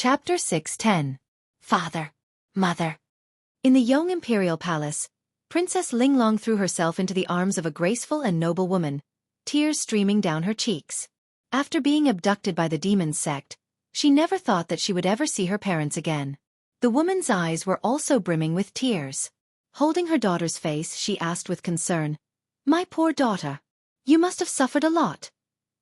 Chapter 610. Father. Mother. In the Yong Imperial Palace, Princess Linglong threw herself into the arms of a graceful and noble woman, tears streaming down her cheeks. After being abducted by the demon sect, she never thought that she would ever see her parents again. The woman's eyes were also brimming with tears. Holding her daughter's face, she asked with concern, "My poor daughter. You must have suffered a lot."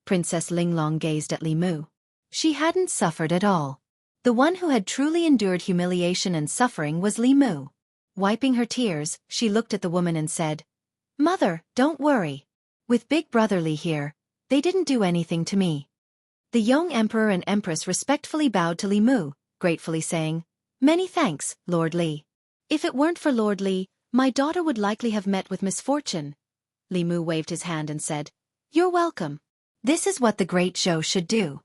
Princess Linglong gazed at Li Mu. She hadn't suffered at all. The one who had truly endured humiliation and suffering was Li Mu. Wiping her tears, she looked at the woman and said, "Mother, don't worry. With Big Brother Li here, they didn't do anything to me." The Yong Emperor and Empress respectfully bowed to Li Mu, gratefully saying, "Many thanks, Lord Li. If it weren't for Lord Li, my daughter would likely have met with misfortune." Li Mu waved his hand and said, "You're welcome. This is what the Great Zhou should do."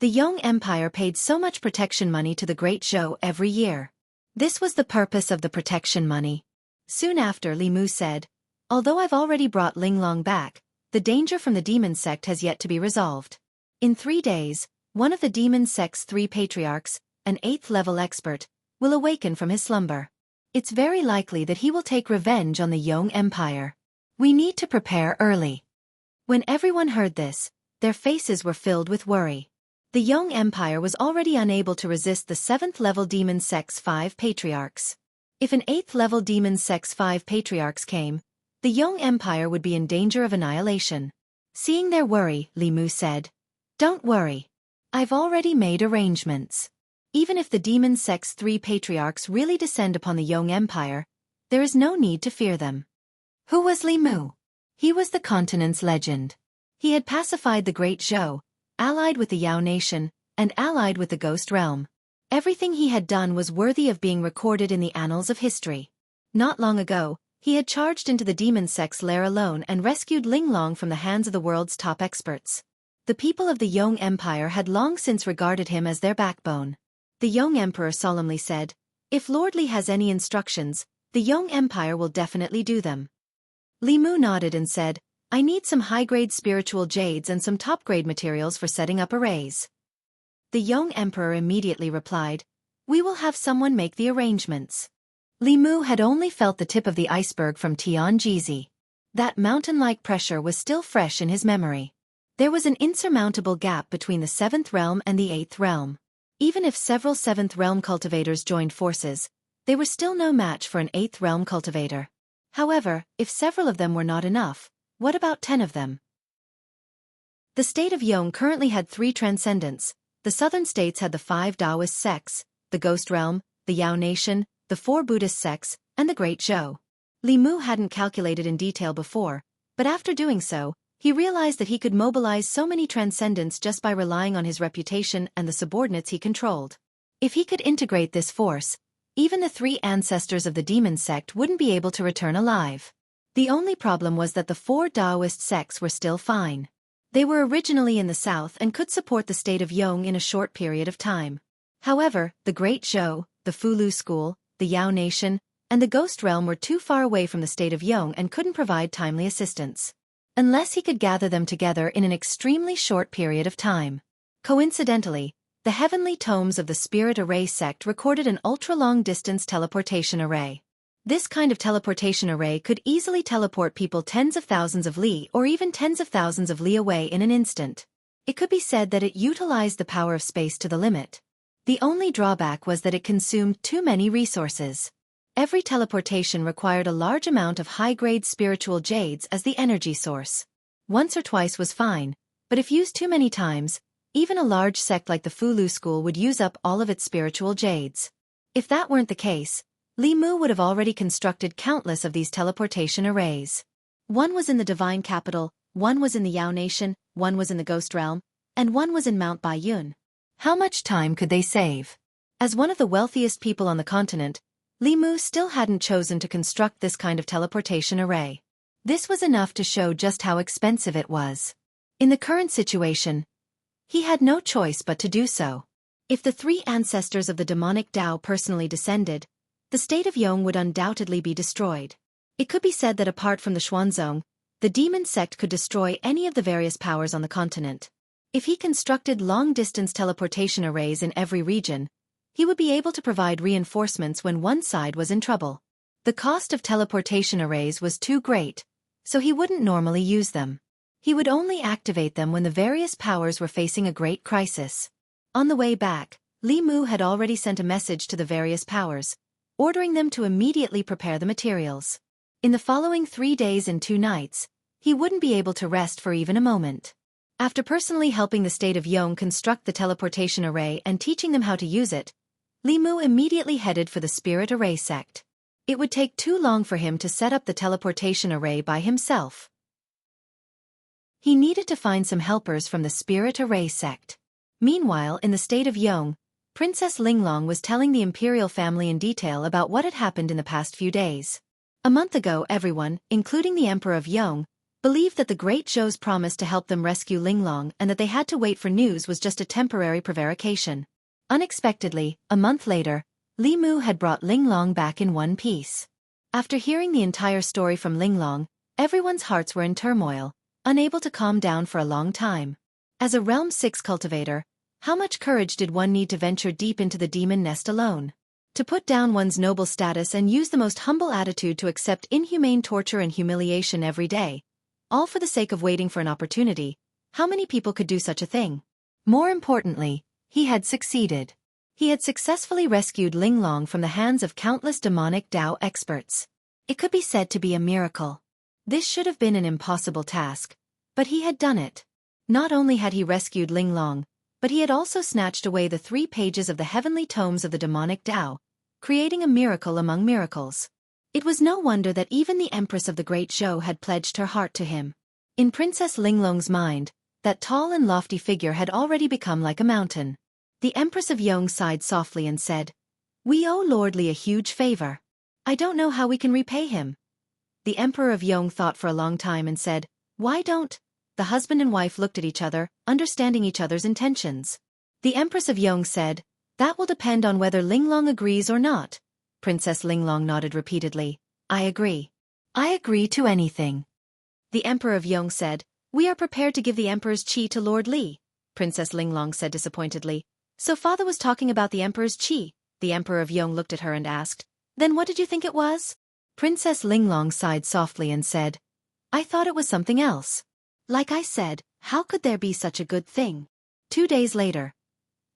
The Yong Empire paid so much protection money to the Great Zhou every year. This was the purpose of the protection money. Soon after, Li Mu said, "Although I've already brought Linglong back, the danger from the demon sect has yet to be resolved. In 3 days, one of the demon sect's 3 patriarchs, an 8th-level expert, will awaken from his slumber. It's very likely that he will take revenge on the Yong Empire. We need to prepare early." When everyone heard this, their faces were filled with worry. The Yong Empire was already unable to resist the 7th-level demon sect's 5 patriarchs. If an 8th-level demon sect's 5 patriarchs came, the Yong Empire would be in danger of annihilation. Seeing their worry, Li Mu said, "Don't worry. I've already made arrangements. Even if the demon sect's 3 patriarchs really descend upon the Yong Empire, there is no need to fear them." Who was Li Mu? He was the continent's legend. He had pacified the Great Zhou, allied with the Yao Nation, and allied with the Ghost Realm. Everything he had done was worthy of being recorded in the annals of history. Not long ago, he had charged into the demon sect's lair alone and rescued Linglong from the hands of the world's top experts. The people of the Yong Empire had long since regarded him as their backbone. The Yong Emperor solemnly said, "If Lord Li has any instructions, the Yong Empire will definitely do them." Li Mu nodded and said, "I need some high-grade spiritual jades and some top-grade materials for setting up arrays." The Yong Emperor immediately replied, "We will have someone make the arrangements." Li Mu had only felt the tip of the iceberg from Tianjizi. That mountain-like pressure was still fresh in his memory. There was an insurmountable gap between the 7th realm and the 8th realm. Even if several 7th realm cultivators joined forces, they were still no match for an 8th realm cultivator. However, if several of them were not enough, what about 10 of them? The state of Yong currently had 3 transcendents. The southern states had the 5 Taoist sects, the Ghost Realm, the Yao Nation, the 4 Buddhist sects, and the Great Zhou. Li Mu hadn't calculated in detail before, but after doing so, he realized that he could mobilize so many transcendents just by relying on his reputation and the subordinates he controlled. If he could integrate this force, even the 3 ancestors of the demon sect wouldn't be able to return alive. The only problem was that the 4 Taoist sects were still fine. They were originally in the south and could support the state of Yong in a short period of time. However, the Great Zhou, the Fulu School, the Yao Nation, and the Ghost Realm were too far away from the state of Yong and couldn't provide timely assistance. Unless he could gather them together in an extremely short period of time. Coincidentally, the heavenly tomes of the Spirit Array sect recorded an ultra-long-distance teleportation array. This kind of teleportation array could easily teleport people tens of thousands of li or even tens of thousands of li away in an instant. It could be said that it utilized the power of space to the limit. The only drawback was that it consumed too many resources. Every teleportation required a large amount of high-grade spiritual jades as the energy source. Once or twice was fine, but if used too many times, even a large sect like the Fulu School would use up all of its spiritual jades. If that weren't the case, Li Mu would have already constructed countless of these teleportation arrays. One was in the Divine Capital, one was in the Yao Nation, one was in the Ghost Realm, and one was in Mount Baiyun. How much time could they save? As one of the wealthiest people on the continent, Li Mu still hadn't chosen to construct this kind of teleportation array. This was enough to show just how expensive it was. In the current situation, he had no choice but to do so. If the 3 ancestors of the demonic Tao personally descended, the state of Yong would undoubtedly be destroyed. It could be said that apart from the Xuanzong, the demon sect could destroy any of the various powers on the continent. If he constructed long-distance teleportation arrays in every region, he would be able to provide reinforcements when one side was in trouble. The cost of teleportation arrays was too great, so he wouldn't normally use them. He would only activate them when the various powers were facing a great crisis. On the way back, Li Mu had already sent a message to the various powers, ordering them to immediately prepare the materials. In the following 3 days and 2 nights, he wouldn't be able to rest for even a moment. After personally helping the state of Yong construct the teleportation array and teaching them how to use it, Li Mu immediately headed for the Spirit Array sect. It would take too long for him to set up the teleportation array by himself. He needed to find some helpers from the Spirit Array sect. Meanwhile, in the state of Yong, Princess Linglong was telling the imperial family in detail about what had happened in the past few days. A month ago, everyone, including the Emperor of Yong, believed that the Great Zhou's promise to help them rescue Linglong and that they had to wait for news was just a temporary prevarication. Unexpectedly, a month later, Li Mu had brought Linglong back in one piece. After hearing the entire story from Linglong, everyone's hearts were in turmoil, unable to calm down for a long time. As a Realm 6 cultivator, how much courage did one need to venture deep into the demon nest alone? To put down one's noble status and use the most humble attitude to accept inhumane torture and humiliation every day, all for the sake of waiting for an opportunity, how many people could do such a thing? More importantly, he had succeeded. He had successfully rescued Linglong from the hands of countless demonic Dao experts. It could be said to be a miracle. This should have been an impossible task, but he had done it. Not only had he rescued Linglong, but he had also snatched away the 3 pages of the heavenly tomes of the demonic Dao, creating a miracle among miracles. It was no wonder that even the Empress of the Great Zhou had pledged her heart to him. In Princess Linglong's mind, that tall and lofty figure had already become like a mountain. The Empress of Yong sighed softly and said, "We owe Lord Li a huge favor. I don't know how we can repay him." The Emperor of Yong thought for a long time and said, "Why don't?" The husband and wife looked at each other, understanding each other's intentions. The Empress of Yong said, "That will depend on whether Linglong agrees or not." Princess Linglong nodded repeatedly. "I agree. I agree to anything." The Emperor of Yong said, "We are prepared to give the Emperor's qi to Lord Li." Princess Linglong said disappointedly, "So father was talking about the Emperor's qi." The Emperor of Yong looked at her and asked, "Then what did you think it was?" Princess Linglong sighed softly and said, "I thought it was something else. Like I said, how could there be such a good thing?" 2 days later.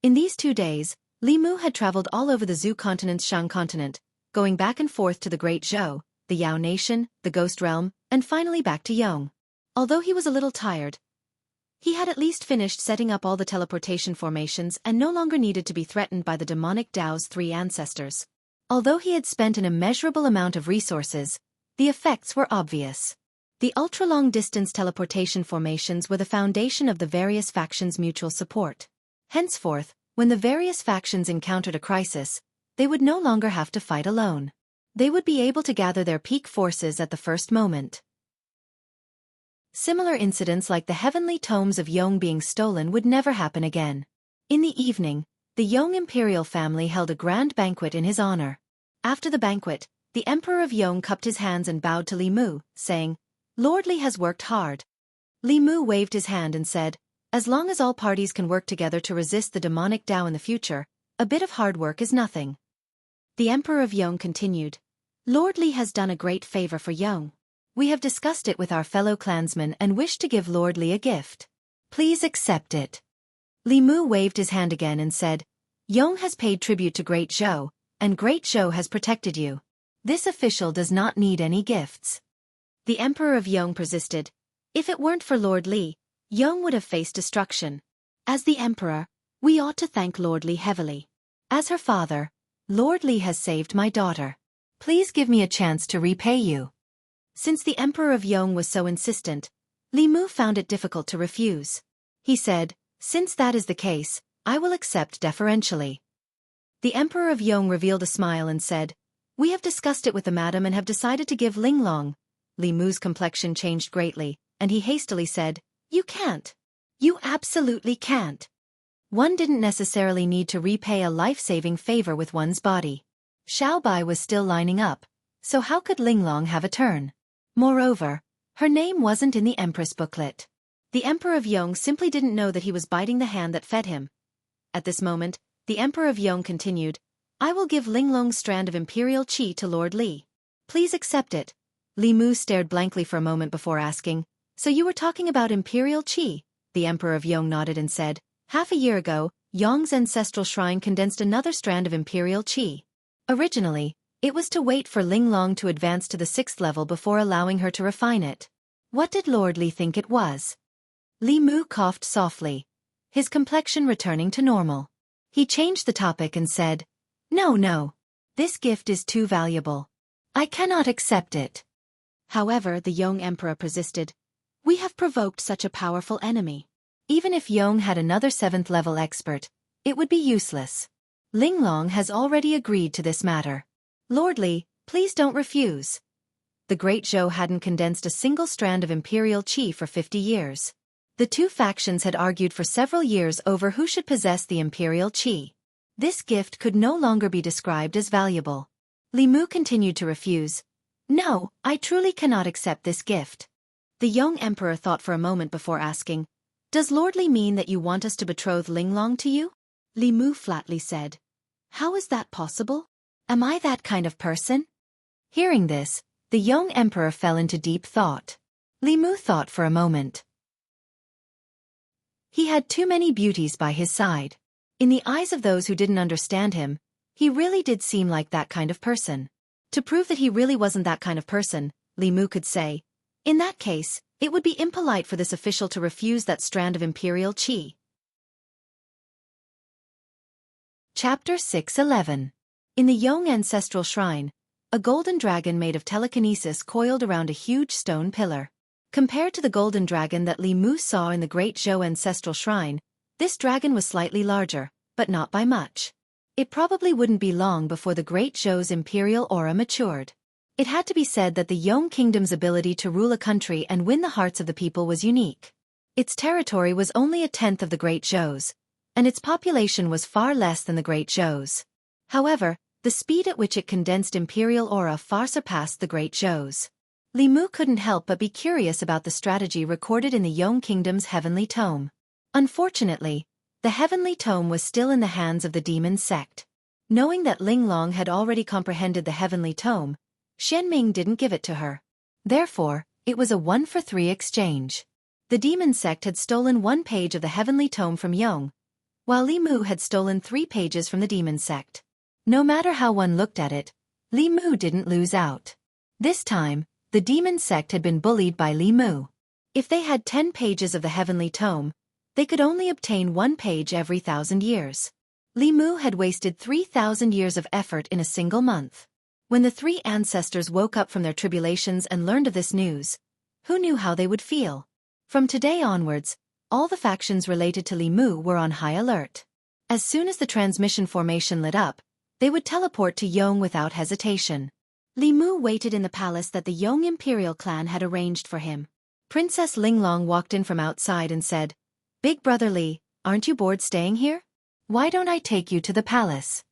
In these 2 days, Li Mu had traveled all over the Zhu continent's Shang continent, going back and forth to the Great Zhou, the Yao Nation, the Ghost Realm, and finally back to Yong. Although he was a little tired, he had at least finished setting up all the teleportation formations and no longer needed to be threatened by the demonic Dao's 3 ancestors. Although he had spent an immeasurable amount of resources, the effects were obvious. The ultra-long-distance teleportation formations were the foundation of the various factions' mutual support. Henceforth, when the various factions encountered a crisis, they would no longer have to fight alone. They would be able to gather their peak forces at the first moment. Similar incidents like the heavenly tomes of Yong being stolen would never happen again. In the evening, the Yong imperial family held a grand banquet in his honor. After the banquet, the Emperor of Yong cupped his hands and bowed to Li Mu, saying, "Lord Li has worked hard." Li Mu waved his hand and said, "As long as all parties can work together to resist the demonic Dao in the future, a bit of hard work is nothing." The Emperor of Yong continued, "Lord Li has done a great favor for Yong. We have discussed it with our fellow clansmen and wish to give Lord Li a gift. Please accept it." Li Mu waved his hand again and said, "Yong has paid tribute to Great Zhou, and Great Zhou has protected you. This official does not need any gifts." The Emperor of Yong persisted, "If it weren't for Lord Li, Yong would have faced destruction. As the Emperor, we ought to thank Lord Li heavily. As her father, Lord Li has saved my daughter. Please give me a chance to repay you." Since the Emperor of Yong was so insistent, Li Mu found it difficult to refuse. He said, "Since that is the case, I will accept deferentially." The Emperor of Yong revealed a smile and said, "We have discussed it with the madam and have decided to give Linglong." Li Mu's complexion changed greatly, and he hastily said, "You can't. You absolutely can't. One didn't necessarily need to repay a life-saving favor with one's body. Xiao Bai was still lining up, so how could Linglong have a turn? Moreover, her name wasn't in the Empress booklet." The Emperor of Yong simply didn't know that he was biting the hand that fed him. At this moment, the Emperor of Yong continued, I will give Linglong's strand of Imperial Qi to Lord Li. Please accept it. Li Mu stared blankly for a moment before asking, So you were talking about Imperial Qi? The Emperor of Yong nodded and said, Half a year ago, Yong's ancestral shrine condensed another strand of Imperial Qi. Originally, it was to wait for Linglong to advance to the 6th level before allowing her to refine it. What did Lord Li think it was? Li Mu coughed softly, his complexion returning to normal. He changed the topic and said, No. This gift is too valuable. I cannot accept it. However, the Yong Emperor persisted. We have provoked such a powerful enemy. Even if Yong had another 7th level expert, it would be useless. Linglong has already agreed to this matter. Lord Li, please don't refuse. The Great Zhou hadn't condensed a single strand of Imperial Qi for 50 years. The two factions had argued for several years over who should possess the Imperial Qi. This gift could no longer be described as valuable. Li Mu continued to refuse. No, I truly cannot accept this gift. The Yong Emperor thought for a moment before asking, Does Lord Li mean that you want us to betroth Linglong to you? Li Mu flatly said, How is that possible? Am I that kind of person? Hearing this, the Yong Emperor fell into deep thought. Li Mu thought for a moment. He had too many beauties by his side. In the eyes of those who didn't understand him, he really did seem like that kind of person. To prove that he really wasn't that kind of person, Li Mu could say, In that case, it would be impolite for this official to refuse that strand of Imperial Qi. Chapter 6:11. In the Yong Ancestral Shrine, a golden dragon made of telekinesis coiled around a huge stone pillar. Compared to the golden dragon that Li Mu saw in the Great Zhou Ancestral Shrine, this dragon was slightly larger, but not by much. It probably wouldn't be long before the Great Zhou's imperial aura matured. It had to be said that the Yong Kingdom's ability to rule a country and win the hearts of the people was unique. Its territory was only a tenth of the Great Zhou's, and its population was far less than the Great Zhou's. However, the speed at which it condensed imperial aura far surpassed the Great Zhou's. Li Mu couldn't help but be curious about the strategy recorded in the Yong Kingdom's Heavenly Tome. Unfortunately, the Heavenly Tome was still in the hands of the demon sect. Knowing that Linglong had already comprehended the Heavenly Tome, Xianming didn't give it to her. Therefore, it was a 1-for-3 exchange. The demon sect had stolen 1 page of the Heavenly Tome from Yong, while Li Mu had stolen 3 pages from the demon sect. No matter how one looked at it, Li Mu didn't lose out. This time, the demon sect had been bullied by Li Mu. If they had 10 pages of the Heavenly Tome, they could only obtain 1 page every 1,000 years. Li Mu had wasted 3,000 years of effort in a single month. When the 3 ancestors woke up from their tribulations and learned of this news, who knew how they would feel? From today onwards, all the factions related to Li Mu were on high alert. As soon as the transmission formation lit up, they would teleport to Yong without hesitation. Li Mu waited in the palace that the Yong imperial clan had arranged for him. Princess Linglong walked in from outside and said, Big brother Li, aren't you bored staying here? Why don't I take you to the palace?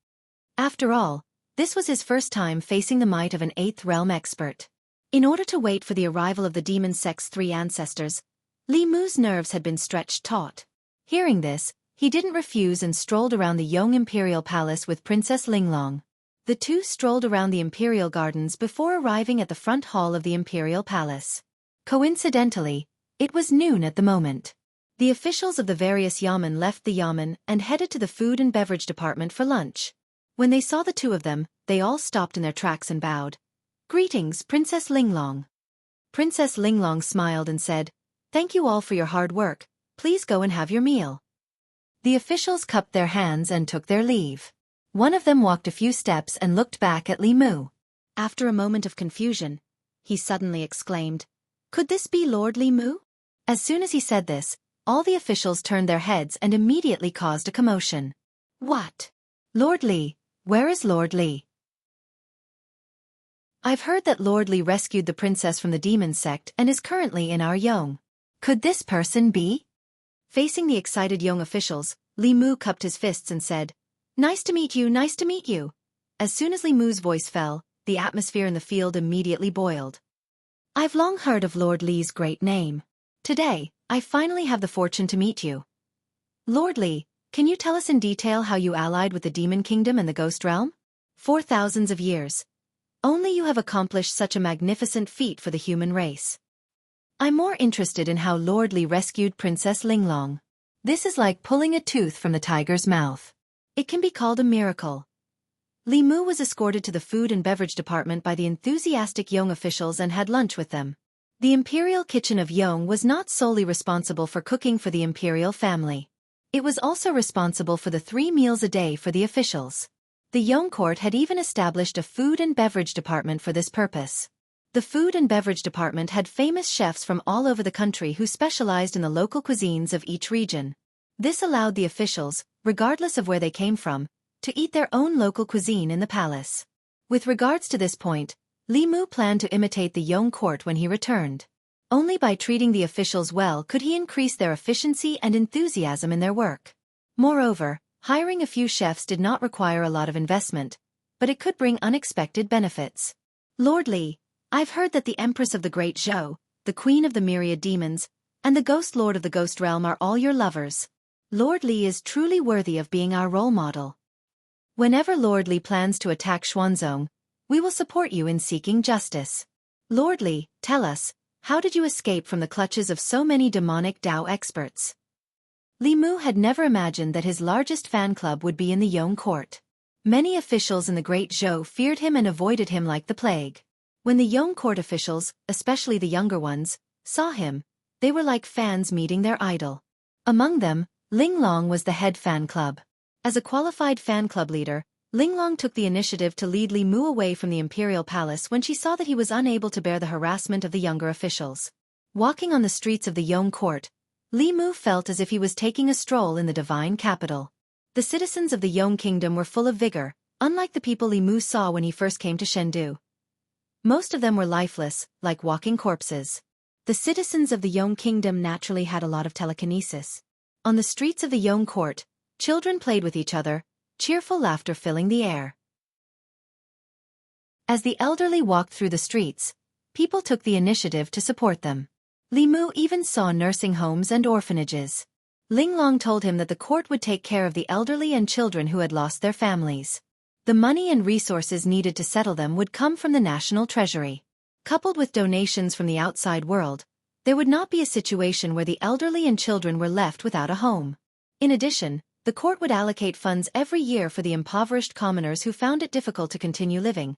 After all, this was his first time facing the might of an 8th realm expert. In order to wait for the arrival of the demon sect's 3 ancestors, Li Mu's nerves had been stretched taut. Hearing this, he didn't refuse and strolled around the Yong imperial palace with Princess Linglong. The two strolled around the imperial gardens before arriving at the front hall of the imperial palace. Coincidentally, it was noon at the moment. The officials of the various yamen left the yamen and headed to the food and beverage department for lunch. When they saw the 2 of them, they all stopped in their tracks and bowed. Greetings, Princess Linglong. Princess Linglong smiled and said, Thank you all for your hard work, please go and have your meal. The officials cupped their hands and took their leave. One of them walked a few steps and looked back at Li Mu. After a moment of confusion, he suddenly exclaimed, Could this be Lord Li Mu? As soon as he said this, all the officials turned their heads and immediately caused a commotion. What? Lord Li, where is Lord Li? I've heard that Lord Li rescued the princess from the demon sect and is currently in our Yong. Could this person be? Facing the excited Yong officials, Li Mu cupped his fists and said, Nice to meet you, nice to meet you. As soon as Li Mu's voice fell, the atmosphere in the field immediately boiled. I've long heard of Lord Li's great name. Today, I finally have the fortune to meet you. Lord Li, can you tell us in detail how you allied with the Demon Kingdom and the Ghost Realm? For thousands of years. Only you have accomplished such a magnificent feat for the human race. I'm more interested in how Lord Li rescued Princess Linglong. This is like pulling a tooth from the tiger's mouth. It can be called a miracle. Li Mu was escorted to the food and beverage department by the enthusiastic Yong officials and had lunch with them. The imperial kitchen of Yong was not solely responsible for cooking for the imperial family. It was also responsible for the 3 meals a day for the officials. The Yong court had even established a food and beverage department for this purpose. The food and beverage department had famous chefs from all over the country who specialized in the local cuisines of each region. This allowed the officials, regardless of where they came from, to eat their own local cuisine in the palace. With regards to this point, Li Mu planned to imitate the Yong court when he returned. Only by treating the officials well could he increase their efficiency and enthusiasm in their work. Moreover, hiring a few chefs did not require a lot of investment, but it could bring unexpected benefits. Lord Li, I've heard that the Empress of the Great Zhou, the Queen of the Myriad Demons, and the Ghost Lord of the Ghost Realm are all your lovers. Lord Li is truly worthy of being our role model. Whenever Lord Li plans to attack Xuanzong, we will support you in seeking justice. Lord Li, tell us, how did you escape from the clutches of so many demonic Dao experts? Li Mu had never imagined that his largest fan club would be in the Yong court. Many officials in the Great Zhou feared him and avoided him like the plague. When the Yong court officials, especially the younger ones, saw him, they were like fans meeting their idol. Among them, Linglong was the head fan club. As a qualified fan club leader, Linglong took the initiative to lead Li Mu away from the imperial palace when she saw that he was unable to bear the harassment of the younger officials. Walking on the streets of the Yong court, Li Mu felt as if he was taking a stroll in the divine capital. The citizens of the Yong kingdom were full of vigor, unlike the people Li Mu saw when he first came to Chengdu. Most of them were lifeless, like walking corpses. The citizens of the Yong kingdom naturally had a lot of telekinesis. On the streets of the Yong court, children played with each other, cheerful laughter filling the air. As the elderly walked through the streets, people took the initiative to support them. Li Mu even saw nursing homes and orphanages. Linglong told him that the court would take care of the elderly and children who had lost their families. The money and resources needed to settle them would come from the national treasury. Coupled with donations from the outside world, there would not be a situation where the elderly and children were left without a home. In addition, the court would allocate funds every year for the impoverished commoners who found it difficult to continue living,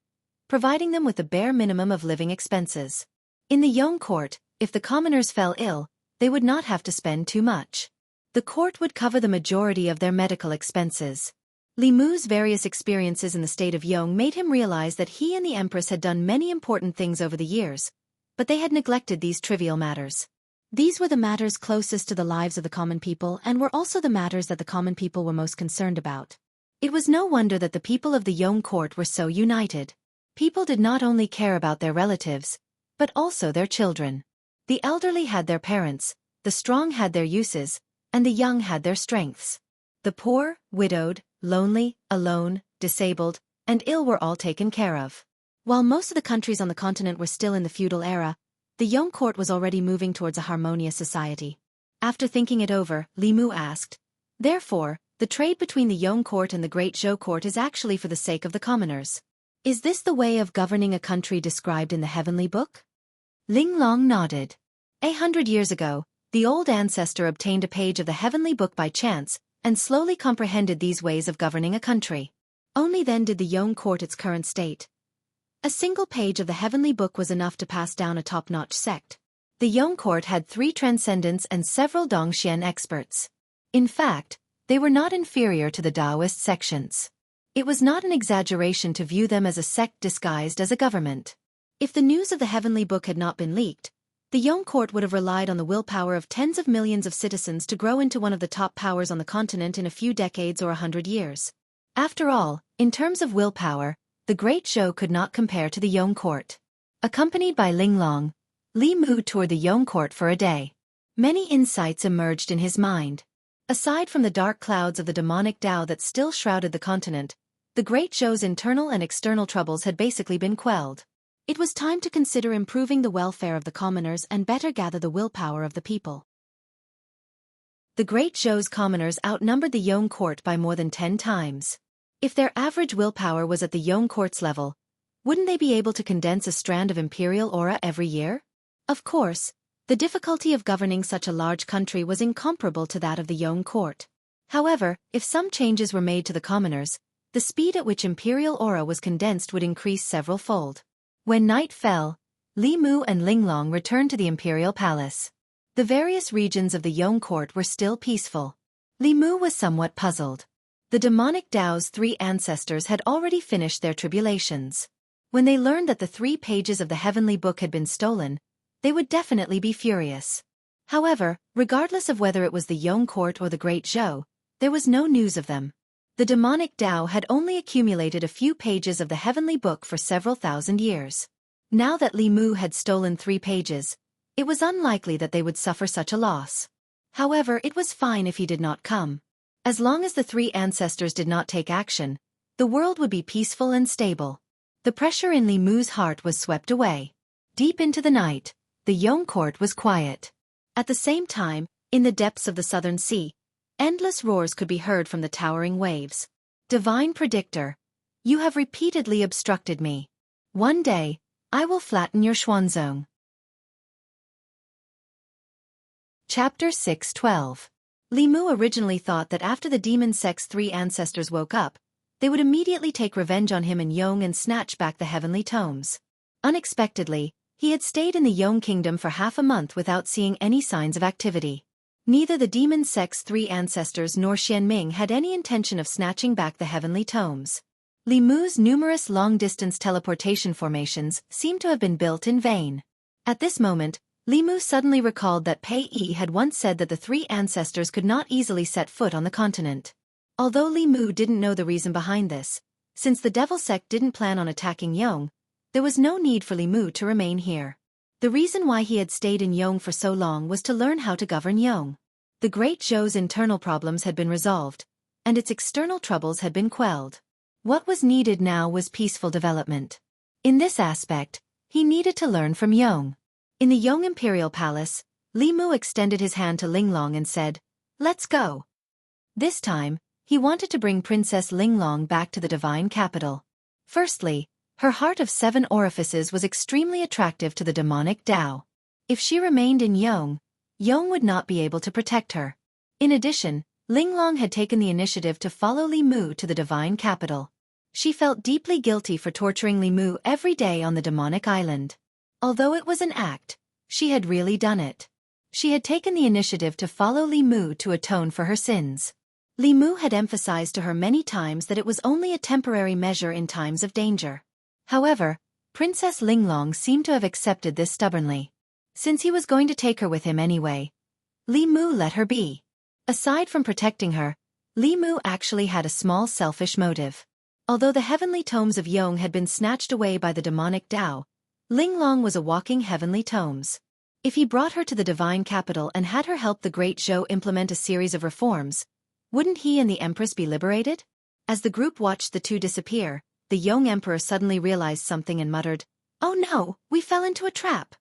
providing them with the bare minimum of living expenses. In the Yong court, if the commoners fell ill, they would not have to spend too much. The court would cover the majority of their medical expenses. Li Mu's various experiences in the state of Yong made him realize that he and the Empress had done many important things over the years, but they had neglected these trivial matters. These were the matters closest to the lives of the common people and were also the matters that the common people were most concerned about. It was no wonder that the people of the Yong court were so united. People did not only care about their relatives, but also their children. The elderly had their parents, the strong had their uses, and the young had their strengths. The poor, widowed, lonely, alone, disabled, and ill were all taken care of. While most of the countries on the continent were still in the feudal era, the Yong court was already moving towards a harmonious society. After thinking it over, Li Mu asked, "Therefore, the trade between the Yong court and the Great Zhou court is actually for the sake of the commoners. Is this the way of governing a country described in the Heavenly Book?" Linglong nodded. 100 years ago, the old ancestor obtained a page of the Heavenly Book by chance, and slowly comprehended these ways of governing a country. Only then did the Yong court its current state. A single page of the Heavenly Book was enough to pass down a top-notch sect. The Yong court had 3 transcendents and several Dongxian experts. In fact, they were not inferior to the Taoist sections. It was not an exaggeration to view them as a sect disguised as a government. If the news of the Heavenly Book had not been leaked, the Yong court would have relied on the willpower of tens of millions of citizens to grow into one of the top powers on the continent in a few decades or 100 years. After all, in terms of willpower, the Great Zhou could not compare to the Yong court. Accompanied by Linglong, Li Mu toured the Yong court for a day. Many insights emerged in his mind. Aside from the dark clouds of the demonic Dao that still shrouded the continent, the Great Zhou's internal and external troubles had basically been quelled. It was time to consider improving the welfare of the commoners and better gather the willpower of the people. The Great Zhou's commoners outnumbered the Yong court by more than 10 times. If their average willpower was at the Yong court's level, wouldn't they be able to condense a strand of imperial aura every year? Of course, the difficulty of governing such a large country was incomparable to that of the Yong court. However, if some changes were made to the commoners, the speed at which imperial aura was condensed would increase several-fold. When night fell, Li Mu and Linglong returned to the imperial palace. The various regions of the Yong court were still peaceful. Li Mu was somewhat puzzled. The demonic Dao's 3 ancestors had already finished their tribulations. When they learned that the 3 pages of the heavenly book had been stolen, they would definitely be furious. However, regardless of whether it was the Yong court or the Great Zhou, there was no news of them. The demonic Dao had only accumulated a few pages of the heavenly book for several thousand years. Now that Li Mu had stolen 3 pages, it was unlikely that they would suffer such a loss. However, it was fine if he did not come. As long as the 3 ancestors did not take action, the world would be peaceful and stable. The pressure in Li Mu's heart was swept away. Deep into the night, the Yong court was quiet. At the same time, in the depths of the southern sea, endless roars could be heard from the towering waves. Divine Predictor, you have repeatedly obstructed me. One day, I will flatten your Xuanzong. Chapter 6:12. Li Mu originally thought that after the demon sect's 3 ancestors woke up, they would immediately take revenge on him and Yong and snatch back the heavenly tomes. Unexpectedly, he had stayed in the Yong kingdom for half a month without seeing any signs of activity. Neither the demon sect's 3 ancestors nor Xianming had any intention of snatching back the heavenly tomes. Li Mu's numerous long-distance teleportation formations seemed to have been built in vain. At this moment, Li Mu suddenly recalled that Pei Yi had once said that the 3 ancestors could not easily set foot on the continent. Although Li Mu didn't know the reason behind this, since the Devil Sect didn't plan on attacking Yong, there was no need for Li Mu to remain here. The reason why he had stayed in Yong for so long was to learn how to govern Yong. The Great Zhou's internal problems had been resolved, and its external troubles had been quelled. What was needed now was peaceful development. In this aspect, he needed to learn from Yong. In the Yong Imperial Palace, Li Mu extended his hand to Linglong and said, "Let's go." This time, he wanted to bring Princess Linglong back to the divine capital. Firstly, her heart of 7 orifices was extremely attractive to the demonic Dao. If she remained in Yong, Yong would not be able to protect her. In addition, Linglong had taken the initiative to follow Li Mu to the divine capital. She felt deeply guilty for torturing Li Mu every day on the demonic island. Although it was an act, she had really done it. She had taken the initiative to follow Li Mu to atone for her sins. Li Mu had emphasized to her many times that it was only a temporary measure in times of danger. However, Princess Linglong seemed to have accepted this stubbornly. Since he was going to take her with him anyway, Li Mu let her be. Aside from protecting her, Li Mu actually had a small selfish motive. Although the heavenly tomes of Yong had been snatched away by the demonic Dao, Linglong was a walking heavenly tomes. If he brought her to the divine capital and had her help the Great Zhou implement a series of reforms, wouldn't he and the Empress be liberated? As the group watched the 2 disappear, the Yong Emperor suddenly realized something and muttered, "Oh no, we fell into a trap."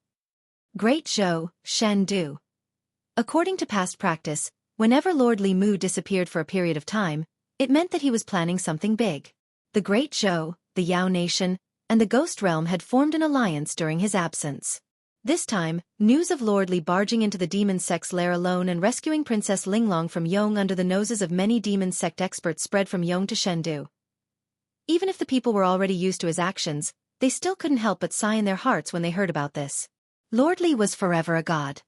Great Zhou, Shandu. According to past practice, whenever Lord Li Mu disappeared for a period of time, it meant that he was planning something big. The Great Zhou, the Yao Nation, and the Ghost Realm had formed an alliance during his absence. This time, news of Lord Li barging into the demon sect's lair alone and rescuing Princess Linglong from Yong under the noses of many demon sect experts spread from Yong to Shendu. Even if the people were already used to his actions, they still couldn't help but sigh in their hearts when they heard about this. Lord Li was forever a god.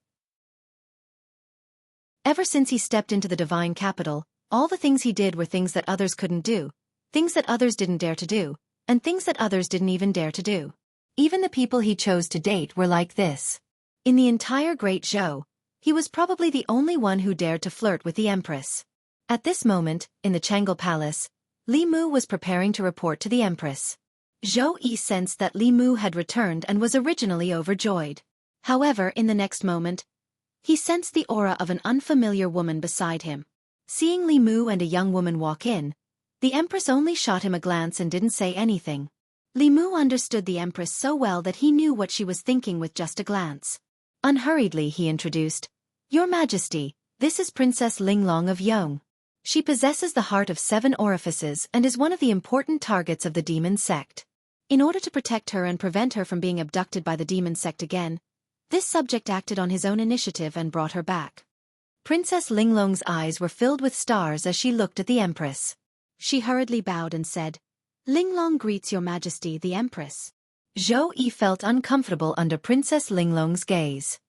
Ever since he stepped into the divine capital, all the things he did were things that others couldn't do, things that others didn't dare to do, and things that others didn't even dare to do. Even the people he chose to date were like this. In the entire Great Zhou, he was probably the only one who dared to flirt with the Empress. At this moment, in the Chang'e Palace, Li Mu was preparing to report to the Empress. Zhou Yi sensed that Li Mu had returned and was originally overjoyed. However, in the next moment, he sensed the aura of an unfamiliar woman beside him. Seeing Li Mu and a young woman walk in, the Empress only shot him a glance and didn't say anything. Li Mu understood the Empress so well that he knew what she was thinking with just a glance. Unhurriedly he introduced, "Your Majesty, This is Princess Linglong of Yong. She possesses the heart of 7 orifices and is one of the important targets of the demon sect. In order to protect her and prevent her from being abducted by the demon sect again, this subject acted on his own initiative and brought her back. Princess Linglong's eyes were filled with stars as she looked at the Empress. She hurriedly bowed and said, "Linglong greets your Majesty the Empress." Zhou Yi felt uncomfortable under Princess Linglong's gaze.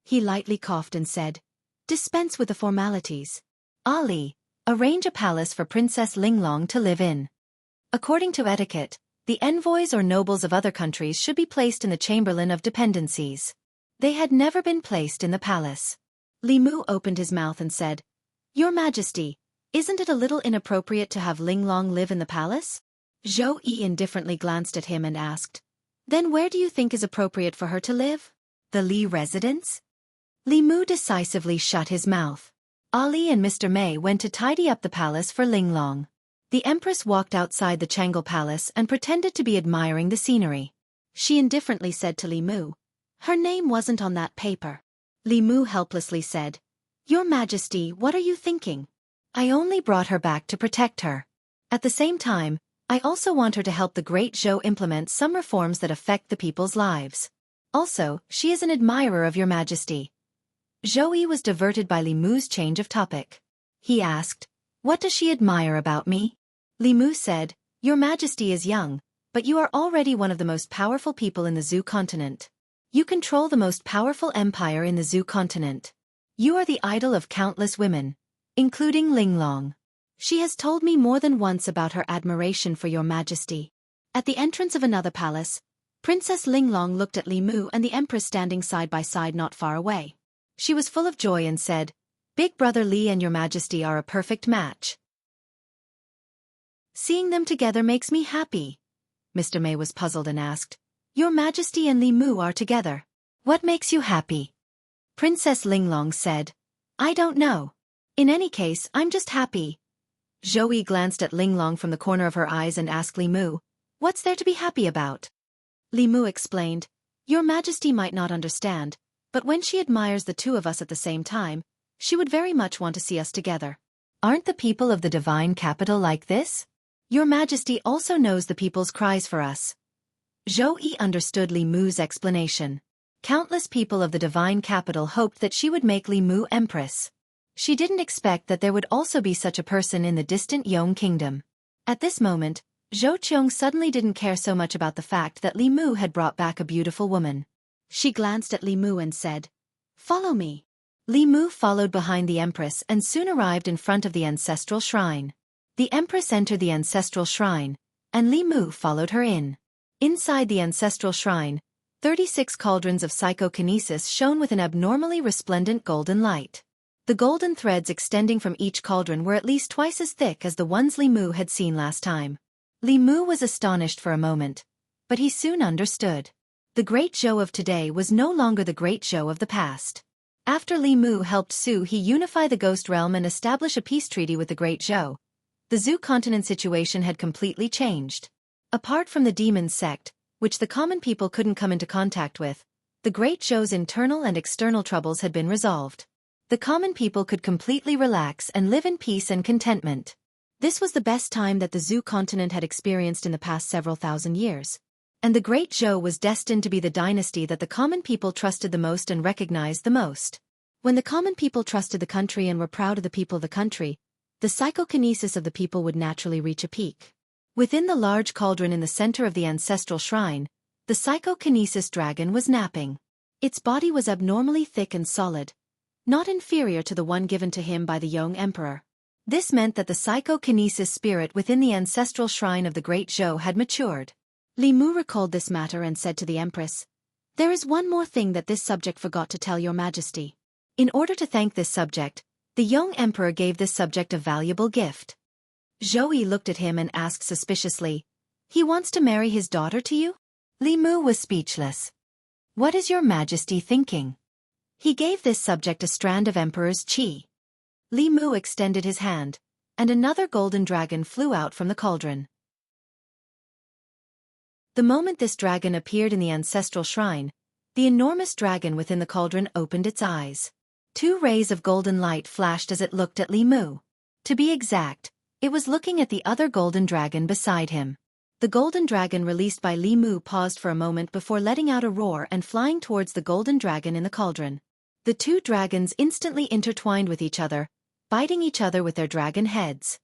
He lightly coughed and said, "Dispense with the formalities. Ali, arrange a palace for Princess Linglong to live in." According to etiquette, the envoys or nobles of other countries should be placed in the Chamberlain of Dependencies. They had never been placed in the palace. Li Mu opened his mouth and said, "Your Majesty, isn't it a little inappropriate to have Linglong live in the palace?" Zhou Yi indifferently glanced at him and asked, "Then where do you think is appropriate for her to live? The Li residence?" Li Mu decisively shut his mouth. Ali and Mr. Mei went to tidy up the palace for Linglong. The Empress walked outside the Changle Palace and pretended to be admiring the scenery. She indifferently said to Li Mu, "Her name wasn't on that paper." Li Mu helplessly said, "Your Majesty, what are you thinking? I only brought her back to protect her. At the same time, I also want her to help the Great Zhou implement some reforms that affect the people's lives. Also, she is an admirer of your Majesty." Zhou Yi was diverted by Li Mu's change of topic. He asked, "What does she admire about me?" Li Mu said, "Your Majesty is young, but you are already one of the most powerful people in the Zhou continent. You control the most powerful empire in the Zhou continent. You are the idol of countless women, including Linglong. She has told me more than once about her admiration for your Majesty." At the entrance of another palace, Princess Linglong looked at Li Mu and the Empress standing side by side not far away. She was full of joy and said, "Big Brother Li and your Majesty are a perfect match. Seeing them together makes me happy." Mr. Mei was puzzled and asked, "Your Majesty and Li Mu are together. What makes you happy?" Princess Linglong said, "I don't know. In any case, I'm just happy." Zhou Yi glanced at Linglong from the corner of her eyes and asked Li Mu, "What's there to be happy about?" Li Mu explained, "Your Majesty might not understand, but when she admires the two of us at the same time, she would very much want to see us together. Aren't the people of the divine capital like this? Your Majesty also knows the people's cries for us." Zhou Yi understood Li Mu's explanation. Countless people of the divine capital hoped that she would make Li Mu empress. She didn't expect that there would also be such a person in the distant Yong kingdom. At this moment, Zhou Qiong suddenly didn't care so much about the fact that Li Mu had brought back a beautiful woman. She glanced at Li Mu and said, "Follow me." Li Mu followed behind the Empress and soon arrived in front of the ancestral shrine. The Empress entered the ancestral shrine, and Li Mu followed her in. Inside the ancestral shrine, 36 cauldrons of psychokinesis shone with an abnormally resplendent golden light. The golden threads extending from each cauldron were at least twice as thick as the ones Li Mu had seen last time. Li Mu was astonished for a moment, but he soon understood. The Great Zhou of today was no longer the Great Zhou of the past. After Li Mu helped Su He unify the Ghost Realm and establish a peace treaty with the Great Zhou, the Zhou continent situation had completely changed. Apart from the demon sect, which the common people couldn't come into contact with, the Great Zhou's internal and external troubles had been resolved. The common people could completely relax and live in peace and contentment. This was the best time that the Zhou continent had experienced in the past several thousand years. And the Great Zhou was destined to be the dynasty that the common people trusted the most and recognized the most. When the common people trusted the country and were proud of the people of the country, the psychokinesis of the people would naturally reach a peak. Within the large cauldron in the center of the ancestral shrine, the psychokinesis dragon was napping. Its body was abnormally thick and solid, not inferior to the one given to him by the Yong Emperor. This meant that the psychokinesis spirit within the ancestral shrine of the Great Zhou had matured. Li Mu recalled this matter and said to the Empress, "There is one more thing that this subject forgot to tell your Majesty." In order to thank this subject, the Yong Emperor gave this subject a valuable gift. Zhou Yi looked at him and asked suspiciously, "He wants to marry his daughter to you?" Li Mu was speechless. "What is your Majesty thinking?" He gave this subject a strand of Emperor's qi. Li Mu extended his hand, and another golden dragon flew out from the cauldron. The moment this dragon appeared in the ancestral shrine, the enormous dragon within the cauldron opened its eyes. Two rays of golden light flashed as it looked at Li Mu. To be exact, it was looking at the other golden dragon beside him. The golden dragon released by Li Mu paused for a moment before letting out a roar and flying towards the golden dragon in the cauldron. The two dragons instantly intertwined with each other, biting each other with their dragon heads.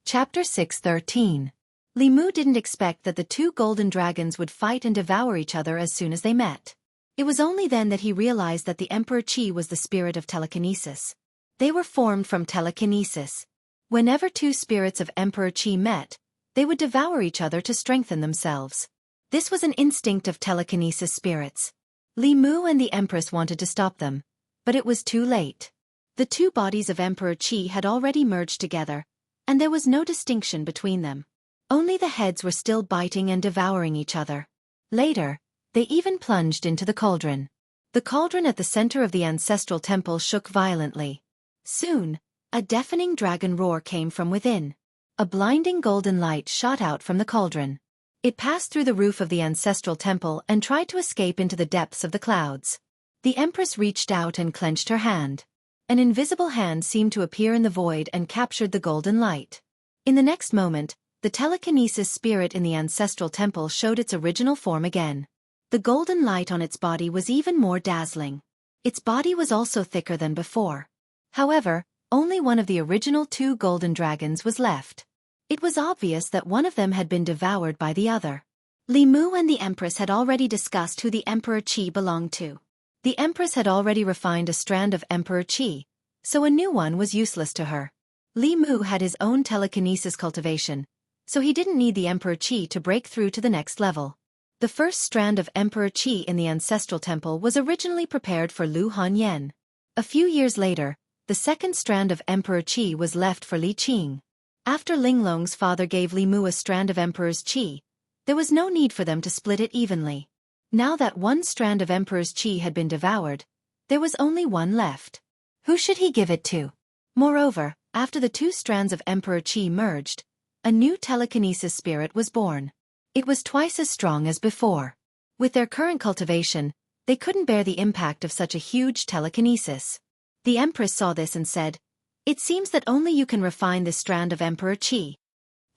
Chapter 6:13. Li Mu didn't expect that the two golden dragons would fight and devour each other as soon as they met. It was only then that he realized that the Emperor Qi was the spirit of telekinesis. They were formed from telekinesis. Whenever two spirits of Emperor Qi met, they would devour each other to strengthen themselves. This was an instinct of telekinesis spirits. Li Mu and the Empress wanted to stop them, but it was too late. The two bodies of Emperor Qi had already merged together, and there was no distinction between them. Only the heads were still biting and devouring each other. Later, they even plunged into the cauldron. The cauldron at the center of the ancestral temple shook violently. Soon, a deafening dragon roar came from within. A blinding golden light shot out from the cauldron. It passed through the roof of the ancestral temple and tried to escape into the depths of the clouds. The Empress reached out and clenched her hand. An invisible hand seemed to appear in the void and captured the golden light. In the next moment, the telekinesis spirit in the ancestral temple showed its original form again. The golden light on its body was even more dazzling. Its body was also thicker than before. However, only one of the original two golden dragons was left. It was obvious that one of them had been devoured by the other. Li Mu and the Empress had already discussed who the Emperor Qi belonged to. The Empress had already refined a strand of Emperor Qi, so a new one was useless to her. Li Mu had his own telekinesis cultivation, so he didn't need the Emperor Qi to break through to the next level. The first strand of Emperor Qi in the ancestral temple was originally prepared for Lu Hanyan. A few years later, the second strand of Emperor Qi was left for Li Qing. After Linglong's father gave Li Mu a strand of Emperor's Qi, there was no need for them to split it evenly. Now that one strand of Emperor's Qi had been devoured, there was only one left. Who should he give it to? Moreover, after the two strands of Emperor Qi merged, a new telekinesis spirit was born. It was twice as strong as before. With their current cultivation, they couldn't bear the impact of such a huge telekinesis. The Empress saw this and said, "It seems that only you can refine this strand of Emperor Qi."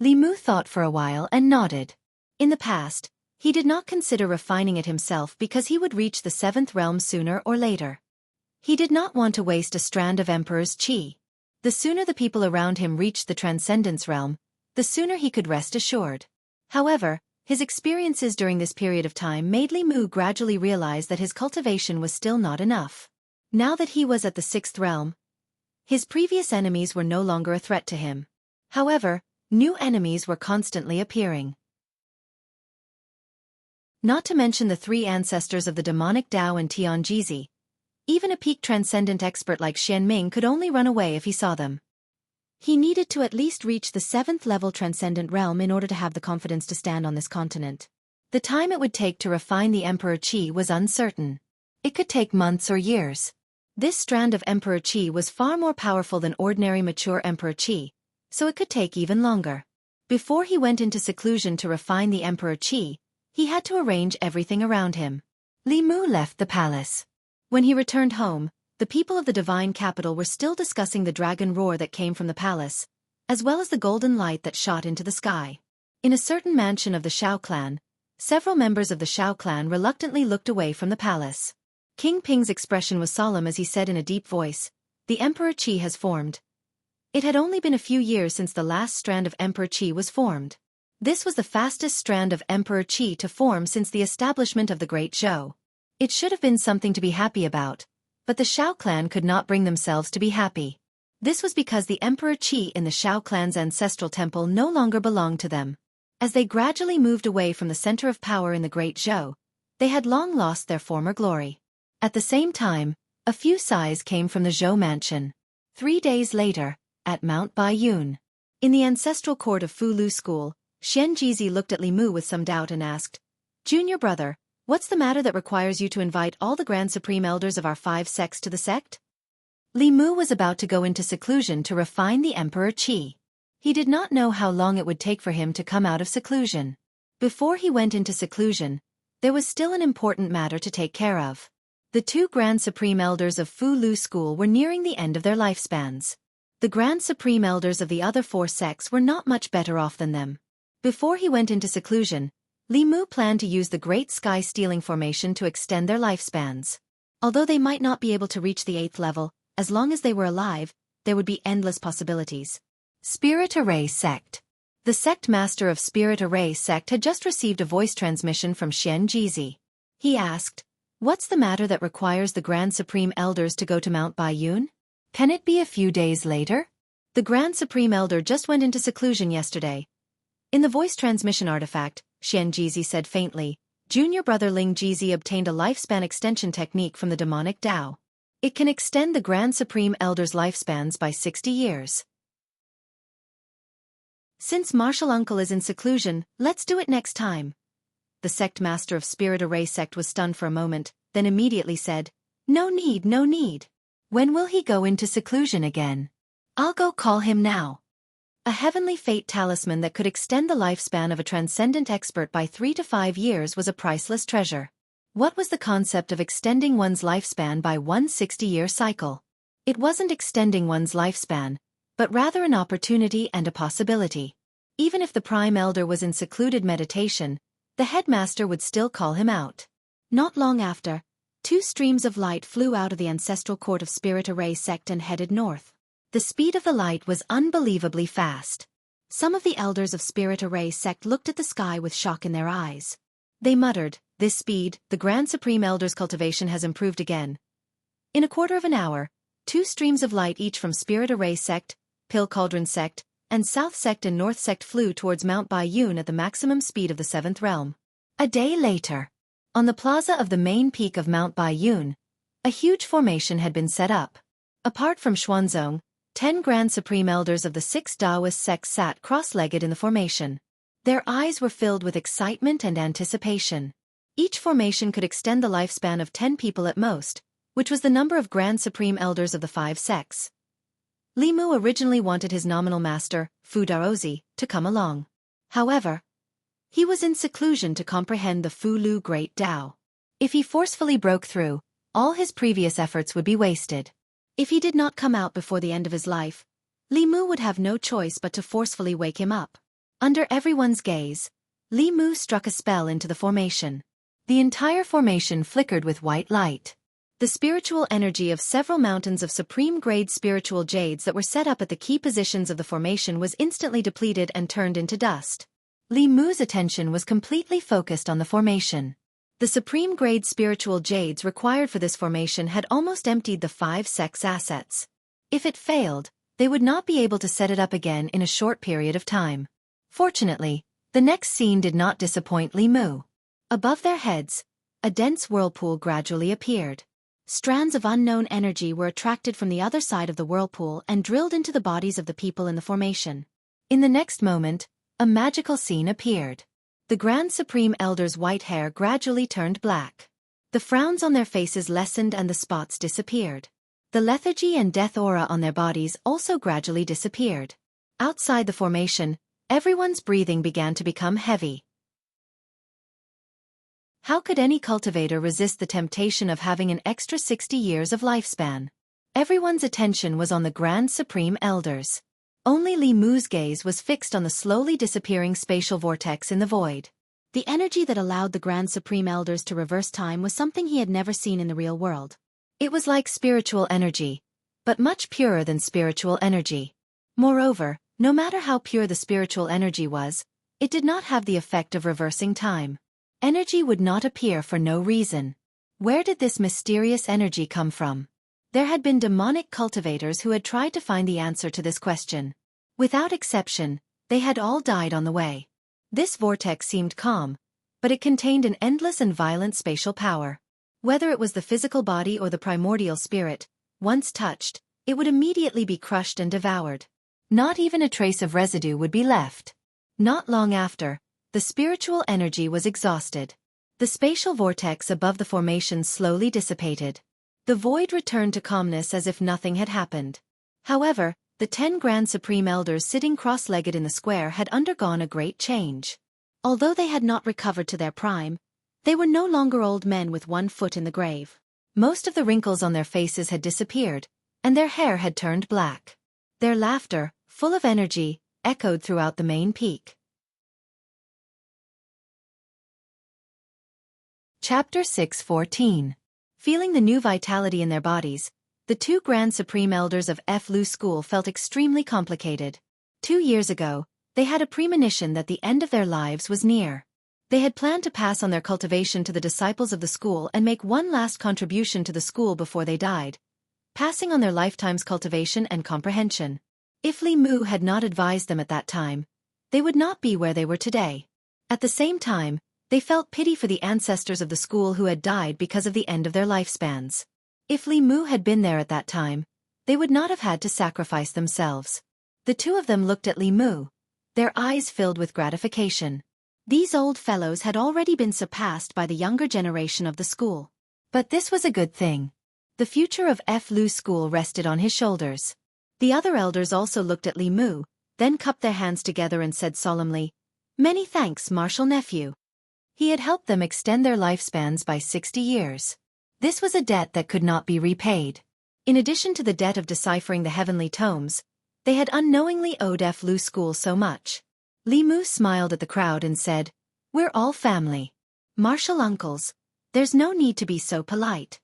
Li Mu thought for a while and nodded. In the past, he did not consider refining it himself because he would reach the seventh realm sooner or later. He did not want to waste a strand of Emperor's Qi. The sooner the people around him reached the Transcendence realm, the sooner he could rest assured. However, his experiences during this period of time made Li Mu gradually realize that his cultivation was still not enough. Now that he was at the sixth realm, his previous enemies were no longer a threat to him. However, new enemies were constantly appearing. Not to mention the three ancestors of the demonic Dao and Tianjizi. Even a peak transcendent expert like Xianming could only run away if he saw them. He needed to at least reach the seventh-level transcendent realm in order to have the confidence to stand on this continent. The time it would take to refine the Emperor Qi was uncertain. It could take months or years. This strand of Emperor Qi was far more powerful than ordinary mature Emperor Qi, so it could take even longer. Before he went into seclusion to refine the Emperor Qi, he had to arrange everything around him. Li Mu left the palace. When he returned home, the people of the divine capital were still discussing the dragon roar that came from the palace, as well as the golden light that shot into the sky. In a certain mansion of the Shao clan, several members of the Shao clan reluctantly looked away from the palace. King Ping's expression was solemn as he said in a deep voice, "The Emperor Qi has formed." It had only been a few years since the last strand of Emperor Qi was formed. This was the fastest strand of Emperor Qi to form since the establishment of the Great Zhou. It should have been something to be happy about, but the Shao clan could not bring themselves to be happy. This was because the Emperor Qi in the Shao clan's ancestral temple no longer belonged to them. As they gradually moved away from the center of power in the Great Zhou, they had long lost their former glory. At the same time, a few sighs came from the Zhou mansion. 3 days later, at Mount Baiyun. In the ancestral court of Fulu School, Xianxia looked at Li Mu with some doubt and asked, "Junior brother, what's the matter that requires you to invite all the Grand Supreme Elders of our 5 sects to the sect?" Li Mu was about to go into seclusion to refine the Emperor Qi. He did not know how long it would take for him to come out of seclusion. Before he went into seclusion, there was still an important matter to take care of. The two Grand Supreme Elders of Fu Lu School were nearing the end of their lifespans. The Grand Supreme Elders of the other 4 sects were not much better off than them. Before he went into seclusion, Li Mu planned to use the Great Sky Stealing Formation to extend their lifespans. Although they might not be able to reach the 8th level, as long as they were alive, there would be endless possibilities. Spirit Array Sect. The sect master of Spirit Array Sect had just received a voice transmission from Xianxia. He asked, "What's the matter that requires the Grand Supreme Elders to go to Mount Baiyun? Can it be a few days later?" The Grand Supreme Elder just went into seclusion yesterday. In the voice transmission artifact, Xianxia said faintly, "Junior brother Ling Jizi obtained a lifespan extension technique from the demonic Tao. It can extend the Grand Supreme Elder's lifespans by 60 years. Since Martial Uncle is in seclusion, let's do it next time." The sect master of Spirit Array Sect was stunned for a moment, then immediately said, "No need, no need. When will he go into seclusion again? I'll go call him now." A heavenly fate talisman that could extend the lifespan of a transcendent expert by 3 to 5 years was a priceless treasure. What was the concept of extending one's lifespan by one 60-year cycle? It wasn't extending one's lifespan, but rather an opportunity and a possibility. Even if the Prime Elder was in secluded meditation, the headmaster would still call him out. Not long after, 2 streams of light flew out of the ancestral court of Spirit Array Sect and headed north. The speed of the light was unbelievably fast. Some of the elders of Spirit Array Sect looked at the sky with shock in their eyes. They muttered, "This speed, the Grand Supreme Elder's cultivation has improved again." In a quarter of an hour, 2 streams of light each from Spirit Array Sect, Pill Cauldron Sect, and South Sect and North Sect flew towards Mount Baiyun at the maximum speed of the 7th realm. A day later, on the plaza of the main peak of Mount Baiyun, a huge formation had been set up. Apart from Xuanzong, 10 Grand Supreme Elders of the 6 Taoist sects sat cross-legged in the formation. Their eyes were filled with excitement and anticipation. Each formation could extend the lifespan of 10 people at most, which was the number of Grand Supreme Elders of the 5 sects. Li Mu originally wanted his nominal master, Fu Daozi, to come along. However, he was in seclusion to comprehend the Fu Lu Great Tao. If he forcefully broke through, all his previous efforts would be wasted. If he did not come out before the end of his life, Li Mu would have no choice but to forcefully wake him up. Under everyone's gaze, Li Mu struck a spell into the formation. The entire formation flickered with white light. The spiritual energy of several mountains of supreme-grade spiritual jades that were set up at the key positions of the formation was instantly depleted and turned into dust. Li Mu's attention was completely focused on the formation. The supreme-grade spiritual jades required for this formation had almost emptied the 5 sects' assets. If it failed, they would not be able to set it up again in a short period of time. Fortunately, the next scene did not disappoint Li Mu. Above their heads, a dense whirlpool gradually appeared. Strands of unknown energy were attracted from the other side of the whirlpool and drilled into the bodies of the people in the formation. In the next moment, a magical scene appeared. The Grand Supreme Elder's white hair gradually turned black. The frowns on their faces lessened and the spots disappeared. The lethargy and death aura on their bodies also gradually disappeared. Outside the formation, everyone's breathing began to become heavy. How could any cultivator resist the temptation of having an extra 60 years of lifespan? Everyone's attention was on the Grand Supreme Elders. Only Li Mu's gaze was fixed on the slowly disappearing spatial vortex in the void. The energy that allowed the Grand Supreme Elders to reverse time was something he had never seen in the real world. It was like spiritual energy, but much purer than spiritual energy. Moreover, no matter how pure the spiritual energy was, it did not have the effect of reversing time. Energy would not appear for no reason. Where did this mysterious energy come from? There had been demonic cultivators who had tried to find the answer to this question. Without exception, they had all died on the way. This vortex seemed calm, but it contained an endless and violent spatial power. Whether it was the physical body or the primordial spirit, once touched, it would immediately be crushed and devoured. Not even a trace of residue would be left. Not long after, the spiritual energy was exhausted. The spatial vortex above the formation slowly dissipated. The void returned to calmness as if nothing had happened. However, the 10 Grand Supreme Elders sitting cross-legged in the square had undergone a great change. Although they had not recovered to their prime, They were no longer old men with one foot in the grave. Most of the wrinkles on their faces had disappeared, and their hair had turned black. Their laughter, full of energy, echoed throughout the main peak. Chapter 6:14. Feeling the new vitality in their bodies, the two Grand Supreme Elders of Fu School felt extremely complicated. 2 years ago, they had a premonition that the end of their lives was near. They had planned to pass on their cultivation to the disciples of the school and make one last contribution to the school before they died, passing on their lifetime's cultivation and comprehension. If Li Mu had not advised them at that time, they would not be where they were today. At the same time, they felt pity for the ancestors of the school who had died because of the end of their lifespans. If Li Mu had been there at that time, they would not have had to sacrifice themselves. The two of them looked at Li Mu, their eyes filled with gratification. These old fellows had already been surpassed by the younger generation of the school. But this was a good thing. The future of Fu School rested on his shoulders. The other elders also looked at Li Mu, then cupped their hands together and said solemnly, "Many thanks, Martial Nephew." He had helped them extend their lifespans by 60 years. This was a debt that could not be repaid. In addition to the debt of deciphering the heavenly tomes, they had unknowingly owed Fu School so much. Li Mu smiled at the crowd and said, "We're all family. Martial uncles, there's no need to be so polite."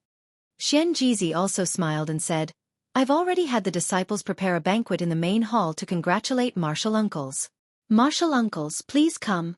Xianxia also smiled and said, "I've already had the disciples prepare a banquet in the main hall to congratulate martial uncles. Martial uncles, please come."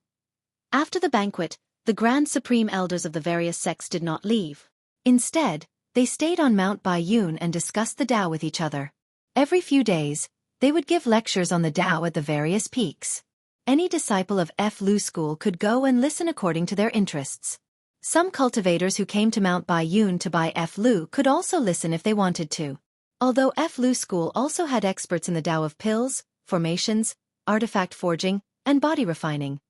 After the banquet, the Grand Supreme Elders of the various sects did not leave. Instead, they stayed on Mount Baiyun and discussed the Tao with each other. Every few days, they would give lectures on the Tao at the various peaks. Any disciple of Fu School could go and listen according to their interests. Some cultivators who came to Mount Baiyun to buy Fu could also listen if they wanted to. Although Fu School also had experts in the Tao of pills, formations, artifact forging, and body refining,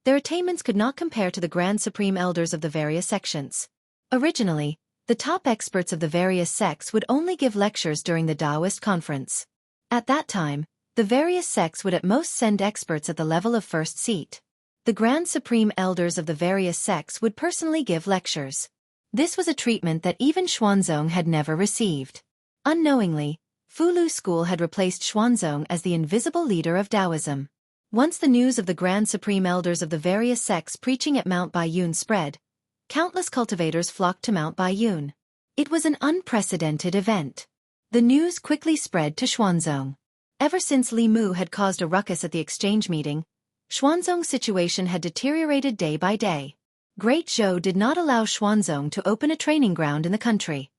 their attainments could not compare to the Grand Supreme Elders of the various sections. Originally, the top experts of the various sects would only give lectures during the Taoist conference. At that time, the various sects would at most send experts at the level of first seat. The Grand Supreme Elders of the various sects would personally give lectures. This was a treatment that even Xuanzong had never received. Unknowingly, Fulu School had replaced Xuanzong as the invisible leader of Taoism. Once the news of the Grand Supreme Elders of the various sects preaching at Mount Baiyun spread, countless cultivators flocked to Mount Baiyun. It was an unprecedented event. The news quickly spread to Xuanzong. Ever since Li Mu had caused a ruckus at the exchange meeting, Xuanzong's situation had deteriorated day by day. Great Zhou did not allow Xuanzong to open a training ground in the country.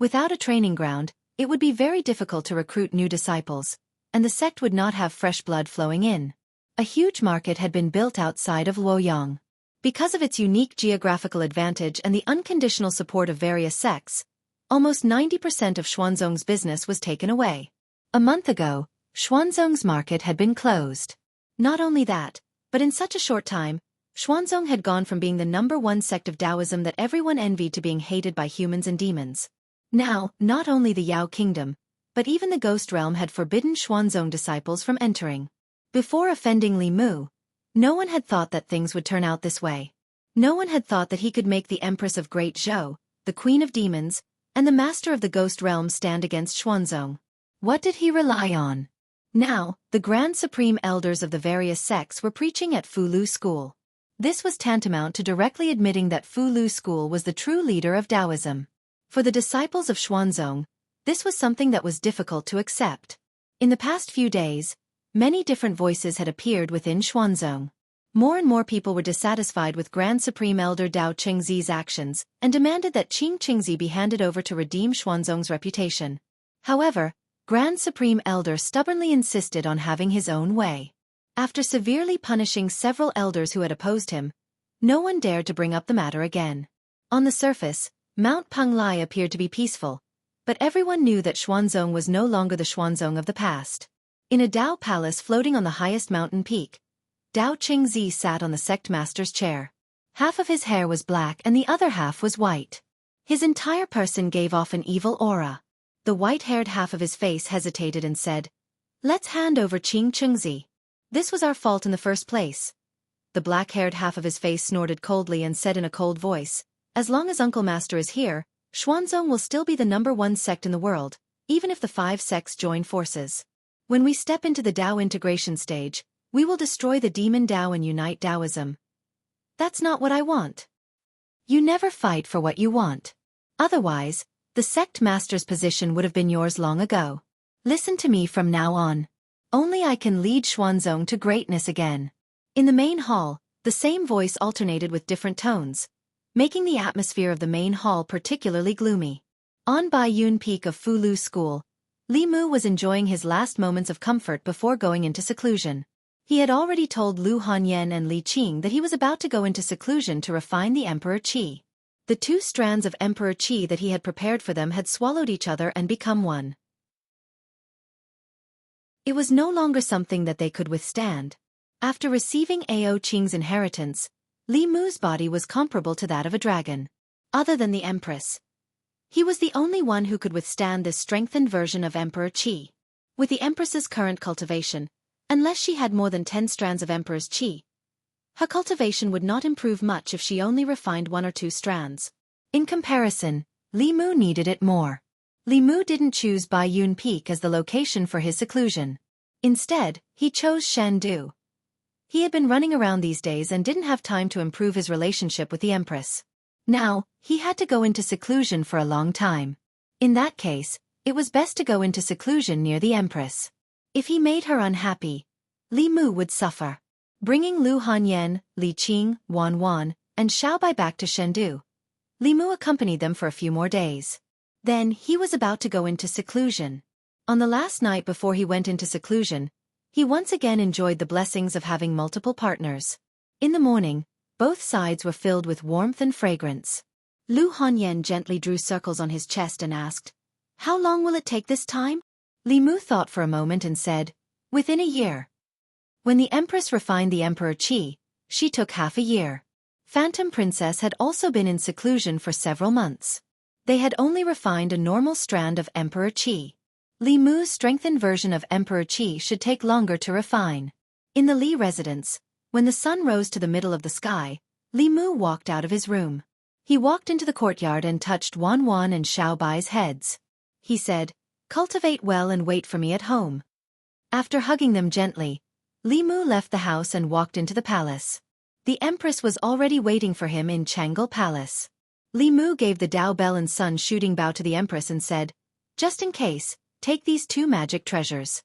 Without a training ground, it would be very difficult to recruit new disciples, and the sect would not have fresh blood flowing in. A huge market had been built outside of Luoyang. Because of its unique geographical advantage and the unconditional support of various sects, almost 90% of Xuanzong's business was taken away. A month ago, Xuanzong's market had been closed. Not only that, but in such a short time, Xuanzong had gone from being the #1 sect of Taoism that everyone envied to being hated by humans and demons. Now, not only the Yao Kingdom, but even the Ghost Realm had forbidden Xuanzong disciples from entering. Before offending Li Mu, no one had thought that things would turn out this way. No one had thought that he could make the Empress of Great Zhou, the Queen of Demons, and the Master of the Ghost Realm stand against Xuanzong. What did he rely on? Now, the Grand Supreme Elders of the various sects were preaching at Fulu School. This was tantamount to directly admitting that Fulu School was the true leader of Taoism. For the disciples of Xuanzong, this was something that was difficult to accept. In the past few days, many different voices had appeared within Xuanzong. More and more people were dissatisfied with Grand Supreme Elder Dao Qingzi's actions and demanded that Qing Qingzi be handed over to redeem Xuanzong's reputation. However, Grand Supreme Elder stubbornly insisted on having his own way. After severely punishing several elders who had opposed him, no one dared to bring up the matter again. On the surface, Mount Penglai appeared to be peaceful, but everyone knew that Xuanzong was no longer the Xuanzong of the past. In a Dao palace floating on the highest mountain peak, Dao Qingzi sat on the sect master's chair. Half of his hair was black and the other half was white. His entire person gave off an evil aura. The white-haired half of his face hesitated and said, "Let's hand over Qing Qingzi. This was our fault in the first place. the black-haired half of his face snorted coldly and said in a cold voice, "As long as Uncle Master is here, Xuanzong will still be the #1 sect in the world, even if the 5 sects join forces. When we step into the Tao integration stage, we will destroy the demon Tao and unite Taoism. That's not what I want." You never fight for what you want. Otherwise, the sect master's position would have been yours long ago. Listen to me from now on. Only I can lead Xuanzong to greatness again. In the main hall, the same voice alternated with different tones, making the atmosphere of the main hall particularly gloomy. On Baiyun Peak of Fulu School, Li Mu was enjoying his last moments of comfort before going into seclusion. He had already told Lu Hanyan and Li Qing that he was about to go into seclusion to refine the Emperor Qi. The 2 strands of Emperor Qi that he had prepared for them had swallowed each other and become one. It was no longer something that they could withstand. After receiving Ao Qing's inheritance, Li Mu's body was comparable to that of a dragon. Other than the Empress, he was the only one who could withstand this strengthened version of Emperor Qi. With the Empress's current cultivation, unless she had more than 10 strands of Emperor's Qi, her cultivation would not improve much if she only refined 1 or 2 strands. In comparison, Li Mu needed it more. Li Mu didn't choose Baiyun Peak as the location for his seclusion. Instead, he chose Shandu. He had been running around these days and didn't have time to improve his relationship with the Empress. Now, he had to go into seclusion for a long time. In that case, it was best to go into seclusion near the Empress. If he made her unhappy, Li Mu would suffer. Bringing Lu Hanyan, Li Qing, Wan Wan, and Xiaobai back to Shandu, Li Mu accompanied them for a few more days. Then he was about to go into seclusion. On the last night before he went into seclusion, he once again enjoyed the blessings of having multiple partners. In the morning, both sides were filled with warmth and fragrance. Lu Hanyan gently drew circles on his chest and asked, "How long will it take this time?" Li Mu thought for a moment and said, "Within a year." When the Empress refined the Emperor Qi, she took half a year. Phantom Princess had also been in seclusion for several months. They had only refined a normal strand of Emperor Qi. Li Mu's strengthened version of Emperor Qi should take longer to refine. In the Li residence, when the sun rose to the middle of the sky, Li Mu walked out of his room. He walked into the courtyard and touched Wan Wan and Xiaobai's heads. He said, "Cultivate well and wait for me at home." After hugging them gently, Li Mu left the house and walked into the palace. The Empress was already waiting for him in Chang'e Palace. Li Mu gave the Dao Bell and Sun shooting bow to the Empress and said, "Just in case, take these 2 magic treasures."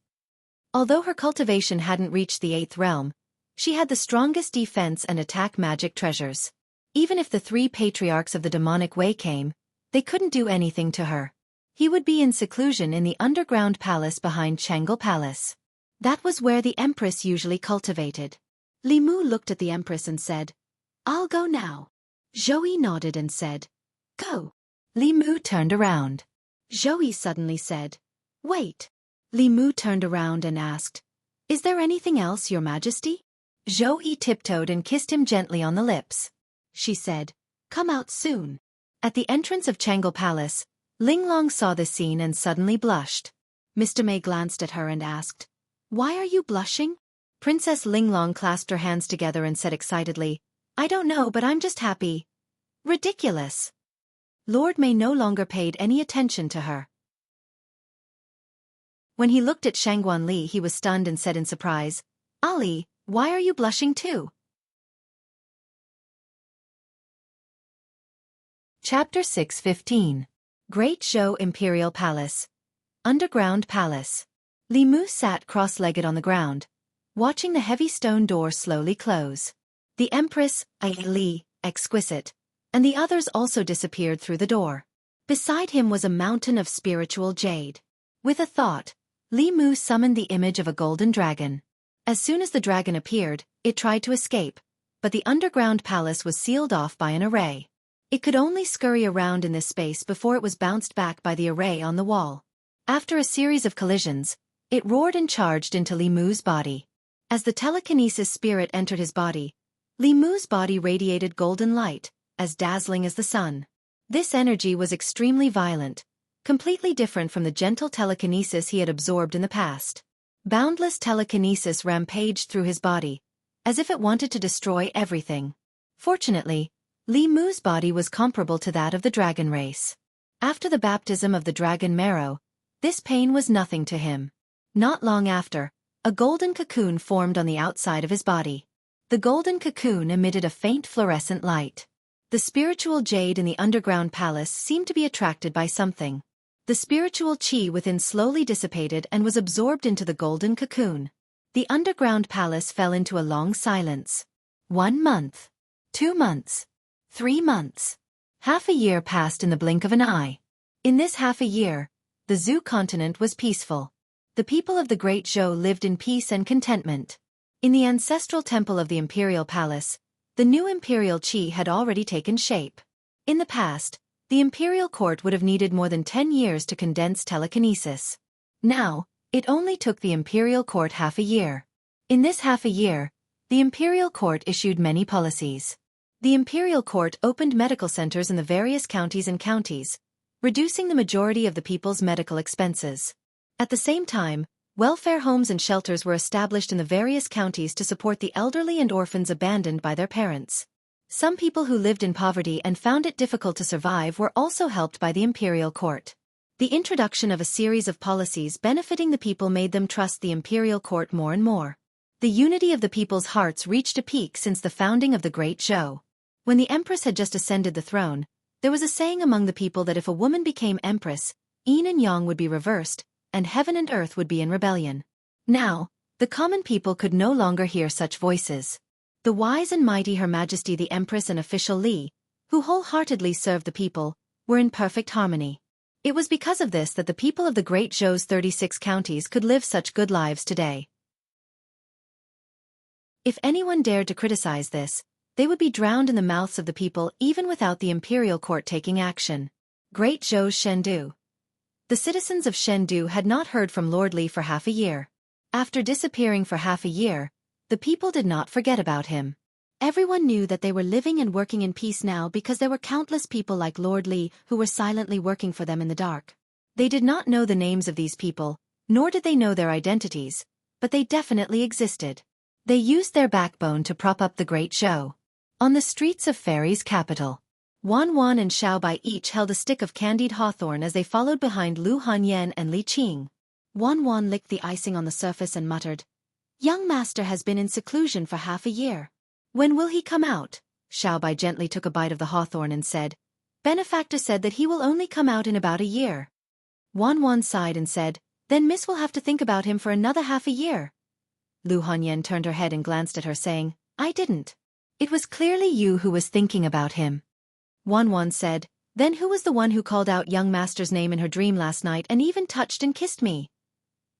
Although her cultivation hadn't reached the 8th realm, she had the strongest defense and attack magic treasures. Even if the 3 patriarchs of the demonic way came, they couldn't do anything to her. He would be in seclusion in the underground palace behind Chang'e Palace. That was where the Empress usually cultivated. Li Mu looked at the Empress and said, "I'll go now." Zhou nodded and said, "Go." Li Mu turned around. Zhou suddenly said, "Wait." Li Mu turned around and asked, "Is there anything else, Your Majesty?" Zhou tiptoed and kissed him gently on the lips. She said, "Come out soon." At the entrance of Chang'e Palace, Linglong saw this scene and suddenly blushed. Mr. Mei glanced at her and asked, "Why are you blushing?" Princess Linglong clasped her hands together and said excitedly, "I don't know, but I'm just happy." Ridiculous. Lord Mei no longer paid any attention to her. When he looked at Shangguan Li, he was stunned and said in surprise, "Ali, why are you blushing too?" Chapter 6:15. Great Zhou Imperial Palace. Underground Palace. Li Mu sat cross-legged on the ground, watching the heavy stone door slowly close. The Empress, Li, exquisite, and the others also disappeared through the door. Beside him was a mountain of spiritual jade. With a thought, Li Mu summoned the image of a golden dragon. As soon as the dragon appeared, it tried to escape, but the underground palace was sealed off by an array. It could only scurry around in this space before it was bounced back by the array on the wall. After a series of collisions, it roared and charged into Li Mu's body. As the telekinesis spirit entered his body, Li Mu's body radiated golden light, as dazzling as the sun. This energy was extremely violent, completely different from the gentle telekinesis he had absorbed in the past. Boundless telekinesis rampaged through his body, as if it wanted to destroy everything. Fortunately, Li Mu's body was comparable to that of the dragon race. After the baptism of the dragon marrow, this pain was nothing to him. Not long after, a golden cocoon formed on the outside of his body. The golden cocoon emitted a faint fluorescent light. The spiritual jade in the underground palace seemed to be attracted by something. The spiritual qi within slowly dissipated and was absorbed into the golden cocoon. The underground palace fell into a long silence. 1 month. 2 months. 3 months. Half a year passed in the blink of an eye. In this half a year, the Zhou continent was peaceful. The people of the Great Zhou lived in peace and contentment. In the ancestral temple of the imperial palace, the new imperial qi had already taken shape. In the past, the imperial court would have needed more than 10 years to condense telekinesis. Now, it only took the imperial court half a year. In this half a year, the imperial court issued many policies. The imperial court opened medical centers in the various counties and counties, reducing the majority of the people's medical expenses. At the same time, welfare homes and shelters were established in the various counties to support the elderly and orphans abandoned by their parents. Some people who lived in poverty and found it difficult to survive were also helped by the imperial court. The introduction of a series of policies benefiting the people made them trust the imperial court more and more. The unity of the people's hearts reached a peak since the founding of the Great Zhou. When the empress had just ascended the throne, there was a saying among the people that if a woman became empress, yin and yang would be reversed, and heaven and earth would be in rebellion. Now, the common people could no longer hear such voices. The wise and mighty Her Majesty the Empress and official Li, who wholeheartedly served the people, were in perfect harmony. It was because of this that the people of the Great Zhou's 36 counties could live such good lives today. If anyone dared to criticize this, they would be drowned in the mouths of the people even without the imperial court taking action. Great Zhou's Chengdu. The citizens of Chengdu had not heard from Lord Li for half a year. After disappearing for half a year, the people did not forget about him. Everyone knew that they were living and working in peace now because there were countless people like Lord Li who were silently working for them in the dark. They did not know the names of these people, nor did they know their identities, but they definitely existed. They used their backbone to prop up the Great Zhou. On the streets of Fairy's capital, Wan Wan and Xiao Bai each held a stick of candied hawthorn as they followed behind Lu Hanyan and Li Qing. Wan Wan licked the icing on the surface and muttered, "Young master has been in seclusion for half a year. When will he come out?" Xiao Bai gently took a bite of the hawthorn and said, "Benefactor said that he will only come out in about a year." Wan Wan sighed and said, "Then Miss will have to think about him for another half a year." Lu Hanyan turned her head and glanced at her saying, "I didn't. It was clearly you who was thinking about him." Wan Wan said, "Then who was the one who called out young master's name in her dream last night and even touched and kissed me?"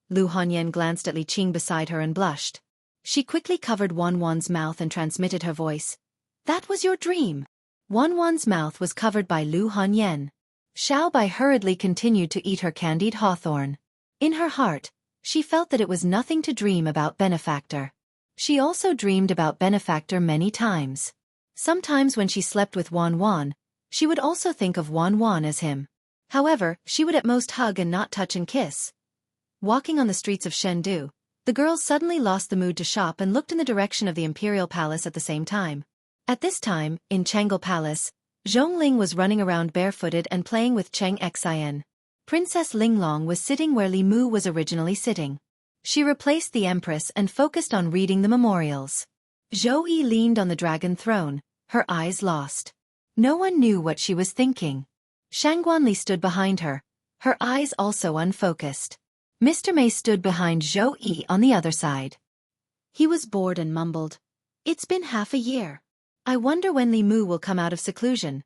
Lu Hanyan glanced at Li Qing beside her and blushed. She quickly covered Wan Wan's mouth and transmitted her voice. "That was your dream." Wan Wan's mouth was covered by Lu Hanyan. Xiao Bai hurriedly continued to eat her candied hawthorn. In her heart, she felt that it was nothing to dream about Benefactor. She also dreamed about Benefactor many times. Sometimes when she slept with Wan Wan, she would also think of Wan Wan as him. However, she would at most hug and not touch and kiss. Walking on the streets of Chengdu, the girls suddenly lost the mood to shop and looked in the direction of the imperial palace at the same time. At this time, in Chang'e Palace, Zhongling was running around barefooted and playing with Xianxia. Princess Linglong was sitting where Li Mu was originally sitting. She replaced the empress and focused on reading the memorials. Zhou Yi leaned on the dragon throne, her eyes lost. No one knew what she was thinking. Shangguanli stood behind her, her eyes also unfocused. Mr. Mei stood behind Zhou Yi on the other side. He was bored and mumbled, "It's been half a year. I wonder when Li Mu will come out of seclusion."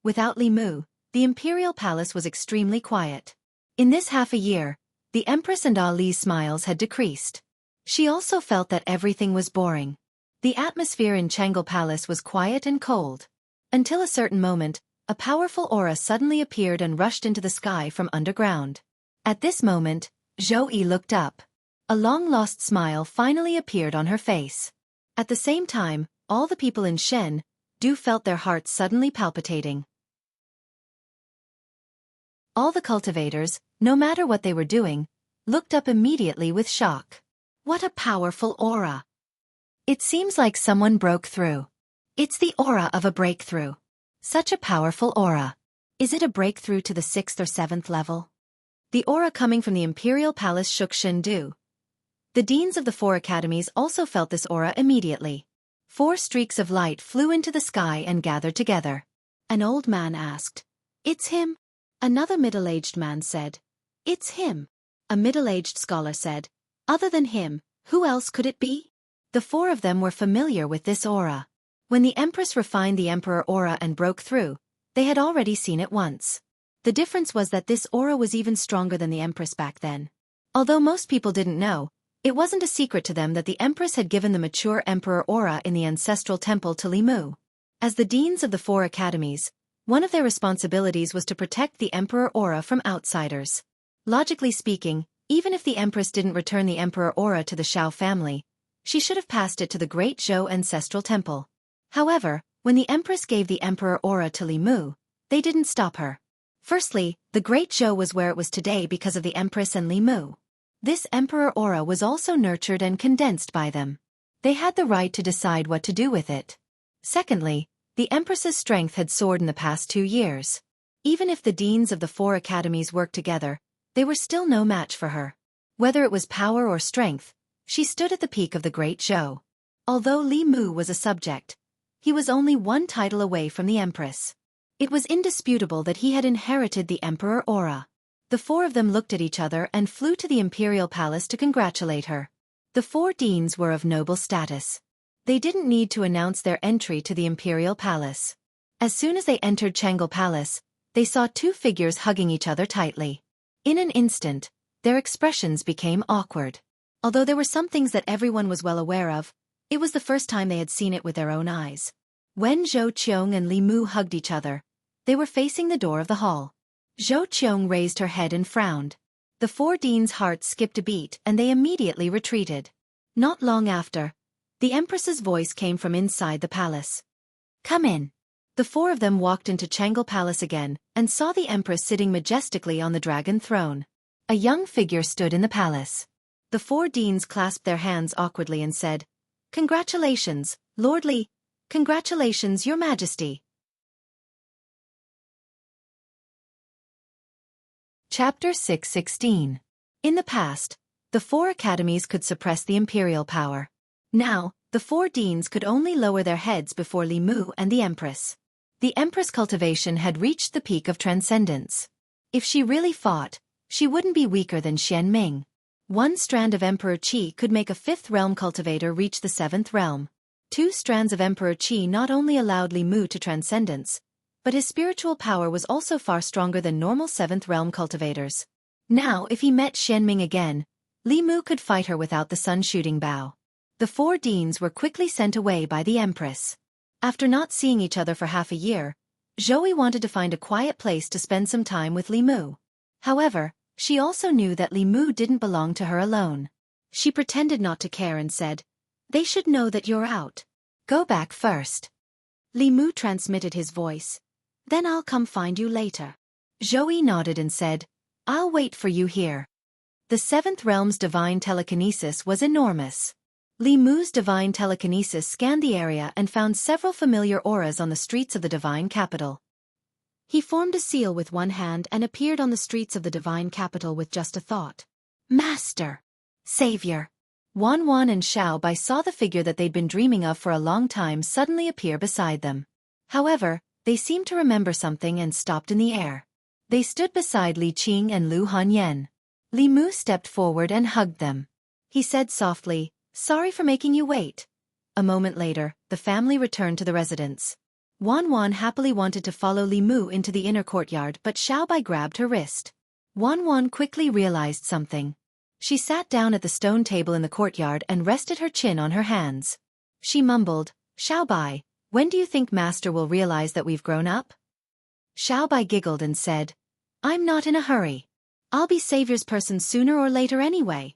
Without Li Mu, the imperial palace was extremely quiet. In this half a year, the empress and Ali's smiles had decreased. She also felt that everything was boring. The atmosphere in Chang'e Palace was quiet and cold. Until a certain moment, a powerful aura suddenly appeared and rushed into the sky from underground. At this moment, Zhou Yi looked up. A long-lost smile finally appeared on her face. At the same time, all the people in Chengdu felt their hearts suddenly palpitating. All the cultivators, no matter what they were doing, looked up immediately with shock. What a powerful aura! It seems like someone broke through. It's the aura of a breakthrough. Such a powerful aura. Is it a breakthrough to the 6th or 7th level? The aura coming from the Imperial Palace shook Shendu. The deans of the 4 academies also felt this aura immediately. 4 streaks of light flew into the sky and gathered together. An old man asked, "It's him?" Another middle-aged man said, "It's him." A middle-aged scholar said, "Other than him, who else could it be?" The 4 of them were familiar with this aura. When the Empress refined the Emperor aura and broke through, they had already seen it once. The difference was that this aura was even stronger than the Empress back then. Although most people didn't know, it wasn't a secret to them that the Empress had given the mature Emperor aura in the ancestral temple to Li Mu. As the deans of the 4 academies, one of their responsibilities was to protect the Emperor aura from outsiders. Logically speaking, even if the Empress didn't return the Emperor aura to the Shao family, she should have passed it to the Great Zhou ancestral temple. However, when the Empress gave the Emperor aura to Li Mu, they didn't stop her. Firstly, the Great Zhou was where it was today because of the Empress and Li Mu. This Emperor aura was also nurtured and condensed by them. They had the right to decide what to do with it. Secondly, the Empress's strength had soared in the past 2 years. Even if the deans of the 4 academies worked together, they were still no match for her. Whether it was power or strength, she stood at the peak of the Great Zhou. Although Li Mu was a subject, he was only 1 title away from the Empress. It was indisputable that he had inherited the Emperor aura. The 4 of them looked at each other and flew to the Imperial Palace to congratulate her. The 4 deans were of noble status. They didn't need to announce their entry to the Imperial Palace. As soon as they entered Chang'e Palace, they saw 2 figures hugging each other tightly. In an instant, their expressions became awkward. Although there were some things that everyone was well aware of, it was the first time they had seen it with their own eyes. When Zhou Qiong and Li Mu hugged each other, they were facing the door of the hall. Zhou Qiong raised her head and frowned. The 4 deans' hearts skipped a beat and they immediately retreated. Not long after, the Empress's voice came from inside the palace. "Come in." The 4 of them walked into Chang'e Palace again and saw the Empress sitting majestically on the dragon throne. A young figure stood in the palace. The 4 deans clasped their hands awkwardly and said, "Congratulations, Lord Li. Congratulations, Your Majesty." Chapter 616. In the past, the 4 academies could suppress the imperial power. Now, the 4 deans could only lower their heads before Li Mu and the Empress. The Empress Cultivation had reached the peak of transcendence. If she really fought, she wouldn't be weaker than Xian Ming. 1 strand of Emperor Qi could make a 5th realm cultivator reach the 7th realm. 2 strands of Emperor Qi not only allowed Li Mu to transcendence, but his spiritual power was also far stronger than normal 7th realm cultivators. Now if he met Xianming again, Li Mu could fight her without the sun shooting bow. The 4 deans were quickly sent away by the Empress. After not seeing each other for half a year, Zhou wanted to find a quiet place to spend some time with Li Mu. However, she also knew that Li Mu didn't belong to her alone. She pretended not to care and said, "They should know that you're out. Go back first." Li Mu transmitted his voice. "Then I'll come find you later." Zhou nodded and said, "I'll wait for you here." The 7th realm's divine telekinesis was enormous. Li Mu's divine telekinesis scanned the area and found several familiar auras on the streets of the divine capital. He formed a seal with 1 hand and appeared on the streets of the divine capital with just a thought. "Master! Savior!" Wan and Xiao Bai saw the figure that they'd been dreaming of for a long time suddenly appear beside them. However, they seemed to remember something and stopped in the air. They stood beside Li Qing and Lu Hanyan. Li Mu stepped forward and hugged them. He said softly, "Sorry for making you wait." A moment later, the family returned to the residence. Wan happily wanted to follow Li Mu into the inner courtyard, but Xiao Bai grabbed her wrist. Wan quickly realized something. She sat down at the stone table in the courtyard and rested her chin on her hands. She mumbled, "Xiao Bai, when do you think Master will realize that we've grown up?" Xiao Bai giggled and said, "I'm not in a hurry. I'll be Savior's person sooner or later anyway."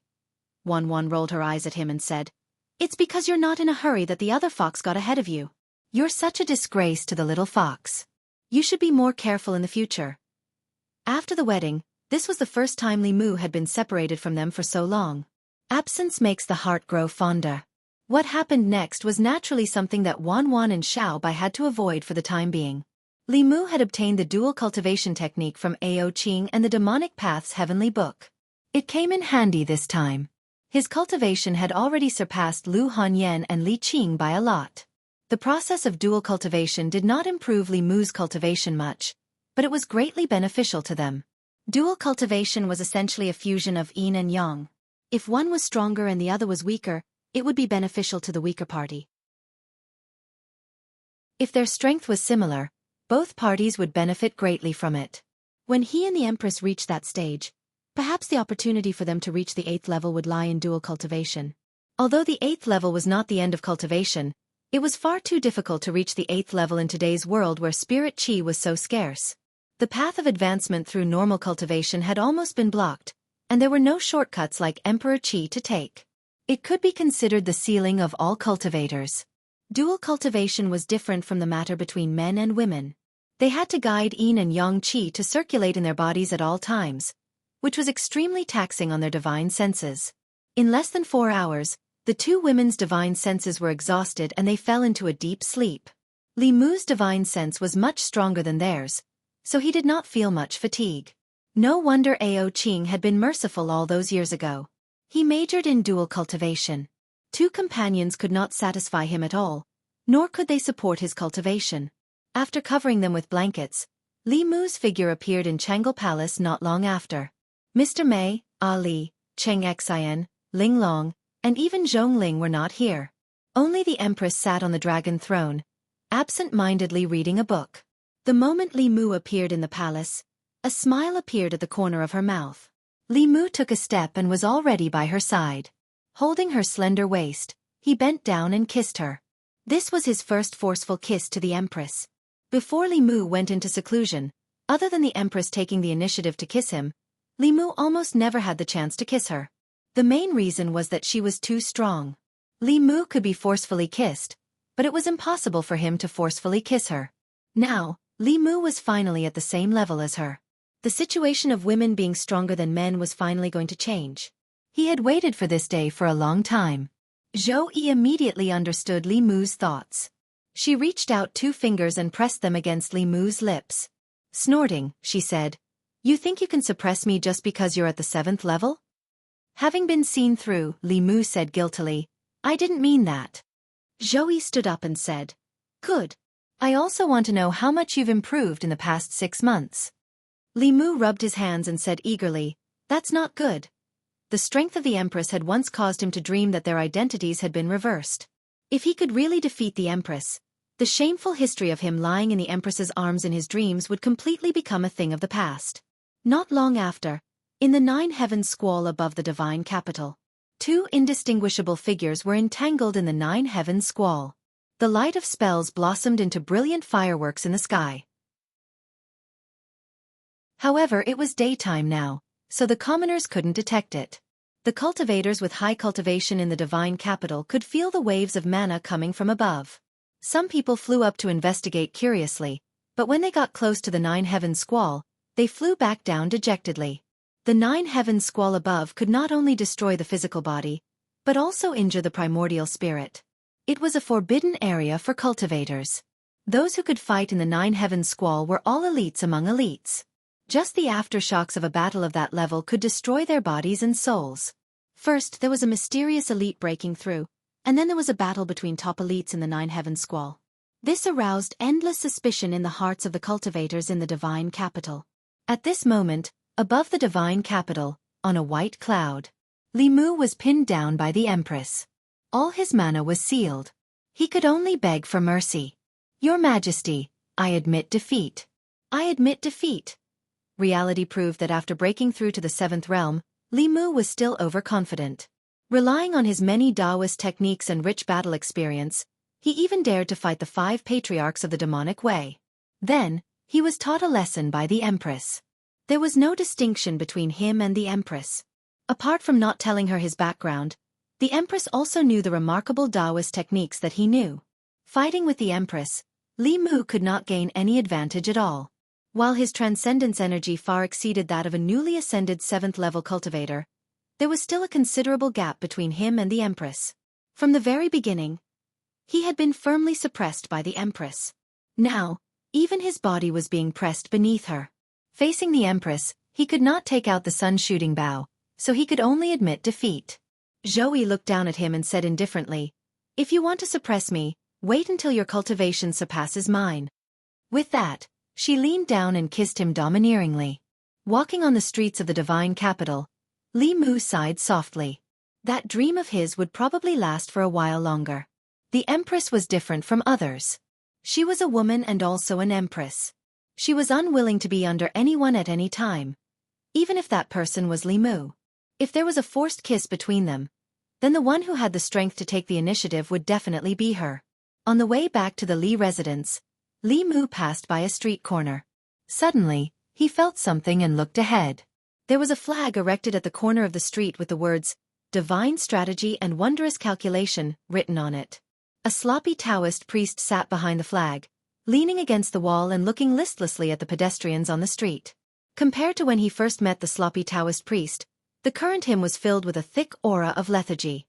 Wan rolled her eyes at him and said, "It's because you're not in a hurry that the other fox got ahead of you. You're such a disgrace to the little fox. You should be more careful in the future." After the wedding, this was the first time Li Mu had been separated from them for so long. Absence makes the heart grow fonder. What happened next was naturally something that Wan Wan and Xiao Bai had to avoid for the time being. Li Mu had obtained the dual cultivation technique from Ao Qing and the Demonic Path's heavenly book. It came in handy this time. His cultivation had already surpassed Lu Hanyan and Li Qing by a lot. The process of dual cultivation did not improve Li Mu's cultivation much, but it was greatly beneficial to them. Dual cultivation was essentially a fusion of yin and yang. If one was stronger and the other was weaker, it would be beneficial to the weaker party. If their strength was similar, both parties would benefit greatly from it. When he and the Empress reached that stage, perhaps the opportunity for them to reach the 8th level would lie in dual cultivation. Although the 8th level was not the end of cultivation, it was far too difficult to reach the 8th level in today's world where spirit qi was so scarce. The path of advancement through normal cultivation had almost been blocked, and there were no shortcuts like Emperor Qi to take. It could be considered the ceiling of all cultivators. Dual cultivation was different from the matter between men and women. They had to guide yin and yang qi to circulate in their bodies at all times, which was extremely taxing on their divine senses. In less than 4 hours, the two women's divine senses were exhausted and they fell into a deep sleep. Li Mu's divine sense was much stronger than theirs, so he did not feel much fatigue. No wonder Ao Qing had been merciful all those years ago. He majored in dual cultivation. 2 companions could not satisfy him at all, nor could they support his cultivation. After covering them with blankets, Li Mu's figure appeared in Changle Palace not long after. Mr. Mei, Ali, Cheng Xian, Ling Long, and even Zhong Ling were not here. Only the Empress sat on the dragon throne, absent-mindedly reading a book. The moment Li Mu appeared in the palace, a smile appeared at the corner of her mouth. Li Mu took a step and was already by her side. Holding her slender waist, he bent down and kissed her. This was his first forceful kiss to the Empress. Before Li Mu went into seclusion, other than the Empress taking the initiative to kiss him, Li Mu almost never had the chance to kiss her. The main reason was that she was too strong. Li Mu could be forcefully kissed, but it was impossible for him to forcefully kiss her. Now, Li Mu was finally at the same level as her. The situation of women being stronger than men was finally going to change. He had waited for this day for a long time. Zhou Yi immediately understood Li Mu's thoughts. She reached out 2 fingers and pressed them against Li Mu's lips. Snorting, she said, "You think you can suppress me just because you're at the 7th level?" Having been seen through, Li Mu said guiltily, "I didn't mean that." Zhou Yi stood up and said, "Good. I also want to know how much you've improved in the past 6 months. Li Mu rubbed his hands and said eagerly, "That's not good." The strength of the Empress had once caused him to dream that their identities had been reversed. If he could really defeat the Empress, the shameful history of him lying in the Empress's arms in his dreams would completely become a thing of the past. Not long after, in the 9 heaven squall above the divine capital, 2 indistinguishable figures were entangled in the 9 heaven squall. The light of spells blossomed into brilliant fireworks in the sky. However, it was daytime now, so the commoners couldn't detect it. The cultivators with high cultivation in the divine capital could feel the waves of mana coming from above. Some people flew up to investigate curiously, but when they got close to the 9 heaven squall, they flew back down dejectedly. The 9 heaven squall above could not only destroy the physical body, but also injure the primordial spirit. It was a forbidden area for cultivators. Those who could fight in the 9 heaven squall were all elites among elites. Just the aftershocks of a battle of that level could destroy their bodies and souls. First, there was a mysterious elite breaking through, and then there was a battle between top elites in the 9 heaven squall. This aroused endless suspicion in the hearts of the cultivators in the divine capital. At this moment, above the divine capital, on a white cloud, Li Mu was pinned down by the Empress. All his mana was sealed. He could only beg for mercy. "Your Majesty, I admit defeat. I admit defeat." Reality proved that after breaking through to the 7th realm, Li Mu was still overconfident. Relying on his many Taoist techniques and rich battle experience, he even dared to fight the 5 patriarchs of the demonic way. Then, he was taught a lesson by the Empress. There was no distinction between him and the Empress. Apart from not telling her his background, the Empress also knew the remarkable Taoist techniques that he knew. Fighting with the Empress, Li Mu could not gain any advantage at all. While his transcendence energy far exceeded that of a newly ascended 7th level cultivator, there was still a considerable gap between him and the Empress. From the very beginning, he had been firmly suppressed by the Empress. Now, even his body was being pressed beneath her. Facing the Empress, he could not take out the sun-shooting bow, so he could only admit defeat. Zhou looked down at him and said indifferently, "If you want to suppress me, wait until your cultivation surpasses mine." With that, she leaned down and kissed him domineeringly. Walking on the streets of the divine capital, Li Mu sighed softly. That dream of his would probably last for a while longer. The Empress was different from others. She was a woman and also an Empress. She was unwilling to be under anyone at any time, even if that person was Li Mu. If there was a forced kiss between them, then the one who had the strength to take the initiative would definitely be her. On the way back to the Li residence, Li Mu passed by a street corner. Suddenly, he felt something and looked ahead. There was a flag erected at the corner of the street with the words, "Divine Strategy and Wondrous Calculation," written on it. A sloppy Taoist priest sat behind the flag, leaning against the wall and looking listlessly at the pedestrians on the street. Compared to when he first met the sloppy Taoist priest, the current him was filled with a thick aura of lethargy.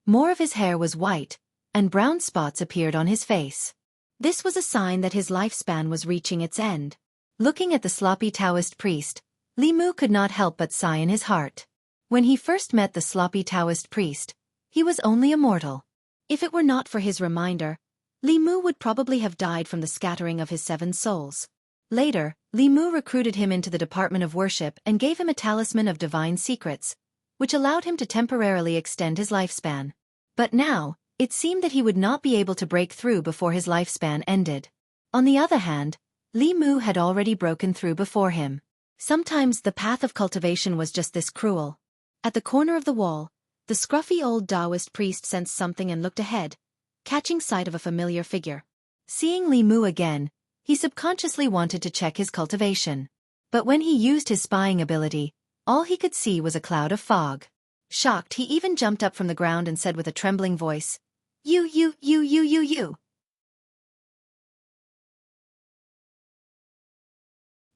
More of his hair was white, and brown spots appeared on his face. This was a sign that his lifespan was reaching its end. Looking at the sloppy Taoist priest, Li Mu could not help but sigh in his heart. When he first met the sloppy Taoist priest, he was only a mortal. If it were not for his reminder, Li Mu would probably have died from the scattering of his 7 souls. Later, Li Mu recruited him into the Department of Worship and gave him a talisman of divine secrets, which allowed him to temporarily extend his lifespan. But now, it seemed that he would not be able to break through before his lifespan ended. On the other hand, Li Mu had already broken through before him. Sometimes the path of cultivation was just this cruel. At the corner of the wall, the scruffy old Taoist priest sensed something and looked ahead, catching sight of a familiar figure. Seeing Li Mu again, he subconsciously wanted to check his cultivation. But when he used his spying ability, all he could see was a cloud of fog. Shocked, he even jumped up from the ground and said with a trembling voice, You.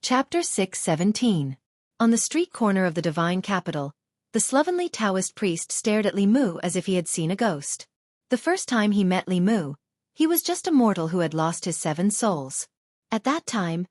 Chapter 6:17. On the street corner of the divine capital, the slovenly Taoist priest stared at Li Mu as if he had seen a ghost. The first time he met Li Mu, he was just a mortal who had lost his 7 souls. At that time,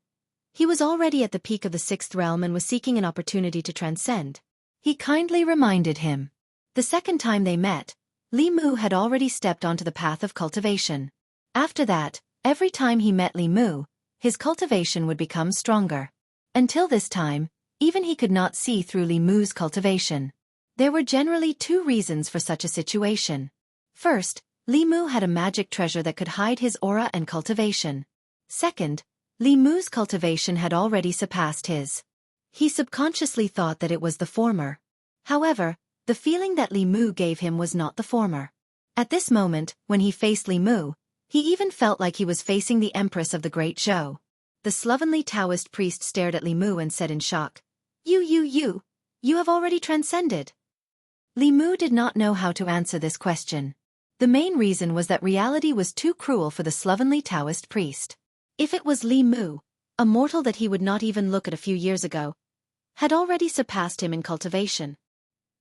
he was already at the peak of the 6th realm and was seeking an opportunity to transcend. He kindly reminded him. The second time they met, Li Mu had already stepped onto the path of cultivation. After that, every time he met Li Mu, his cultivation would become stronger. Until this time, even he could not see through Li Mu's cultivation. There were generally 2 reasons for such a situation. First, Li Mu had a magic treasure that could hide his aura and cultivation. Second, Li Mu's cultivation had already surpassed his. He subconsciously thought that it was the former. However, the feeling that Li Mu gave him was not the former. At this moment, when he faced Li Mu, he even felt like he was facing the Empress of the Great Zhou. The slovenly Taoist priest stared at Li Mu and said in shock, You have already transcended. Li Mu did not know how to answer this question. The main reason was that reality was too cruel for the slovenly Taoist priest. If it was Li Mu, a mortal that he would not even look at a few years ago, had already surpassed him in cultivation,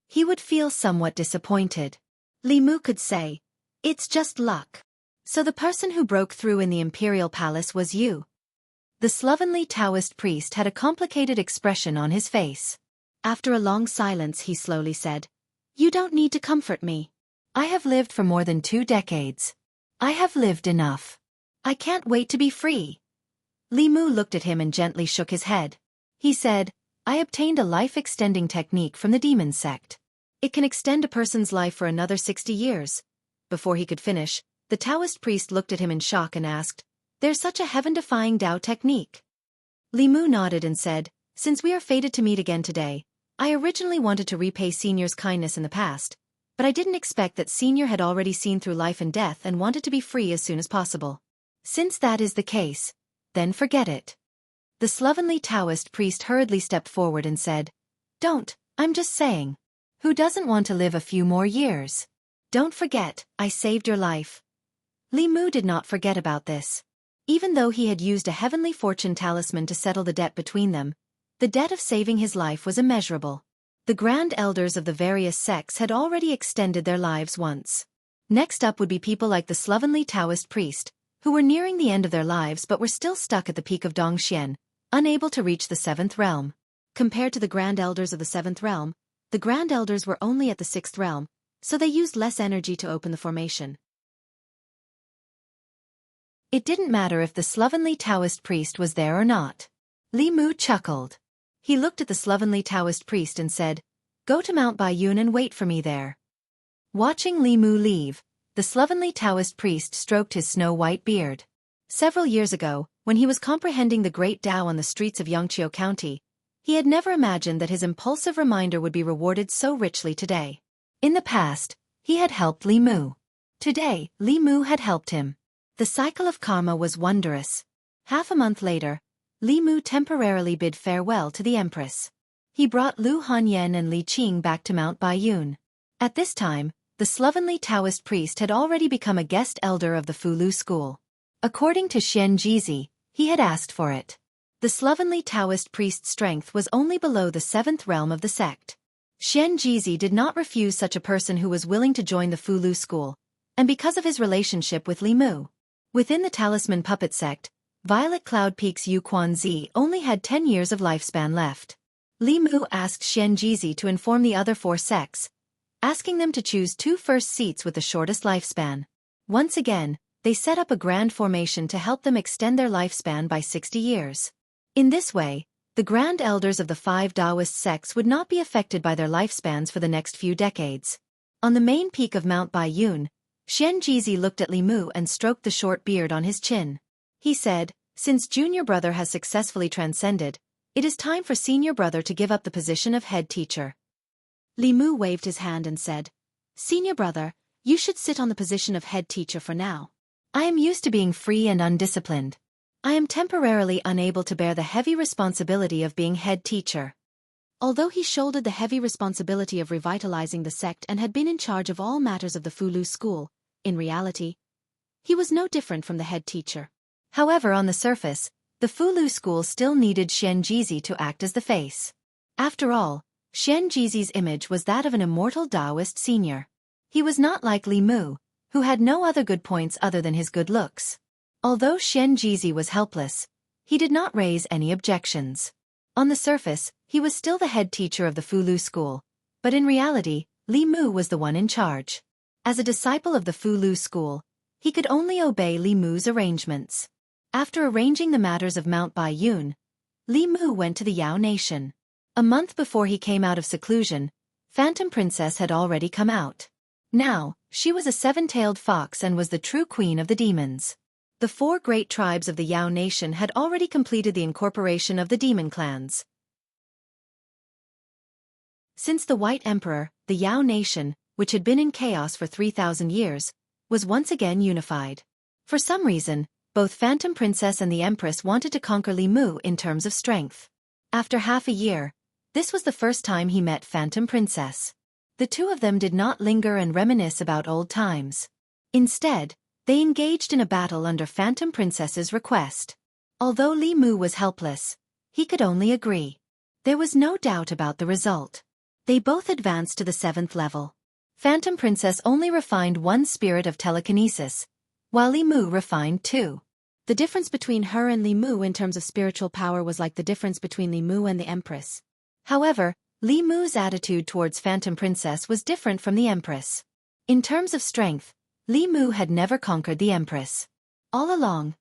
he would feel somewhat disappointed. Li Mu could say, "It's just luck. So the person who broke through in the imperial palace was you." The slovenly Taoist priest had a complicated expression on his face. After a long silence he slowly said, "You don't need to comfort me. I have lived for more than 2 decades. I have lived enough. I can't wait to be free." Li Mu looked at him and gently shook his head. He said, "I obtained a life-extending technique from the demon sect. It can extend a person's life for another 60 years. Before he could finish, the Taoist priest looked at him in shock and asked, "There's such a heaven-defying Tao technique?" Li Mu nodded and said, "Since we are fated to meet again today, I originally wanted to repay Senior's kindness in the past, but I didn't expect that Senior had already seen through life and death and wanted to be free as soon as possible. Since that is the case, then forget it." The slovenly Taoist priest hurriedly stepped forward and said, "Don't, I'm just saying. Who doesn't want to live a few more years? Don't forget, I saved your life." Li Mu did not forget about this. Even though he had used a heavenly fortune talisman to settle the debt between them, the debt of saving his life was immeasurable. The grand elders of the various sects had already extended their lives once. Next up would be people like the slovenly Taoist priest, who were nearing the end of their lives but were still stuck at the peak of Dongxian, unable to reach the 7th realm. Compared to the grand elders of the 7th realm, the grand elders were only at the 6th realm, so they used less energy to open the formation. It didn't matter if the slovenly Taoist priest was there or not. Li Mu chuckled. He looked at the slovenly Taoist priest and said, "Go to Mount Baiyun and wait for me there." Watching Li Mu leave, the slovenly Taoist priest stroked his snow-white beard. Several years ago, when he was comprehending the Great Tao on the streets of Xianxia County, he had never imagined that his impulsive reminder would be rewarded so richly today. In the past, he had helped Li Mu. Today, Li Mu had helped him. The cycle of karma was wondrous. Half a month later, Li Mu temporarily bid farewell to the Empress. He brought Lu Hanyan and Li Qing back to Mount Baiyun. At this time, the slovenly Taoist priest had already become a guest elder of the Fulu school. According to Xianxia, he had asked for it. The slovenly Taoist priest's strength was only below the 7th realm of the sect. Xianxia did not refuse such a person who was willing to join the Fulu school, and because of his relationship with Li Mu. Within the Talisman Puppet sect, Violet Cloud Peak's Yu Quanzi only had 10 years of lifespan left. Li Mu asked Xianxia to inform the other 4 sects, asking them to choose 2 first seats with the shortest lifespan. Once again, they set up a grand formation to help them extend their lifespan by 60 years. In this way, the grand elders of the 5 Taoist sects would not be affected by their lifespans for the next few decades. On the main peak of Mount Baiyun, Xianxia looked at Li Mu and stroked the short beard on his chin. He said, "Since junior brother has successfully transcended, it is time for senior brother to give up the position of head teacher." Li Mu waved his hand and said, "Senior brother, you should sit on the position of head teacher for now. I am used to being free and undisciplined. I am temporarily unable to bear the heavy responsibility of being head teacher." Although he shouldered the heavy responsibility of revitalizing the sect and had been in charge of all matters of the Fulu school, in reality, he was no different from the head teacher. However, on the surface, the Fulu school still needed Xianxia to act as the face. After all, Xianxia's image was that of an immortal Taoist senior. He was not like Li Mu, who had no other good points other than his good looks. Although Xianxia was helpless, he did not raise any objections. On the surface, he was still the head teacher of the Fulu school, but in reality, Li Mu was the one in charge. As a disciple of the Fulu school, he could only obey Li Mu's arrangements. After arranging the matters of Mount Baiyun, Li Mu went to the Yao nation. A month before he came out of seclusion, Phantom Princess had already come out. Now, she was a 7-tailed fox and was the true queen of the demons. The 4 great tribes of the Yao nation had already completed the incorporation of the demon clans. Since the White Emperor, the Yao nation, which had been in chaos for 3,000 years, was once again unified. For some reason, both Phantom Princess and the Empress wanted to conquer Li Mu in terms of strength. After half a year, this was the first time he met Phantom Princess. The two of them did not linger and reminisce about old times. Instead, they engaged in a battle under Phantom Princess's request. Although Li Mu was helpless, he could only agree. There was no doubt about the result. They both advanced to the 7th level. Phantom Princess only refined 1 spirit of telekinesis, while Li Mu refined 2. The difference between her and Li Mu in terms of spiritual power was like the difference between Li Mu and the Empress. However, Li Mu's attitude towards Phantom Princess was different from the Empress. In terms of strength, Li Mu had never conquered the Empress. All along,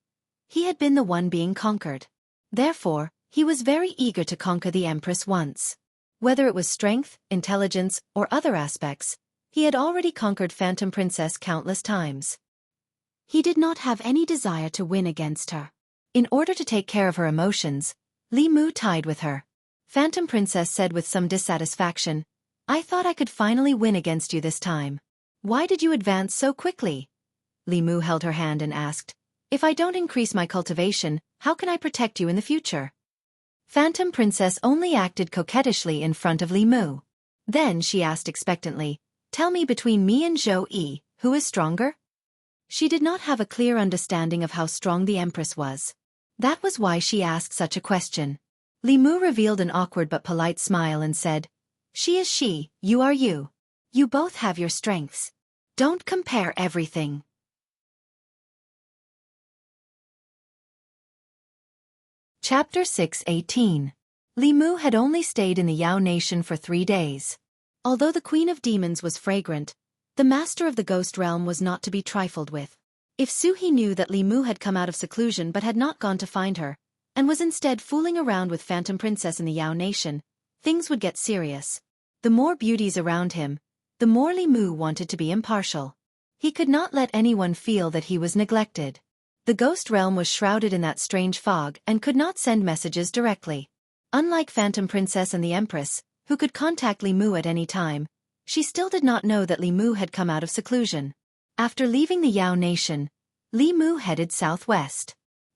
he had been the one being conquered. Therefore, he was very eager to conquer the Empress once. Whether it was strength, intelligence, or other aspects, he had already conquered Phantom Princess countless times. He did not have any desire to win against her. In order to take care of her emotions, Li Mu tied with her. Phantom Princess said with some dissatisfaction, "I thought I could finally win against you this time. Why did you advance so quickly?" Li Mu held her hand and asked, "If I don't increase my cultivation, how can I protect you in the future?" Phantom Princess only acted coquettishly in front of Li Mu. Then she asked expectantly, "Tell me, between me and Zhou Yi, who is stronger?" She did not have a clear understanding of how strong the Empress was. That was why she asked such a question. Li Mu revealed an awkward but polite smile and said, She is she, you are you. You both have your strengths. Don't compare everything. Chapter 6:18. Li Mu had only stayed in the Yao nation for 3 days. Although the Queen of Demons was fragrant, the master of the ghost realm was not to be trifled with. If Su He knew that Li Mu had come out of seclusion but had not gone to find her, and was instead fooling around with Phantom Princess in the Yao nation, things would get serious. The more beauties around him, the more Li Mu wanted to be impartial. He could not let anyone feel that he was neglected. The ghost realm was shrouded in that strange fog and could not send messages directly. Unlike Phantom Princess and the Empress, who could contact Li Mu at any time, she still did not know that Li Mu had come out of seclusion. After leaving the Yao nation, Li Mu headed southwest.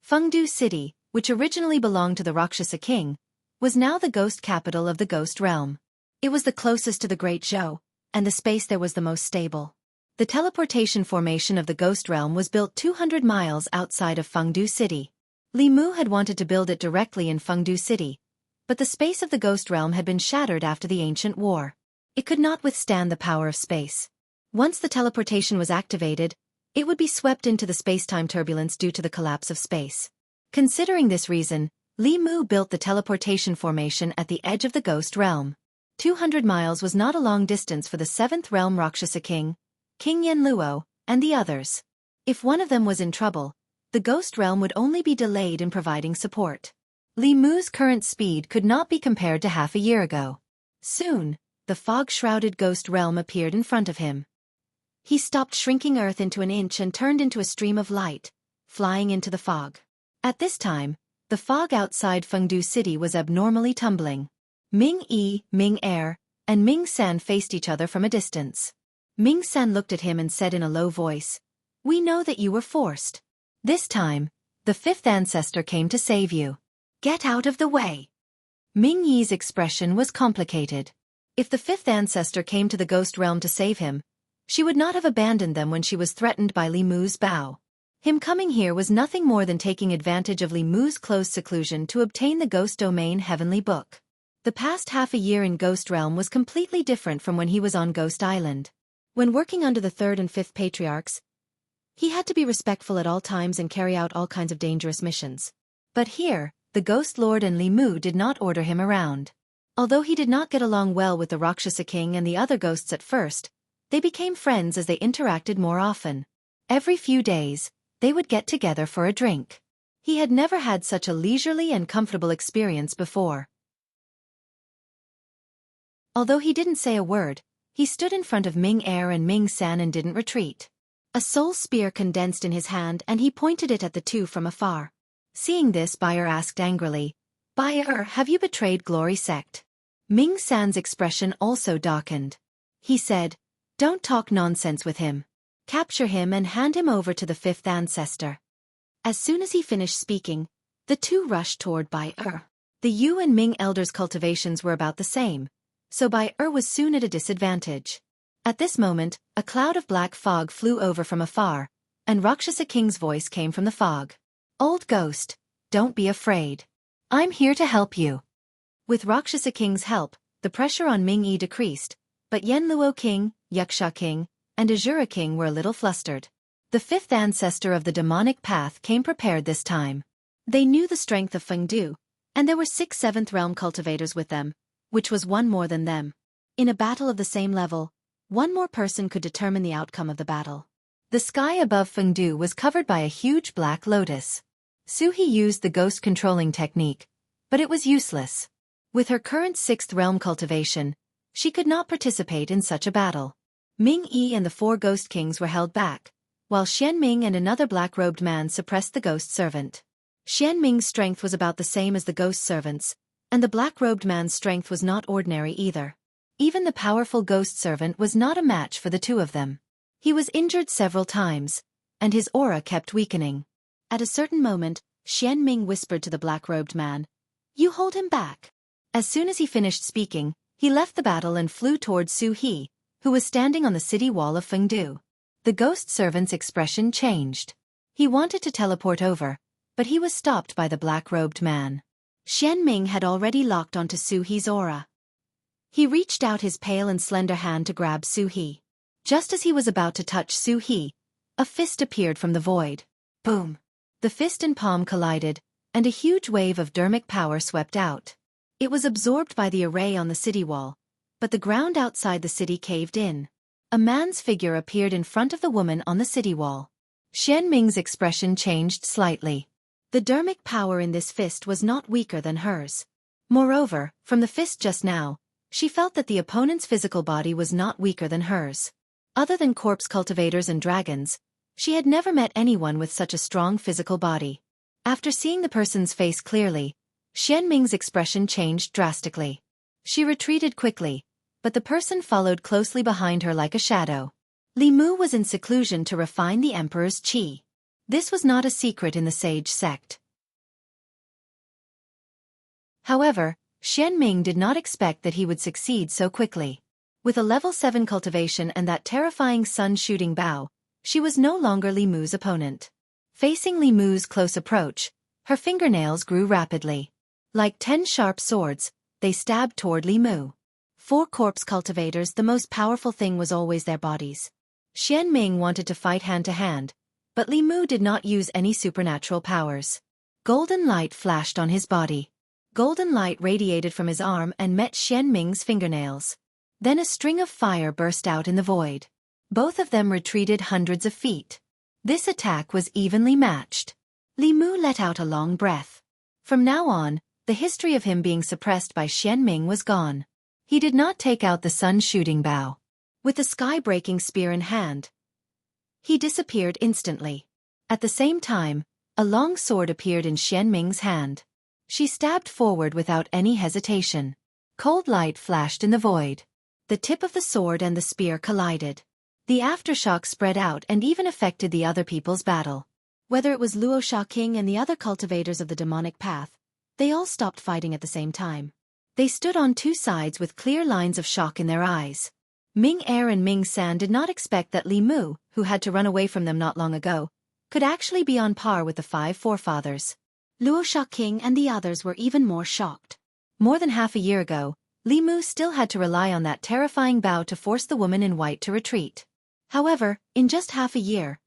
Fengdu City, which originally belonged to the Rakshasa king, was now the ghost capital of the ghost realm. It was the closest to the Great Zhou, and the space there was the most stable. The teleportation formation of the ghost realm was built 200 miles outside of Fengdu City. Li Mu had wanted to build it directly in Fengdu City, but the space of the ghost realm had been shattered after the ancient war. It could not withstand the power of space. Once the teleportation was activated, it would be swept into the space-time turbulence due to the collapse of space. Considering this reason, Li Mu built the teleportation formation at the edge of the ghost realm. 200 miles was not a long distance for the 7th realm Rakshasa king, King Yanluo, and the others. If one of them was in trouble, the ghost realm would only be delayed in providing support. Li Mu's current speed could not be compared to half a year ago. Soon, the fog-shrouded ghost realm appeared in front of him. He stopped shrinking Earth into an inch and turned into a stream of light, flying into the fog. At this time, the fog outside Fengdu City was abnormally tumbling. Ming Yi, Ming Er, and Ming San faced each other from a distance. Ming San looked at him and said in a low voice, "We know that you were forced. This time, the 5th ancestor came to save you. Get out of the way." Ming Yi's expression was complicated. If the 5th ancestor came to the ghost realm to save him, she would not have abandoned them when she was threatened by Li Mu's bow. Him coming here was nothing more than taking advantage of Li Mu's closed seclusion to obtain the ghost domain heavenly book. The past half a year in Ghost Realm was completely different from when he was on Ghost Island. When working under the 3rd and 5th patriarchs, he had to be respectful at all times and carry out all kinds of dangerous missions. But here, the Ghost Lord and Li Mu did not order him around. Although he did not get along well with the Rakshasa king and the other ghosts at first, they became friends as they interacted more often. Every few days, they would get together for a drink. He had never had such a leisurely and comfortable experience before. Although he didn't say a word, he stood in front of Ming Er and Ming San and didn't retreat. A soul spear condensed in his hand and he pointed it at the two from afar. Seeing this, Bayer asked angrily, "Bayer, have you betrayed Glory Sect?" Ming San's expression also darkened. He said, "Don't talk nonsense with him. Capture him and hand him over to the 5th ancestor." As soon as he finished speaking, the two rushed toward Bayer. The Yu and Ming elders' cultivations were about the same, so Bayer was soon at a disadvantage. At this moment, a cloud of black fog flew over from afar, and Rakshasa King's voice came from the fog. "Old ghost, don't be afraid. I'm here to help you." With Rakshasa King's help, the pressure on Ming Yi decreased, but Yanluo King, Yuxia King, and Azura King were a little flustered. The 5th ancestor of the demonic path came prepared this time. They knew the strength of Fengdu, and there were 6 7th realm cultivators with them, which was one more than them. In a battle of the same level, one more person could determine the outcome of the battle. The sky above Fengdu was covered by a huge black lotus. Su He used the ghost controlling technique, but it was useless. With her current 6th realm cultivation, she could not participate in such a battle. Ming Yi and the 4 ghost kings were held back, while Xian Ming and another black-robed man suppressed the ghost servant. Xian Ming's strength was about the same as the ghost servant's, and the black-robed man's strength was not ordinary either. Even the powerful ghost servant was not a match for the two of them. He was injured several times, and his aura kept weakening. At a certain moment, Xian Ming whispered to the black-robed man, "You hold him back." As soon as he finished speaking, he left the battle and flew towards Su He, who was standing on the city wall of Fengdu. The ghost servant's expression changed. He wanted to teleport over, but he was stopped by the black-robed man. Xian Ming had already locked onto Su He's aura. He reached out his pale and slender hand to grab Su He. Just as he was about to touch Su He, a fist appeared from the void. Boom! The fist and palm collided, and a huge wave of dermic power swept out. It was absorbed by the array on the city wall, but the ground outside the city caved in. A man's figure appeared in front of the woman on the city wall. Xianming's expression changed slightly. The dermic power in this fist was not weaker than hers. Moreover, from the fist just now, she felt that the opponent's physical body was not weaker than hers. Other than corpse cultivators and dragons, she had never met anyone with such a strong physical body. After seeing the person's face clearly, Xianming's expression changed drastically. She retreated quickly, but the person followed closely behind her like a shadow. Li Mu was in seclusion to refine the emperor's qi. This was not a secret in the sage sect. However, Xianming did not expect that he would succeed so quickly. With a level 7 cultivation and that terrifying sun-shooting bow, she was no longer Li Mu's opponent. Facing Li Mu's close approach, her fingernails grew rapidly. Like 10 sharp swords, they stabbed toward Li Mu. For corpse cultivators, the most powerful thing was always their bodies. Xianming wanted to fight hand-to-hand, but Li Mu did not use any supernatural powers. Golden light flashed on his body. Golden light radiated from his arm and met Xianming's fingernails. Then a string of fire burst out in the void. Both of them retreated hundreds of feet. This attack was evenly matched. Li Mu let out a long breath. From now on, the history of him being suppressed by Xianming was gone. He did not take out the sun-shooting bow. With the sky-breaking spear in hand, he disappeared instantly. At the same time, a long sword appeared in Xianming's hand. She stabbed forward without any hesitation. Cold light flashed in the void. The tip of the sword and the spear collided. The aftershock spread out and even affected the other people's battle. Whether it was Luo Xiaoqing and the other cultivators of the demonic path, they all stopped fighting at the same time. They stood on two sides with clear lines of shock in their eyes. Ming Er and Ming San did not expect that Li Mu, who had to run away from them not long ago, could actually be on par with the 5 forefathers. Luo Xiaoqing and the others were even more shocked. More than half a year ago, Li Mu still had to rely on that terrifying bow to force the woman in white to retreat. However, in just half a year,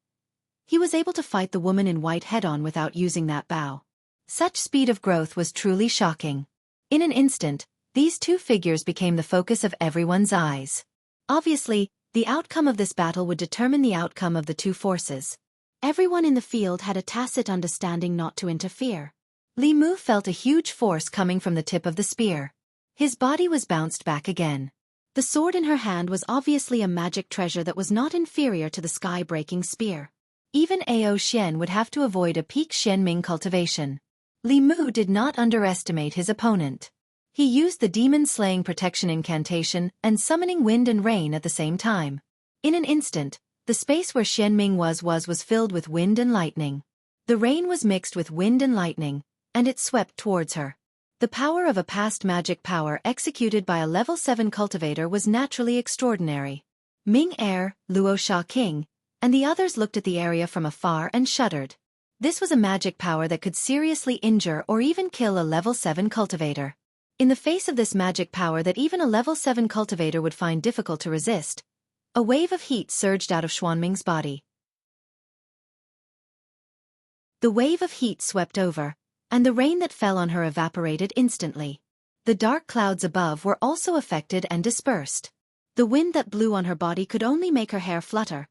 he was able to fight the woman in white head-on without using that bow. Such speed of growth was truly shocking. In an instant, these two figures became the focus of everyone's eyes. Obviously, the outcome of this battle would determine the outcome of the two forces. Everyone in the field had a tacit understanding not to interfere. Li Mu felt a huge force coming from the tip of the spear. His body was bounced back again. The sword in her hand was obviously a magic treasure that was not inferior to the sky-breaking spear. Even Ao Xian would have to avoid a peak Xianming cultivation. Li Mu did not underestimate his opponent. He used the demon-slaying protection incantation and summoning wind and rain at the same time. In an instant, the space where Xianming was filled with wind and lightning. The rain was mixed with wind and lightning, and it swept towards her. The power of a past magic power executed by a level 7 cultivator was naturally extraordinary. Ming Er, Luo Xiaoqing, and the others looked at the area from afar and shuddered. This was a magic power that could seriously injure or even kill a level 7 cultivator. In the face of this magic power that even a level 7 cultivator would find difficult to resist, a wave of heat surged out of Xuanming's body. The wave of heat swept over, and the rain that fell on her evaporated instantly. The dark clouds above were also affected and dispersed. The wind that blew on her body could only make her hair flutter.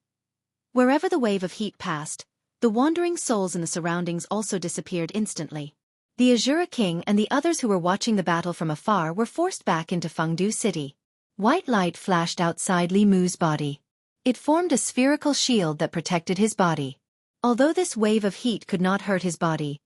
Wherever the wave of heat passed, the wandering souls in the surroundings also disappeared instantly. The Azura King and the others who were watching the battle from afar were forced back into Fengdu City. White light flashed outside Li Mu's body. It formed a spherical shield that protected his body. Although this wave of heat could not hurt his body,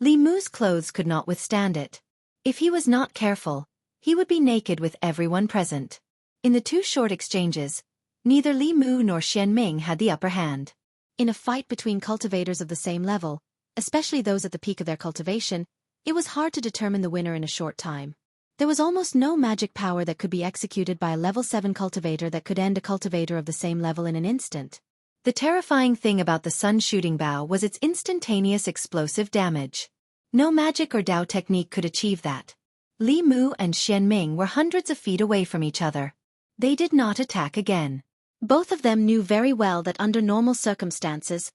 Li Mu's clothes could not withstand it. If he was not careful, he would be naked with everyone present. In the two short exchanges, neither Li Mu nor Xianming had the upper hand. In a fight between cultivators of the same level, especially those at the peak of their cultivation, it was hard to determine the winner in a short time. There was almost no magic power that could be executed by a level 7 cultivator that could end a cultivator of the same level in an instant. The terrifying thing about the sun-shooting bow was its instantaneous explosive damage. No magic or Dao technique could achieve that. Li Mu and Xianming were hundreds of feet away from each other. They did not attack again. Both of them knew very well that under normal circumstances,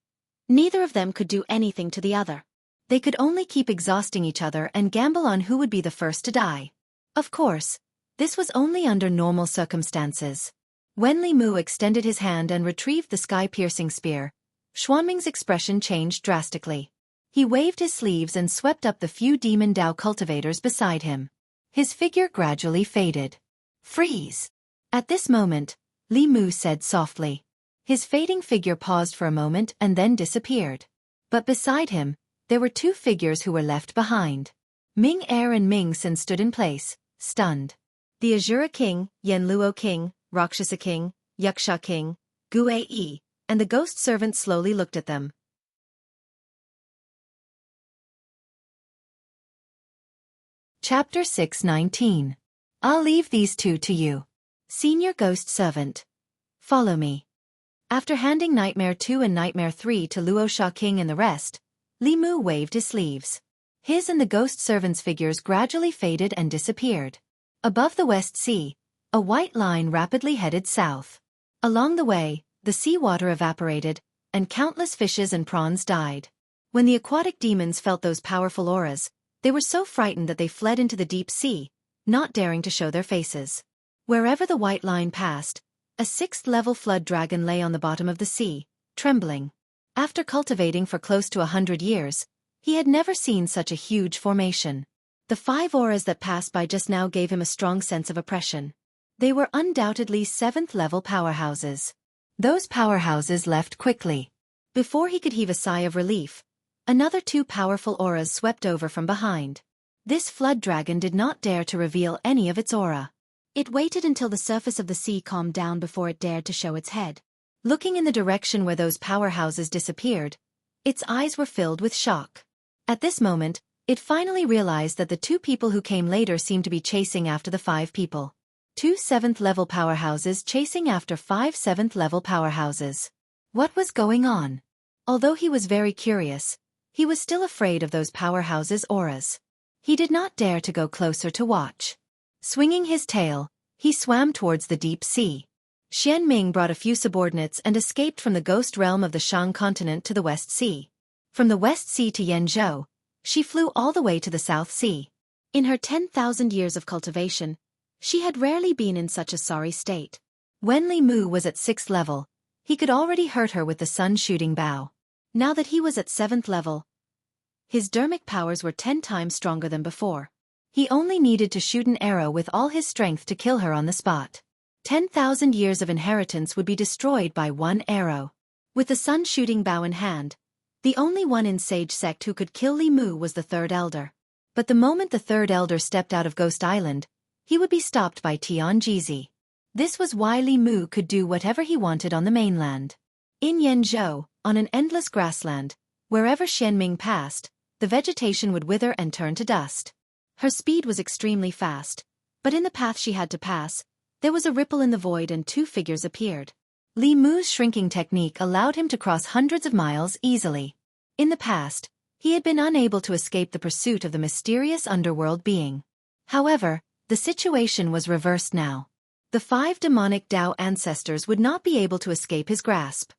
neither of them could do anything to the other. They could only keep exhausting each other and gamble on who would be the first to die. Of course, this was only under normal circumstances. When Li Mu extended his hand and retrieved the sky-piercing spear, Xuanming's expression changed drastically. He waved his sleeves and swept up the few demon Dao cultivators beside him. His figure gradually faded. "Freeze!" At this moment, Li Mu said softly. His fading figure paused for a moment and then disappeared. But beside him, there were two figures who were left behind. Ming Er and Ming Sen stood in place, stunned. The Azura King, Yen Luo King, Rakshasa King, Yuxia King, Gu Yi, and the ghost servant slowly looked at them. Chapter 619. I'll leave these two to you. Senior Ghost Servant. Follow me. After handing Nightmare 2 and Nightmare 3 to Luo Sha King and the rest, Li Mu waved his sleeves. His and the ghost servant's figures gradually faded and disappeared. Above the West Sea, a white line rapidly headed south. Along the way, the seawater evaporated, and countless fishes and prawns died. When the aquatic demons felt those powerful auras, they were so frightened that they fled into the deep sea, not daring to show their faces. Wherever the white line passed, a 6th-level flood dragon lay on the bottom of the sea, trembling. After cultivating for close to 100 years, he had never seen such a huge formation. The 5 auras that passed by just now gave him a strong sense of oppression. They were undoubtedly 7th-level powerhouses. Those powerhouses left quickly. Before he could heave a sigh of relief, another 2 powerful auras swept over from behind. This flood dragon did not dare to reveal any of its aura. It waited until the surface of the sea calmed down before it dared to show its head. Looking in the direction where those powerhouses disappeared, its eyes were filled with shock. At this moment, it finally realized that the 2 people who came later seemed to be chasing after the 5 people. 2 7th-level powerhouses chasing after 5 7th-level powerhouses. What was going on? Although he was very curious, he was still afraid of those powerhouses' auras. He did not dare to go closer to watch. Swinging his tail, he swam towards the deep sea. Xianming brought a few subordinates and escaped from the ghost realm of the Shang continent to the West Sea. From the West Sea to Yenzhou, she flew all the way to the South Sea. In her 10,000 years of cultivation, she had rarely been in such a sorry state. When Li Mu was at 6th level, he could already hurt her with the sun-shooting bow. Now that he was at 7th level, his dermic powers were 10 times stronger than before. He only needed to shoot an arrow with all his strength to kill her on the spot. 10,000 years of inheritance would be destroyed by one arrow. With the sun-shooting bow in hand, the only one in Sage Sect who could kill Li Mu was the 3rd Elder. But the moment the 3rd Elder stepped out of Ghost Island, he would be stopped by Tian Jizi. This was why Li Mu could do whatever he wanted on the mainland. In Yenzhou, on an endless grassland, wherever Xianming passed, the vegetation would wither and turn to dust. Her speed was extremely fast, but in the path she had to pass, there was a ripple in the void and 2 figures appeared. Li Mu's shrinking technique allowed him to cross hundreds of miles easily. In the past, he had been unable to escape the pursuit of the mysterious underworld being. However, the situation was reversed now. The 5 demonic Dao ancestors would not be able to escape his grasp.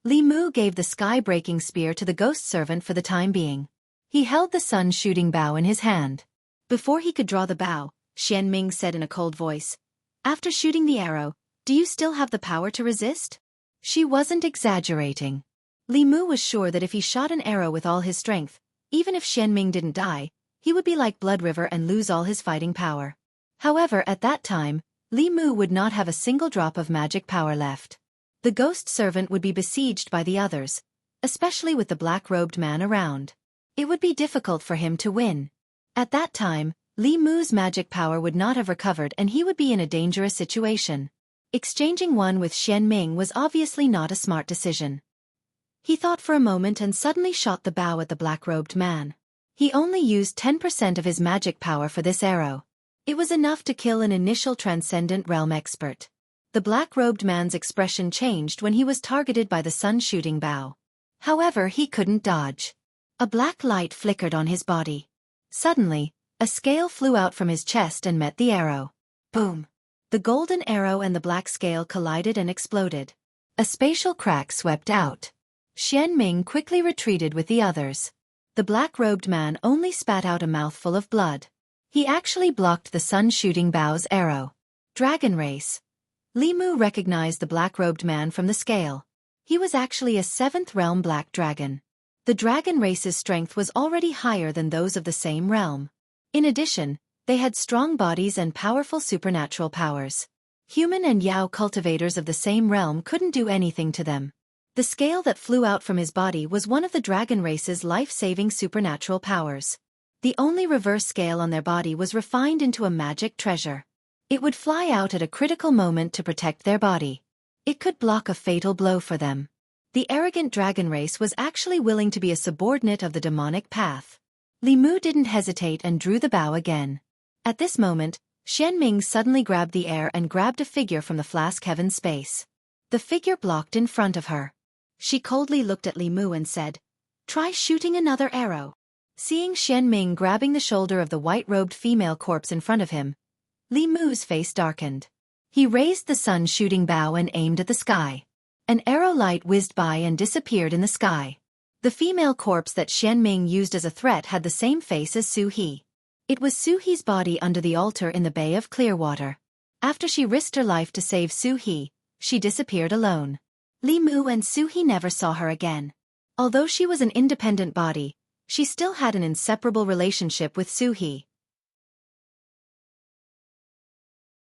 Li Mu gave the sky-breaking spear to the ghost servant for the time being. He held the sun-shooting bow in his hand. Before he could draw the bow, Xianming said in a cold voice, "After shooting the arrow, do you still have the power to resist?" She wasn't exaggerating. Li Mu was sure that if he shot an arrow with all his strength, even if Xianming didn't die, he would be like Blood River and lose all his fighting power. However, at that time, Li Mu would not have a single drop of magic power left. The ghost servant would be besieged by the others, especially with the black-robed man around. It would be difficult for him to win. At that time, Li Mu's magic power would not have recovered and he would be in a dangerous situation. Exchanging one with Xianming was obviously not a smart decision. He thought for a moment and suddenly shot the bow at the black-robed man. He only used 10% of his magic power for this arrow. It was enough to kill an initial Transcendent Realm expert. The black-robed man's expression changed when he was targeted by the sun-shooting bow. However, he couldn't dodge. A black light flickered on his body. Suddenly, a scale flew out from his chest and met the arrow. Boom! The golden arrow and the black scale collided and exploded. A spatial crack swept out. Xianming quickly retreated with the others. The black-robed man only spat out a mouthful of blood. He actually blocked the sun-shooting bow's arrow. Dragon race. Li Mu recognized the black-robed man from the scale. He was actually a 7th realm black dragon. The dragon race's strength was already higher than those of the same realm. In addition, they had strong bodies and powerful supernatural powers. Human and Yao cultivators of the same realm couldn't do anything to them. The scale that flew out from his body was one of the dragon race's life-saving supernatural powers. The only reverse scale on their body was refined into a magic treasure. It would fly out at a critical moment to protect their body. It could block a fatal blow for them. The arrogant dragon race was actually willing to be a subordinate of the demonic path. Li Mu didn't hesitate and drew the bow again. At this moment, Xianming suddenly grabbed the air and grabbed a figure from the flask heaven space. The figure blocked in front of her. She coldly looked at Li Mu and said, "Try shooting another arrow." Seeing Xianming grabbing the shoulder of the white-robed female corpse in front of him, Li Mu's face darkened. He raised the sun-shooting bow and aimed at the sky. An arrow light whizzed by and disappeared in the sky. The female corpse that Xianming used as a threat had the same face as Su He. It was Su He's body under the altar in the Bay of Clearwater. After she risked her life to save Su He, she disappeared alone. Li Mu and Su He never saw her again. Although she was an independent body, she still had an inseparable relationship with Su He.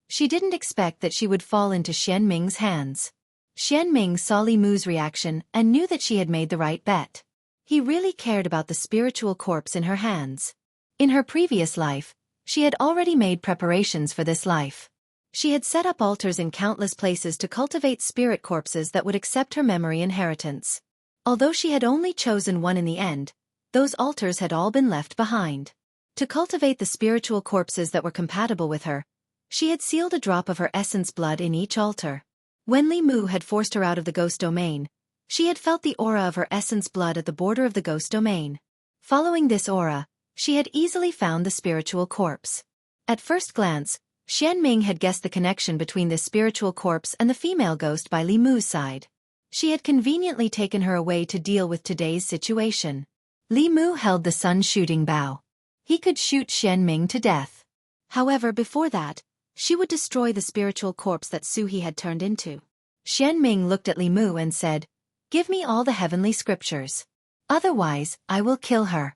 She didn't expect that she would fall into Xianming's hands. Xianming saw Li Mu's reaction and knew that she had made the right bet. He really cared about the spiritual corpse in her hands. In her previous life, she had already made preparations for this life. She had set up altars in countless places to cultivate spirit corpses that would accept her memory inheritance. Although she had only chosen one in the end, those altars had all been left behind. To cultivate the spiritual corpses that were compatible with her, she had sealed a drop of her essence blood in each altar. When Li Mu had forced her out of the ghost domain, she had felt the aura of her essence blood at the border of the ghost domain. Following this aura, she had easily found the spiritual corpse. At first glance, Xianming had guessed the connection between this spiritual corpse and the female ghost by Li Mu's side. She had conveniently taken her away to deal with today's situation. Li Mu held the sun-shooting bow. He could shoot Xianming to death. However, before that, she would destroy the spiritual corpse that Su He had turned into. Xianming looked at Li Mu and said, "Give me all the heavenly scriptures. Otherwise, I will kill her."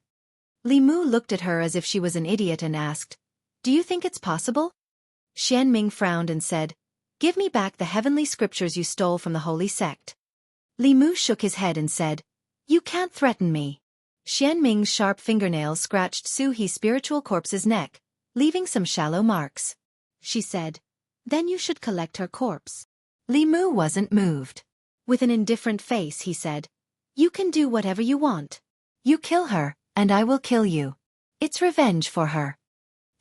Li Mu looked at her as if she was an idiot and asked, "Do you think it's possible?" Xianming frowned and said, "Give me back the heavenly scriptures you stole from the holy sect." Li Mu shook his head and said, "You can't threaten me." Xianming's sharp fingernails scratched Su He's spiritual corpse's neck, leaving some shallow marks. She said, "Then you should collect her corpse." Li Mu wasn't moved. With an indifferent face he said, "You can do whatever you want. You kill her, and I will kill you. It's revenge for her."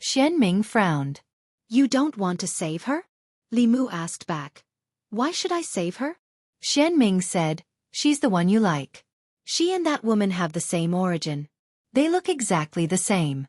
Xianming frowned. "You don't want to save her?" Li Mu asked back. "Why should I save her?" Xianming said, "She's the one you like. She and that woman have the same origin. They look exactly the same."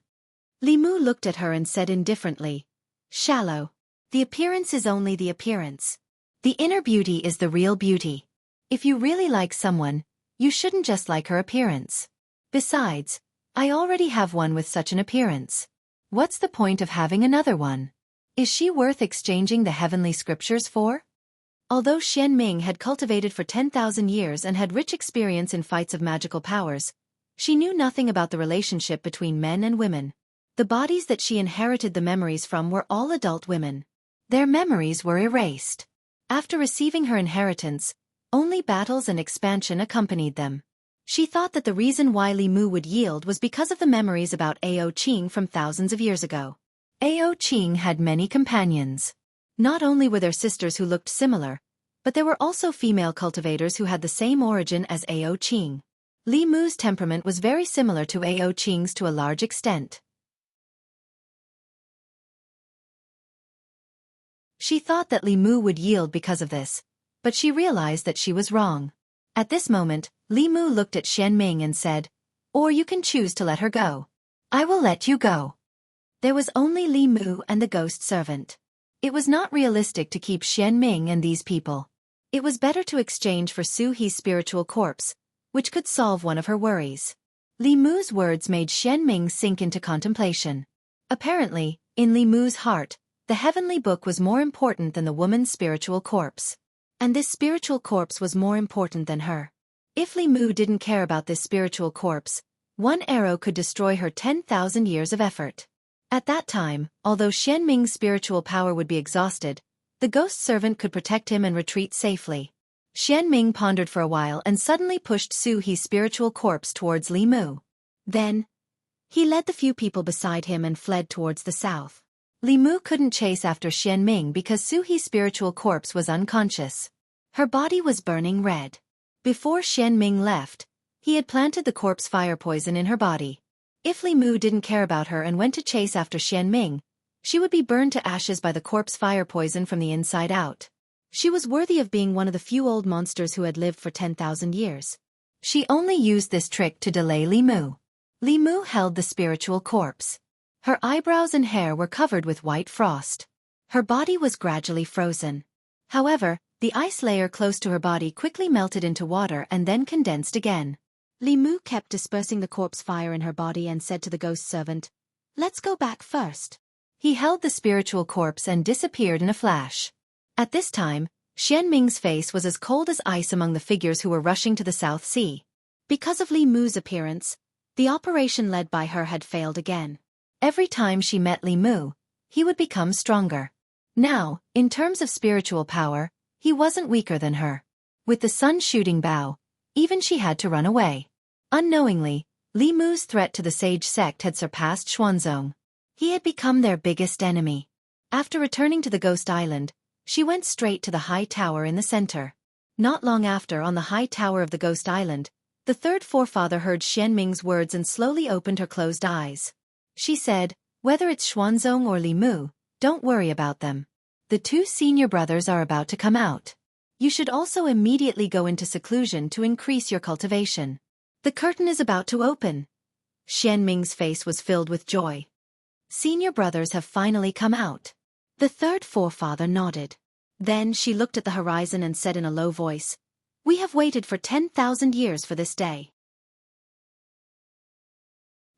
Li Mu looked at her and said indifferently, "Shallow. The appearance is only the appearance. The inner beauty is the real beauty. If you really like someone, you shouldn't just like her appearance. Besides, I already have one with such an appearance. What's the point of having another one? Is she worth exchanging the heavenly scriptures for?" Although Xianming had cultivated for 10,000 years and had rich experience in fights of magical powers, she knew nothing about the relationship between men and women. The bodies that she inherited the memories from were all adult women. Their memories were erased. After receiving her inheritance, only battles and expansion accompanied them. She thought that the reason why Li Mu would yield was because of the memories about Ao Qing from thousands of years ago. Ao Qing had many companions. Not only were there sisters who looked similar, but there were also female cultivators who had the same origin as Ao Qing. Li Mu's temperament was very similar to Ao Qing's to a large extent. She thought that Li Mu would yield because of this, but she realized that she was wrong. At this moment, Li Mu looked at Xianming and said, "Or you can choose to let her go." I will let you go. There was only Li Mu and the ghost servant. It was not realistic to keep Xianming and these people. It was better to exchange for Su He's spiritual corpse, which could solve one of her worries. Li Mu's words made Xianming sink into contemplation. Apparently, in Li Mu's heart, the heavenly book was more important than the woman's spiritual corpse. And this spiritual corpse was more important than her. If Li Mu didn't care about this spiritual corpse, one arrow could destroy her 10,000 years of effort. At that time, although Xianming's spiritual power would be exhausted, the ghost servant could protect him and retreat safely. Xianming pondered for a while and suddenly pushed Su He's spiritual corpse towards Li Mu. Then, he led the few people beside him and fled towards the south. Li Mu couldn't chase after Xianming because Su He's spiritual corpse was unconscious. Her body was burning red. Before Xianming left, he had planted the corpse fire poison in her body. If Li Mu didn't care about her and went to chase after Xianming, she would be burned to ashes by the corpse fire poison from the inside out. She was worthy of being one of the few old monsters who had lived for 10,000 years. She only used this trick to delay Li Mu. Li Mu held the spiritual corpse. Her eyebrows and hair were covered with white frost. Her body was gradually frozen. However, the ice layer close to her body quickly melted into water and then condensed again. Li Mu kept dispersing the corpse fire in her body and said to the ghost servant, "Let's go back first." He held the spiritual corpse and disappeared in a flash. At this time, Xianming's face was as cold as ice among the figures who were rushing to the South Sea. Because of Li Mu's appearance, the operation led by her had failed again. Every time she met Li Mu, he would become stronger. Now, in terms of spiritual power, he wasn't weaker than her. With the sun shooting bow, even she had to run away. Unknowingly, Li Mu's threat to the sage sect had surpassed Xuanzong. He had become their biggest enemy. After returning to the Ghost Island, she went straight to the high tower in the center. Not long after, on the high tower of the Ghost Island, the third forefather heard Xianming's words and slowly opened her closed eyes. She said, "Whether it's Xuanzong or Li Mu, don't worry about them. The two senior brothers are about to come out. You should also immediately go into seclusion to increase your cultivation. The curtain is about to open." Xianming's face was filled with joy. Senior brothers have finally come out. The third forefather nodded. Then she looked at the horizon and said in a low voice, "We have waited for 10,000 years for this day.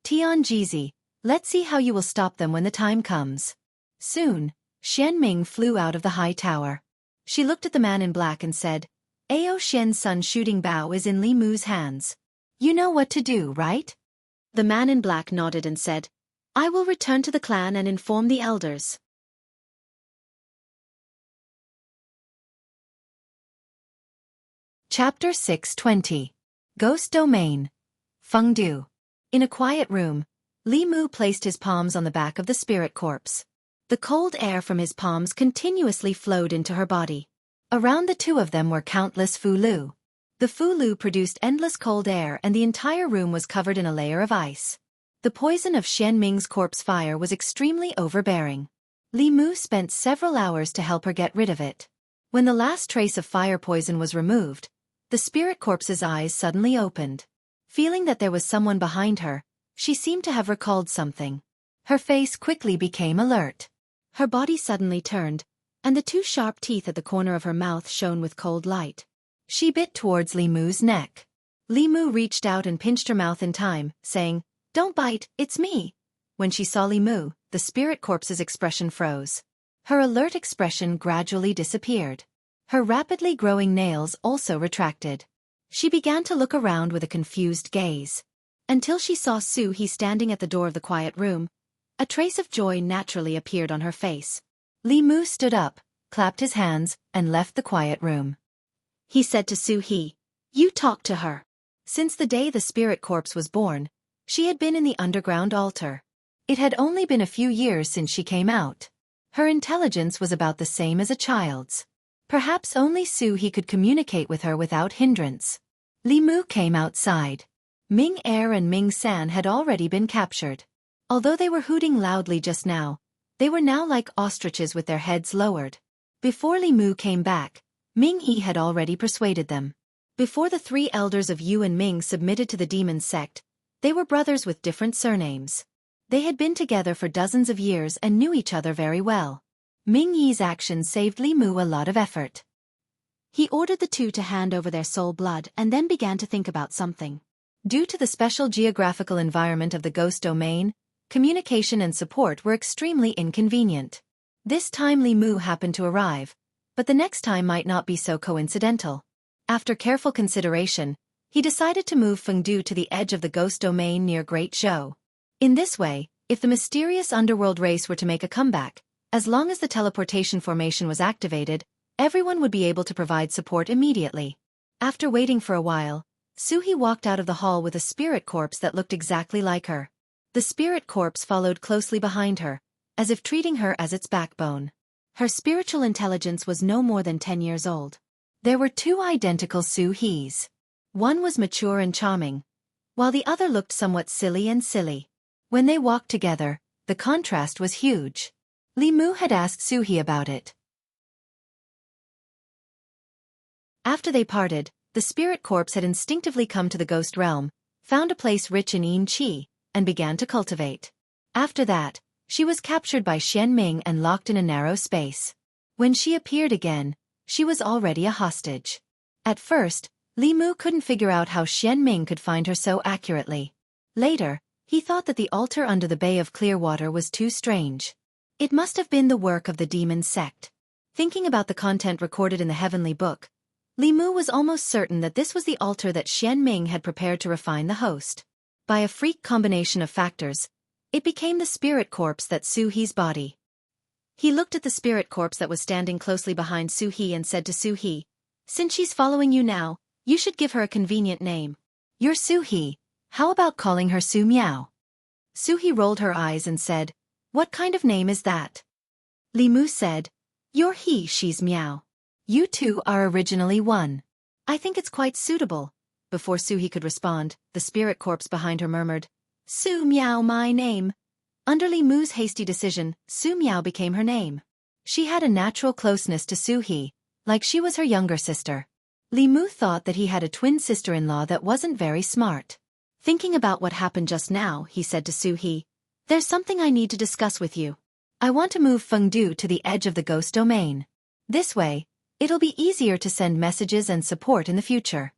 Tianjizi, let's see how you will stop them when the time comes." Soon, Xianming flew out of the high tower. She looked at the man in black and said, "Ao Xian's sun shooting bow is in Li Mu's hands. You know what to do, right?" The man in black nodded and said, "I will return to the clan and inform the elders." Chapter 620. Ghost Domain. Fengdu. In a quiet room, Li Mu placed his palms on the back of the spirit corpse. The cold air from his palms continuously flowed into her body. Around the two of them were countless fulu. The fulu produced endless cold air and the entire room was covered in a layer of ice. The poison of Xianming's corpse fire was extremely overbearing. Li Mu spent several hours to help her get rid of it. When the last trace of fire poison was removed, the spirit corpse's eyes suddenly opened. Feeling that there was someone behind her, she seemed to have recalled something. Her face quickly became alert. Her body suddenly turned, and the two sharp teeth at the corner of her mouth shone with cold light. She bit towards Li Mu's neck. Li Mu reached out and pinched her mouth in time, saying, "Don't bite, it's me." When she saw Li Mu, the spirit corpse's expression froze. Her alert expression gradually disappeared. Her rapidly growing nails also retracted. She began to look around with a confused gaze. Until she saw Su He standing at the door of the quiet room, a trace of joy naturally appeared on her face. Li Mu stood up, clapped his hands, and left the quiet room. He said to Su He, "You talk to her." Since the day the spirit corpse was born, she had been in the underground altar. It had only been a few years since she came out. Her intelligence was about the same as a child's. Perhaps only Su He could communicate with her without hindrance. Li Mu came outside. Ming Er and Ming San had already been captured. Although they were hooting loudly just now, they were now like ostriches with their heads lowered. Before Li Mu came back, Ming Yi had already persuaded them. Before the three elders of Yu and Ming submitted to the demon sect, they were brothers with different surnames. They had been together for dozens of years and knew each other very well. Ming Yi's actions saved Li Mu a lot of effort. He ordered the two to hand over their soul blood and then began to think about something. Due to the special geographical environment of the ghost domain, communication and support were extremely inconvenient. This time Li Mu happened to arrive, but the next time might not be so coincidental. After careful consideration, he decided to move Fengdu to the edge of the ghost domain near Great Zhou. In this way, if the mysterious underworld race were to make a comeback, as long as the teleportation formation was activated, everyone would be able to provide support immediately. After waiting for a while, Suhi walked out of the hall with a spirit corpse that looked exactly like her. The spirit corpse followed closely behind her, as if treating her as its backbone. Her spiritual intelligence was no more than 10 years old. There were two identical Suhis. One was mature and charming, while the other looked somewhat silly. When they walked together, the contrast was huge. Li Mu had asked Suhi about it. After they parted, the spirit corpse had instinctively come to the ghost realm, found a place rich in yin qi, and began to cultivate. After that, she was captured by Xian Ming and locked in a narrow space. When she appeared again, she was already a hostage. At first, Li Mu couldn't figure out how Xian Ming could find her so accurately. Later, he thought that the altar under the Bay of Clearwater was too strange. It must have been the work of the demon sect. Thinking about the content recorded in the heavenly book, Li Mu was almost certain that this was the altar that Xian Ming had prepared to refine the host. By a freak combination of factors, it became the spirit corpse that Suhi's body. He looked at the spirit corpse that was standing closely behind Suhi and said to Suhi, "Since she's following you now, you should give her a convenient name. You're Suhi, how about calling her Su Miao?" Suhi rolled her eyes and said, "What kind of name is that?" Li Mu said, "You're he, she's Miao. You two are originally one. I think it's quite suitable." Before Suhi could respond, the spirit corpse behind her murmured, "Su Miao, my name." Under Li Mu's hasty decision, Su Miao became her name. She had a natural closeness to Suhi, like she was her younger sister. Li Mu thought that he had a twin sister-in-law that wasn't very smart. Thinking about what happened just now, he said to Suhi, "There's something I need to discuss with you. I want to move Fengdu to the edge of the ghost domain. This way, it'll be easier to send messages and support in the future."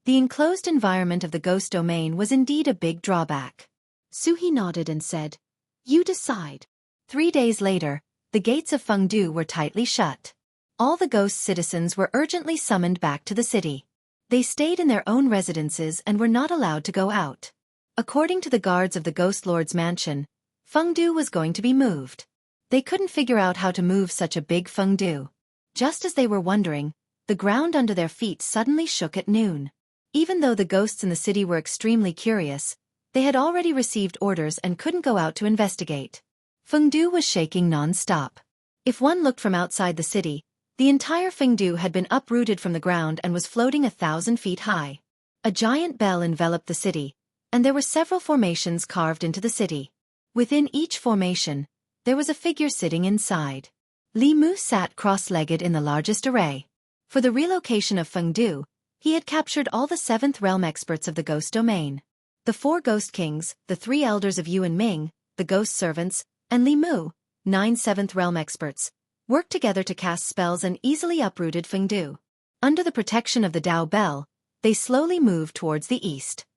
The enclosed environment of the ghost domain was indeed a big drawback. Suhi nodded and said, "You decide." 3 days later, the gates of Fengdu were tightly shut. All the ghost citizens were urgently summoned back to the city. They stayed in their own residences and were not allowed to go out. According to the guards of the Ghost Lord's mansion, Fengdu was going to be moved. They couldn't figure out how to move such a big Fengdu. Just as they were wondering, the ground under their feet suddenly shook at noon. Even though the ghosts in the city were extremely curious, they had already received orders and couldn't go out to investigate. Fengdu was shaking non-stop. If one looked from outside the city, the entire Fengdu had been uprooted from the ground and was floating 1,000 feet high. A giant bell enveloped the city, and there were several formations carved into the city. Within each formation, there was a figure sitting inside. Li Mu sat cross-legged in the largest array. For the relocation of Fengdu, he had captured all the 7th realm experts of the ghost domain. The 4 ghost kings, the 3 elders of Yu and Ming, the ghost servants, and Li Mu, 9 7th realm experts, worked together to cast spells and easily uprooted Fengdu. Under the protection of the Dao Bell, they slowly moved towards the east.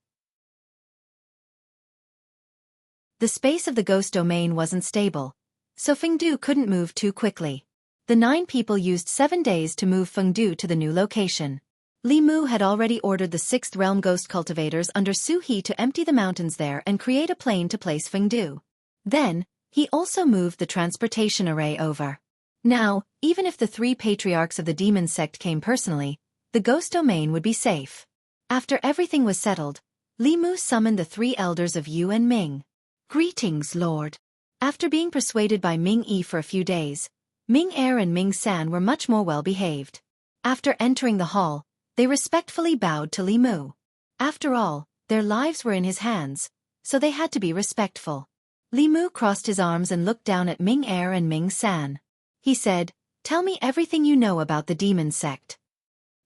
The space of the ghost domain wasn't stable, so Fengdu couldn't move too quickly. The 9 people used 7 days to move Fengdu to the new location. Li Mu had already ordered the 6th realm ghost cultivators under Suhi to empty the mountains there and create a plane to place Fengdu. Then, he also moved the transportation array over. Now, even if the 3 patriarchs of the demon sect came personally, the ghost domain would be safe. After everything was settled, Li Mu summoned the 3 elders of Yu and Ming. "Greetings, Lord." After being persuaded by Ming Yi for a few days, Ming Er and Ming San were much more well-behaved. After entering the hall, they respectfully bowed to Li Mu. After all, their lives were in his hands, so they had to be respectful. Li Mu crossed his arms and looked down at Ming Er and Ming San. He said, "Tell me everything you know about the demon sect."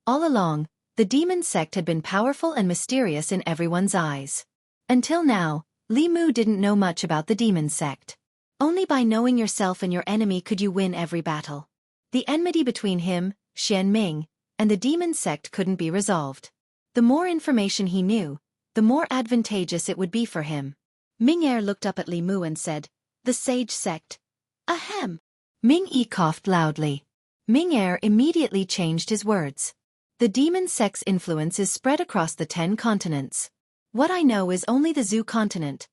All along, the demon sect had been powerful and mysterious in everyone's eyes. Until now, Li Mu didn't know much about the demon sect. Only by knowing yourself and your enemy could you win every battle. The enmity between him, Xian Ming, and the demon sect couldn't be resolved. The more information he knew, the more advantageous it would be for him. Ming Er looked up at Li Mu and said, "The sage sect." Ahem. Ming Yi coughed loudly. Ming Er immediately changed his words. The demon sect's influence is spread across the 10 continents. What I know is only the Zhu continent.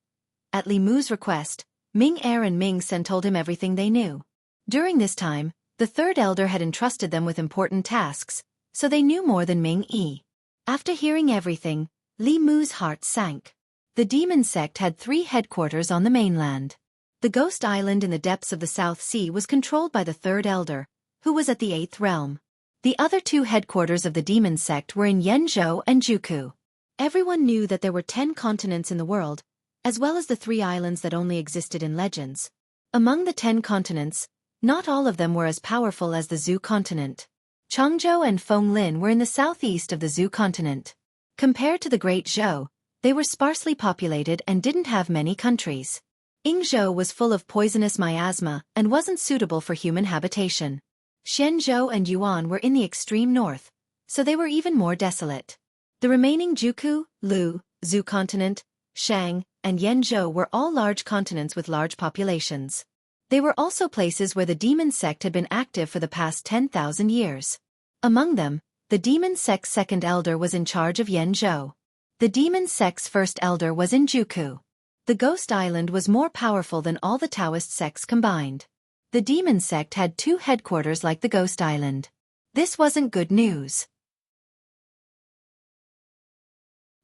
At Li Mu's request, Ming Er and Ming Sen told him everything they knew. During this time, the third elder had entrusted them with important tasks, so they knew more than Ming Yi. After hearing everything, Li Mu's heart sank. The demon sect had 3 headquarters on the mainland. The Ghost Island in the depths of the South Sea was controlled by the third elder, who was at the 8th realm. The other 2 headquarters of the demon sect were in Yanzhou and Jianghu. Everyone knew that there were 10 continents in the world, as well as the 3 islands that only existed in legends. Among the 10 continents, not all of them were as powerful as the Zhu continent. Changzhou and Fenglin were in the southeast of the Zhu continent. Compared to the Great Zhou, they were sparsely populated and didn't have many countries. Yingzhou was full of poisonous miasma and wasn't suitable for human habitation. Shenzhou and Yuan were in the extreme north, so they were even more desolate. The remaining Jianghu, Lu, Zhu continent, Shang, and Yanzhou were all large continents with large populations. They were also places where the demon sect had been active for the past 10,000 years. Among them, the demon sect's second elder was in charge of Yanzhou. The demon sect's first elder was in Jianghu. The Ghost Island was more powerful than all the Taoist sects combined. The demon sect had 2 headquarters like the Ghost Island. This wasn't good news.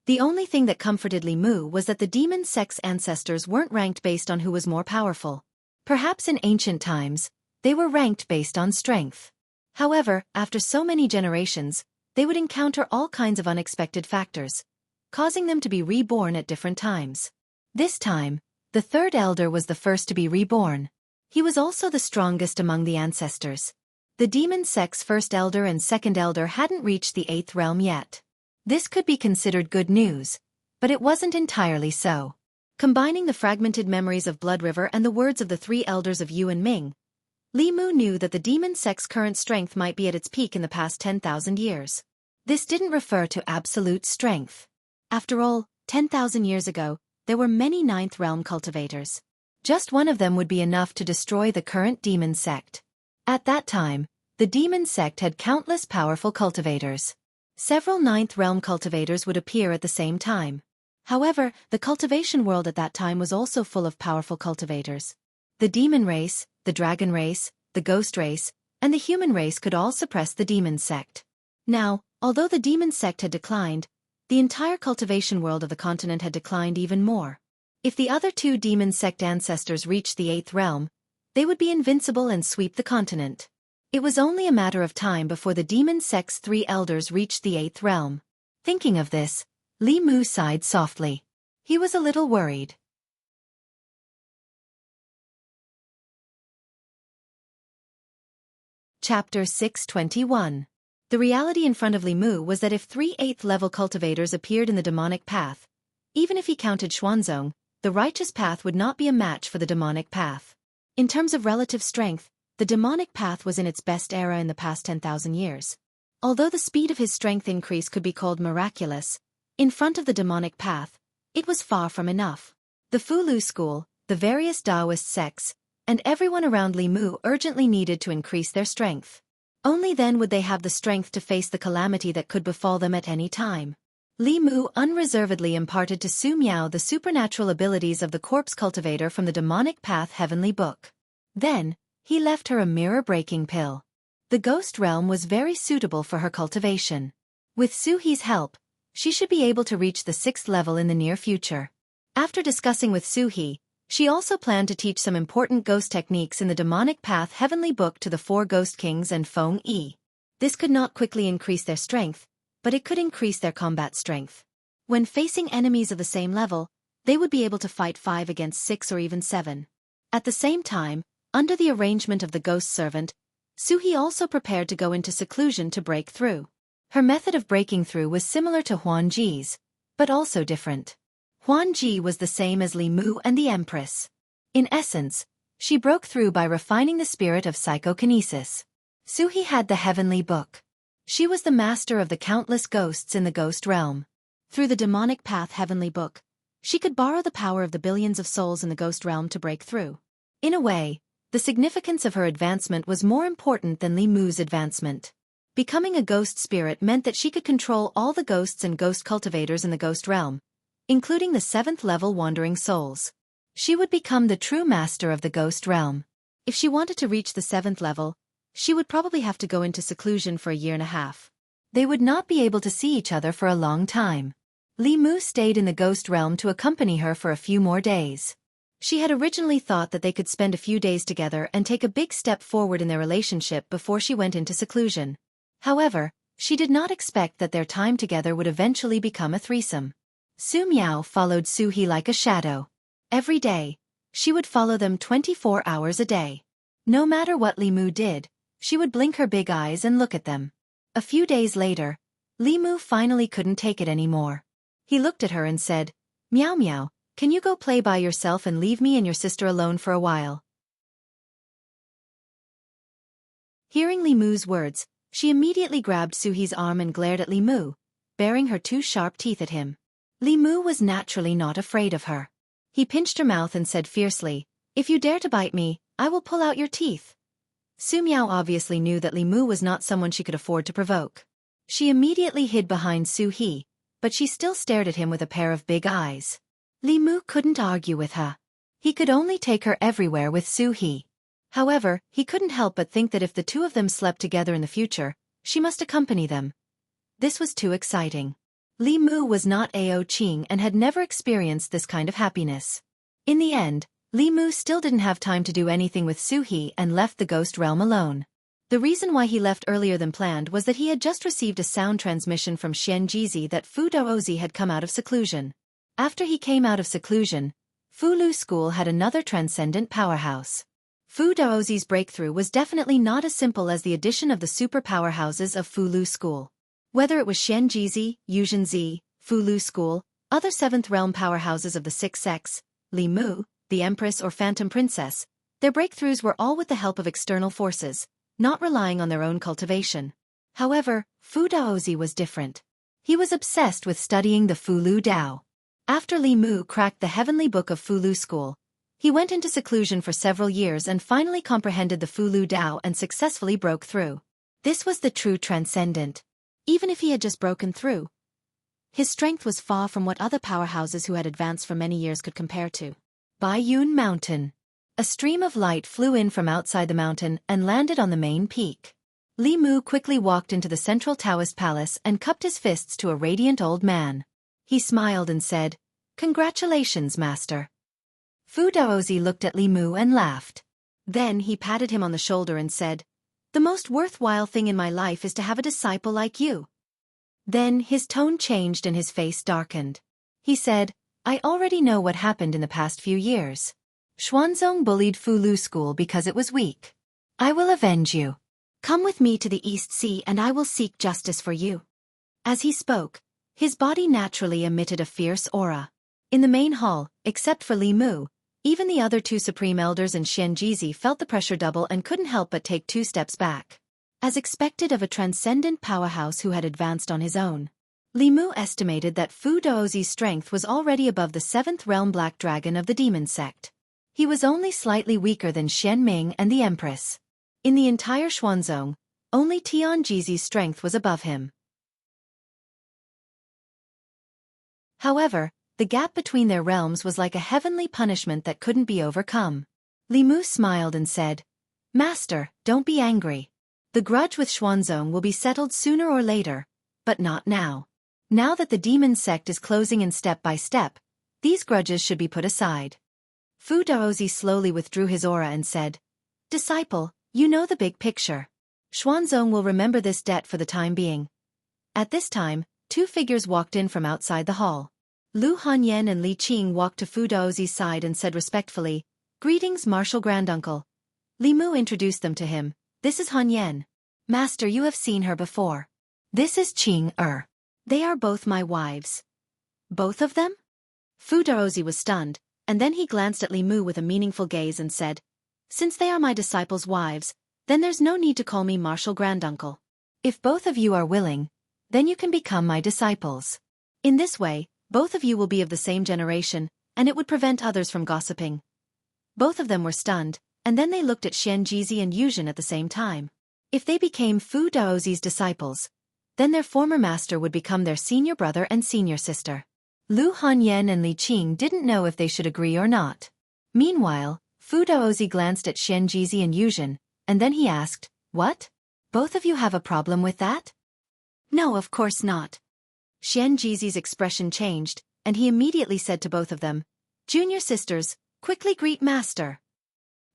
The only thing that comforted Li Mu was that the demon sect's ancestors weren't ranked based on who was more powerful. Perhaps in ancient times, they were ranked based on strength. However, after so many generations, they would encounter all kinds of unexpected factors, causing them to be reborn at different times. This time, the third elder was the first to be reborn. He was also the strongest among the ancestors. The demon sect's first elder and second elder hadn't reached the 8th realm yet. This could be considered good news, but it wasn't entirely so. Combining the fragmented memories of Blood River and the words of the 3 elders of Yu and Ming, Li Mu knew that the demon sect's current strength might be at its peak in the past 10,000 years. This didn't refer to absolute strength. After all, 10,000 years ago, there were many 9th realm cultivators. Just one of them would be enough to destroy the current demon sect. At that time, the demon sect had countless powerful cultivators. Several 9th realm cultivators would appear at the same time. However, the cultivation world at that time was also full of powerful cultivators. The demon race, the dragon race, the ghost race, and the human race could all suppress the demon sect. Now, although the demon sect had declined, the entire cultivation world of the continent had declined even more. If the other 2 demon sect ancestors reached the 8th realm, they would be invincible and sweep the continent. It was only a matter of time before the demon sect's 3 elders reached the 8th realm. Thinking of this, Li Mu sighed softly. He was a little worried. Chapter 621. The reality in front of Li Mu was that if 3 8th-level cultivators appeared in the demonic path, even if he counted Xuanzong, the righteous path would not be a match for the demonic path. In terms of relative strength, the demonic path was in its best era in the past 10,000 years. Although the speed of his strength increase could be called miraculous, in front of the demonic path, it was far from enough. The Fulu school, the various Taoist sects, and everyone around Li Mu urgently needed to increase their strength. Only then would they have the strength to face the calamity that could befall them at any time. Li Mu unreservedly imparted to Su Miao the supernatural abilities of the corpse cultivator from the demonic path heavenly book. Then, he left her a mirror-breaking pill. The ghost realm was very suitable for her cultivation. With Su He's help, she should be able to reach the 6th level in the near future. After discussing with Su He, she also planned to teach some important ghost techniques in the demonic path heavenly book to the 4 ghost kings and Feng Yi. This could not quickly increase their strength, but it could increase their combat strength. When facing enemies of the same level, they would be able to fight 5 against 6 or even 7. At the same time, under the arrangement of the ghost servant, Su He also prepared to go into seclusion to break through. Her method of breaking through was similar to Huan Ji's, but also different. Huan Ji was the same as Li Mu and the Empress. In essence, she broke through by refining the spirit of psychokinesis. Su He had the heavenly book. She was the master of the countless ghosts in the ghost realm. Through the demonic path heavenly book, she could borrow the power of the billions of souls in the ghost realm to break through. In a way, the significance of her advancement was more important than Li Mu's advancement. Becoming a ghost spirit meant that she could control all the ghosts and ghost cultivators in the ghost realm, including the 7th-level wandering souls. She would become the true master of the ghost realm. If she wanted to reach the 7th level, she would probably have to go into seclusion for a year and a half. They would not be able to see each other for a long time. Li Mu stayed in the ghost realm to accompany her for a few more days. She had originally thought that they could spend a few days together and take a big step forward in their relationship before she went into seclusion. However, she did not expect that their time together would eventually become a threesome. Su Miao followed Su He like a shadow. Every day, she would follow them 24 hours a day. No matter what Li Mu did, she would blink her big eyes and look at them. A few days later, Li Mu finally couldn't take it anymore. He looked at her and said, "Meow meow, can you go play by yourself and leave me and your sister alone for a while?" Hearing Li Mu's words, she immediately grabbed Su He's arm and glared at Li Mu, baring her 2 sharp teeth at him. Li Mu was naturally not afraid of her. He pinched her mouth and said fiercely, "If you dare to bite me, I will pull out your teeth." Su Miao obviously knew that Li Mu was not someone she could afford to provoke. She immediately hid behind Su He, but she still stared at him with a pair of big eyes. Li Mu couldn't argue with her. He could only take her everywhere with Su He. However, he couldn't help but think that if the two of them slept together in the future, she must accompany them. This was too exciting. Li Mu was not Ao Qing and had never experienced this kind of happiness. In the end, Li Mu still didn't have time to do anything with Su He and left the ghost realm alone. The reason why he left earlier than planned was that he had just received a sound transmission from Xianxia that Fu Daozi had come out of seclusion. After he came out of seclusion, Fu Lu School had another transcendent powerhouse. Fu Daozi's breakthrough was definitely not as simple as the addition of the super powerhouses of Fu Lu School. Whether it was Xianxia, Yuzhenzi, Fu Lu School, other 7th realm powerhouses of the 6 sects, Li Mu, the Empress or Phantom Princess, their breakthroughs were all with the help of external forces, not relying on their own cultivation. However, Fu Daozi was different. He was obsessed with studying the Fu Lu Dao. After Li Mu cracked the heavenly book of Fu Lu School, he went into seclusion for several years and finally comprehended the Fu Lu Dao and successfully broke through. This was the true transcendent. Even if he had just broken through, his strength was far from what other powerhouses who had advanced for many years could compare to. Baiyun Mountain. A stream of light flew in from outside the mountain and landed on the main peak. Li Mu quickly walked into the central Taoist palace and cupped his fists to a radiant old man. He smiled and said, "Congratulations, master." Fu Daozi looked at Li Mu and laughed. Then he patted him on the shoulder and said, "The most worthwhile thing in my life is to have a disciple like you." Then his tone changed and his face darkened. He said, "I already know what happened in the past few years. Xuanzong bullied Fu Lu School because it was weak. I will avenge you. Come with me to the East Sea and I will seek justice for you." As he spoke, his body naturally emitted a fierce aura. In the main hall, except for Li Mu, even the other 2 supreme elders and Xianxia felt the pressure double and couldn't help but take 2 steps back. As expected of a transcendent powerhouse who had advanced on his own, Li Mu estimated that Fu Daozi's strength was already above the 7th realm Black Dragon of the Demon Sect. He was only slightly weaker than Xian Ming and the Empress. In the entire Xuanzong, only Tianjizi's strength was above him. However, the gap between their realms was like a heavenly punishment that couldn't be overcome. Li Mu smiled and said, "Master, don't be angry. The grudge with Xuanzong will be settled sooner or later, but not now. Now that the demon sect is closing in step by step, these grudges should be put aside." Fu Daozi slowly withdrew his aura and said, "Disciple, you know the big picture. Xuanzong will remember this debt for the time being." At this time, 2 figures walked in from outside the hall. Lu Hanyan and Li Qing walked to Fu Daozi's side and said respectfully, "Greetings, Martial Granduncle." Li Mu introduced them to him. "This is Hanyan. Master, you have seen her before. This is Qing Er. They are both my wives." "Both of them?" Fu Daozi was stunned, and then he glanced at Li Mu with a meaningful gaze and said, "Since they are my disciples' wives, then there's no need to call me martial granduncle. If both of you are willing, then you can become my disciples. In this way, both of you will be of the same generation, and it would prevent others from gossiping." Both of them were stunned, and then they looked at Xianxia and Yuzhen at the same time. If they became Fu Daozi's disciples, then their former master would become their senior brother and senior sister. Lu Hanyan and Li Qing didn't know if they should agree or not. Meanwhile, Fu Daozi glanced at Xianxia and Yuzhen, and then he asked, "What? Both of you have a problem with that?" "No, of course not." Xianxia's expression changed, and he immediately said to both of them, "Junior sisters, quickly greet Master."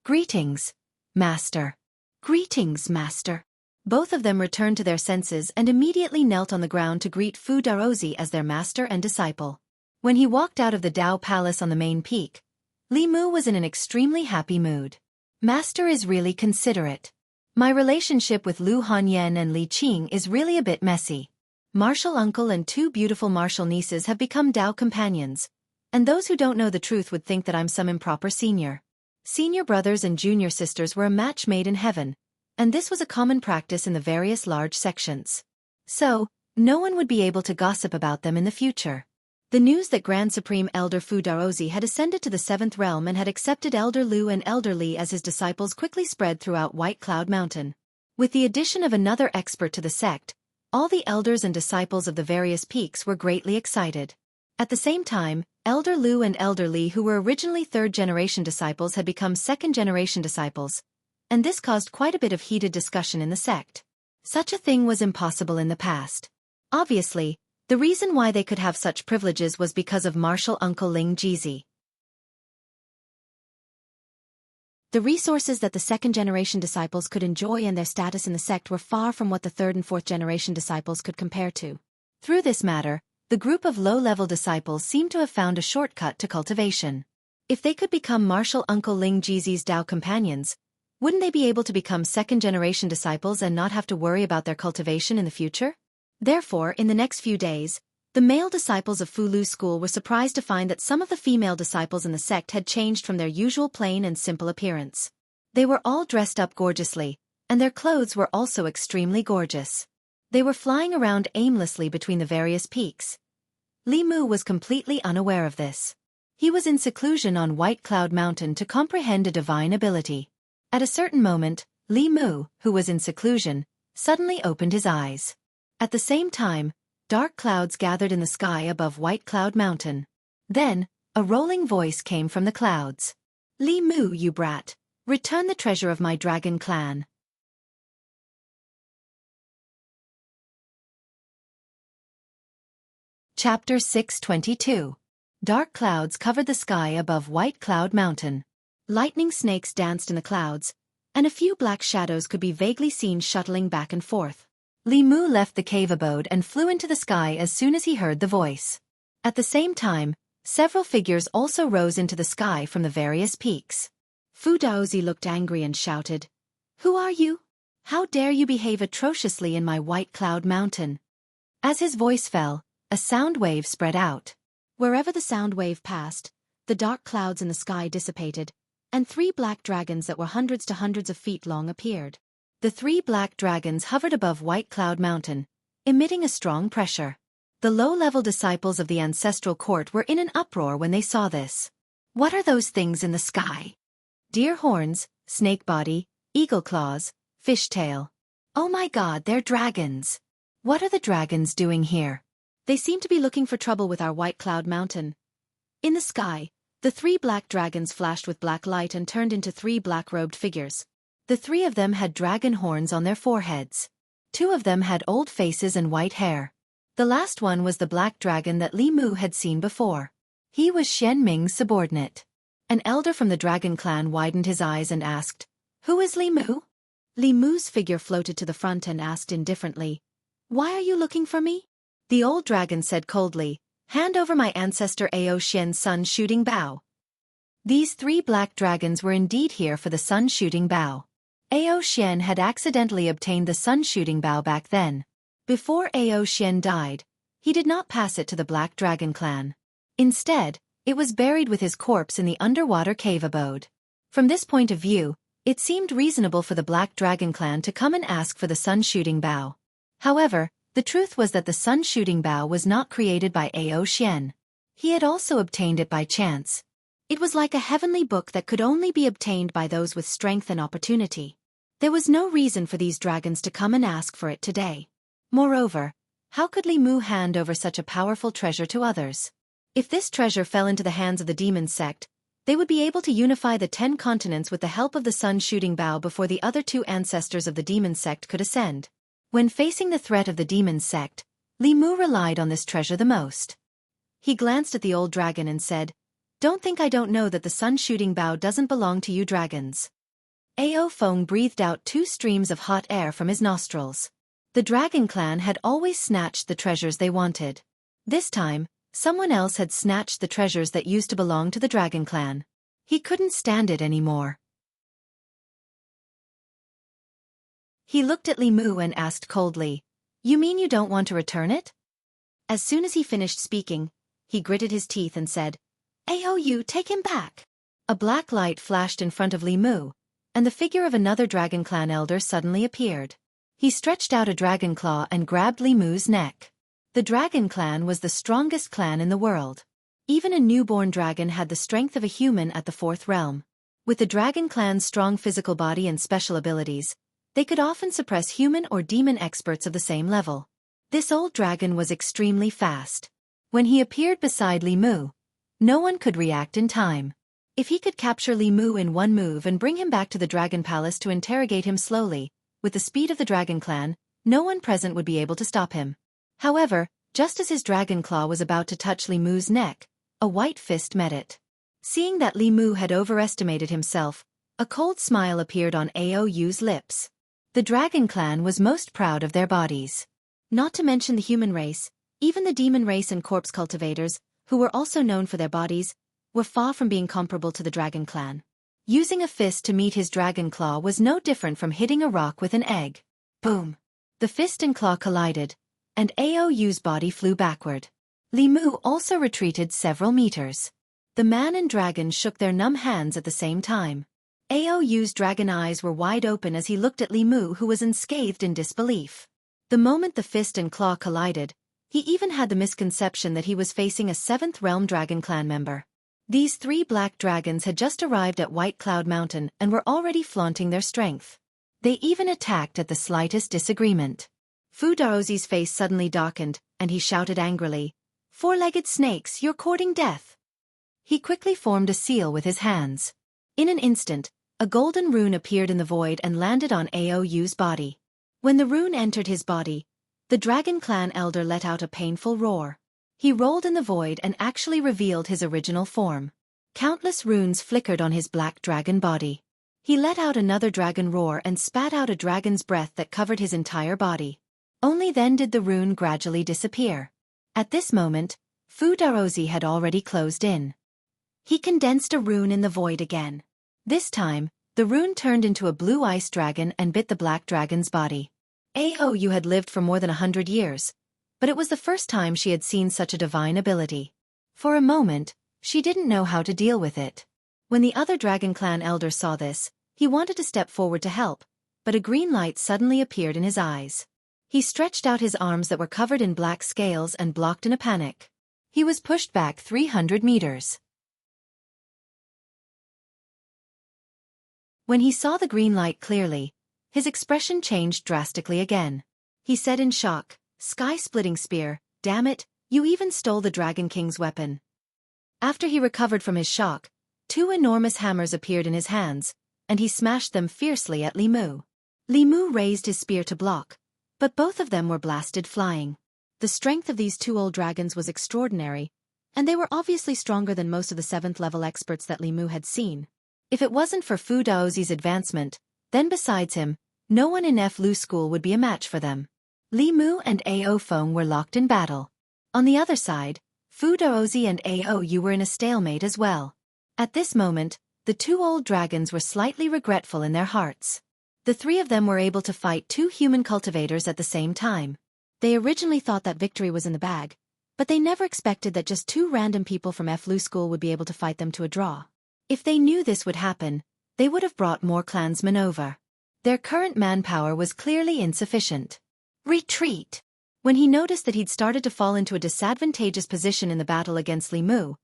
"Greetings, Master." "Greetings, Master." Both of them returned to their senses and immediately knelt on the ground to greet Fu Daozi as their master and disciple. When he walked out of the Dao Palace on the main peak, Li Mu was in an extremely happy mood. "Master is really considerate. My relationship with Lu Hanyan and Li Qing is really a bit messy. Martial uncle and two beautiful martial nieces have become Dao companions, and those who don't know the truth would think that I'm some improper senior. Senior brothers and junior sisters were a match made in heaven, and this was a common practice in the various large sections. So, no one would be able to gossip about them in the future." The news that Grand Supreme Elder Fu Daozi had ascended to the 7th realm and had accepted Elder Lu and Elder Li as his disciples quickly spread throughout White Cloud Mountain. With the addition of another expert to the sect, all the elders and disciples of the various peaks were greatly excited. At the same time, Elder Lu and Elder Li, who were originally 3rd-generation disciples, had become 2nd-generation disciples, and this caused quite a bit of heated discussion in the sect. Such a thing was impossible in the past. Obviously, the reason why they could have such privileges was because of martial uncle Ling Jizi. The resources that the 2nd-generation disciples could enjoy and their status in the sect were far from what the 3rd and 4th-generation disciples could compare to. Through this matter, the group of low-level disciples seemed to have found a shortcut to cultivation. If they could become martial uncle Ling Jizi's Dao companions, wouldn't they be able to become 2nd-generation disciples and not have to worry about their cultivation in the future? Therefore, in the next few days, the male disciples of Fu Lu's school were surprised to find that some of the female disciples in the sect had changed from their usual plain and simple appearance. They were all dressed up gorgeously, and their clothes were also extremely gorgeous. They were flying around aimlessly between the various peaks. Li Mu was completely unaware of this. He was in seclusion on White Cloud Mountain to comprehend a divine ability. At a certain moment, Li Mu, who was in seclusion, suddenly opened his eyes. At the same time, dark clouds gathered in the sky above White Cloud Mountain. Then, a rolling voice came from the clouds. "Li Mu, you brat, return the treasure of my dragon clan." Chapter 622. Dark clouds covered the sky above White Cloud Mountain. Lightning snakes danced in the clouds, and a few black shadows could be vaguely seen shuttling back and forth. Li Mu left the cave abode and flew into the sky as soon as he heard the voice. At the same time, several figures also rose into the sky from the various peaks. Fu Daozi looked angry and shouted, "Who are you? How dare you behave atrociously in my White Cloud Mountain?" As his voice fell, a sound wave spread out. Wherever the sound wave passed, the dark clouds in the sky dissipated, and 3 black dragons that were hundreds to hundreds of feet long appeared. The 3 black dragons hovered above White Cloud Mountain, emitting a strong pressure. The low-level disciples of the ancestral court were in an uproar when they saw this. "What are those things in the sky? Deer horns, snake body, eagle claws, fish tail. Oh my God, they're dragons. What are the dragons doing here? They seem to be looking for trouble with our White Cloud Mountain." In the sky, the 3 black dragons flashed with black light and turned into 3 black-robed figures. The 3 of them had dragon horns on their foreheads. 2 of them had old faces and white hair. The last one was the black dragon that Li Mu had seen before. He was Xian Ming's subordinate. An elder from the dragon clan widened his eyes and asked, "Who is Li Mu?" Li Mu's figure floated to the front and asked indifferently, "Why are you looking for me?" The old dragon said coldly, "Hand over my ancestor Ao Xian's sun shooting bow." These 3 black dragons were indeed here for the sun shooting bow. Ao Xian had accidentally obtained the sun shooting bow back then. Before Ao Xian died, he did not pass it to the Black Dragon clan. Instead, It was buried with his corpse in the underwater cave abode. From this point of view, it seemed reasonable for the Black Dragon clan to come and ask for the sun-shooting bow. However, the truth was that the sun-shooting bow was not created by Ao Xian. He had also obtained it by chance. It was like a heavenly book that could only be obtained by those with strength and opportunity. There was no reason for these dragons to come and ask for it today. Moreover, how could Li Mu hand over such a powerful treasure to others? If this treasure fell into the hands of the demon sect, they would be able to unify the 10 continents with the help of the sun-shooting bow before the other 2 ancestors of the demon sect could ascend. When facing the threat of the demon sect, Li Mu relied on this treasure the most. He glanced at the old dragon and said, "Don't think I don't know that the sun-shooting bow doesn't belong to you dragons." Ao Feng breathed out 2 streams of hot air from his nostrils. The dragon clan had always snatched the treasures they wanted. This time, someone else had snatched the treasures that used to belong to the dragon clan. He couldn't stand it anymore. He looked at Li Mu and asked coldly, "You mean you don't want to return it?" As soon as he finished speaking, he gritted his teeth and said, "Ao, you take him back." A black light flashed in front of Li Mu, and the figure of another dragon clan elder suddenly appeared. He stretched out a dragon claw and grabbed Li Mu's neck. The dragon clan was the strongest clan in the world. Even a newborn dragon had the strength of a human at the 4th realm. With the dragon clan's strong physical body and special abilities, they could often suppress human or demon experts of the same level. This old dragon was extremely fast. When he appeared beside Li Mu, no one could react in time. If he could capture Li Mu in one move and bring him back to the dragon palace to interrogate him slowly, with the speed of the dragon clan, no one present would be able to stop him. However, just as his dragon claw was about to touch Li Mu's neck, a white fist met it. Seeing that Li Mu had overestimated himself, a cold smile appeared on Aou's lips. The dragon clan was most proud of their bodies. Not to mention the human race, even the demon race and corpse cultivators, who were also known for their bodies, were far from being comparable to the dragon clan. Using a fist to meet his dragon claw was no different from hitting a rock with an egg. Boom! The fist and claw collided, and Aou's body flew backward. Li Mu also retreated several meters. The man and dragon shook their numb hands at the same time. Aou's dragon eyes were wide open as he looked at Li Mu, who was unscathed in disbelief. The moment the fist and claw collided, he even had the misconception that he was facing a 7th realm dragon clan member. These 3 black dragons had just arrived at White Cloud Mountain and were already flaunting their strength. They even attacked at the slightest disagreement. Fu Daozi's face suddenly darkened, and he shouted angrily, "Four-legged snakes, you're courting death." He quickly formed a seal with his hands. In an instant, a golden rune appeared in the void and landed on Aou's body. When the rune entered his body, the dragon clan elder let out a painful roar. He rolled in the void and actually revealed his original form. Countless runes flickered on his black dragon body. He let out another dragon roar and spat out a dragon's breath that covered his entire body. Only then did the rune gradually disappear. At this moment, Fu Daozi had already closed in. He condensed a rune in the void again. This time, the rune turned into a blue ice dragon and bit the black dragon's body. Aou had lived for more than 100 years, but it was the first time she had seen such a divine ability. For a moment, she didn't know how to deal with it. When the other dragon clan elder saw this, he wanted to step forward to help, but a green light suddenly appeared in his eyes. He stretched out his arms that were covered in black scales and blocked in a panic. He was pushed back 300 meters. When he saw the green light clearly, his expression changed drastically again. He said in shock, "Sky-splitting spear, damn it, you even stole the Dragon King's weapon." After he recovered from his shock, 2 enormous hammers appeared in his hands, and he smashed them fiercely at Li Mu. Li Mu raised his spear to block, but both of them were blasted flying. The strength of these 2 old dragons was extraordinary, and they were obviously stronger than most of the 7th level experts that Li Mu had seen. If it wasn't for Fu Daozi's advancement, then besides him, no one in Lu school would be a match for them. Li Mu and Ao Feng were locked in battle. On the other side, Fu Daozi and Aou were in a stalemate as well. At this moment, the 2 old dragons were slightly regretful in their hearts. The 3 of them were able to fight 2 human cultivators at the same time. They originally thought that victory was in the bag, But they never expected that just two random people from Flu school would be able to fight them to a draw. If they knew this would happen, they would have brought more clansmen over. Their current manpower was clearly insufficient. Retreat! When he noticed that he'd started to fall into a disadvantageous position in the battle against Li Mu,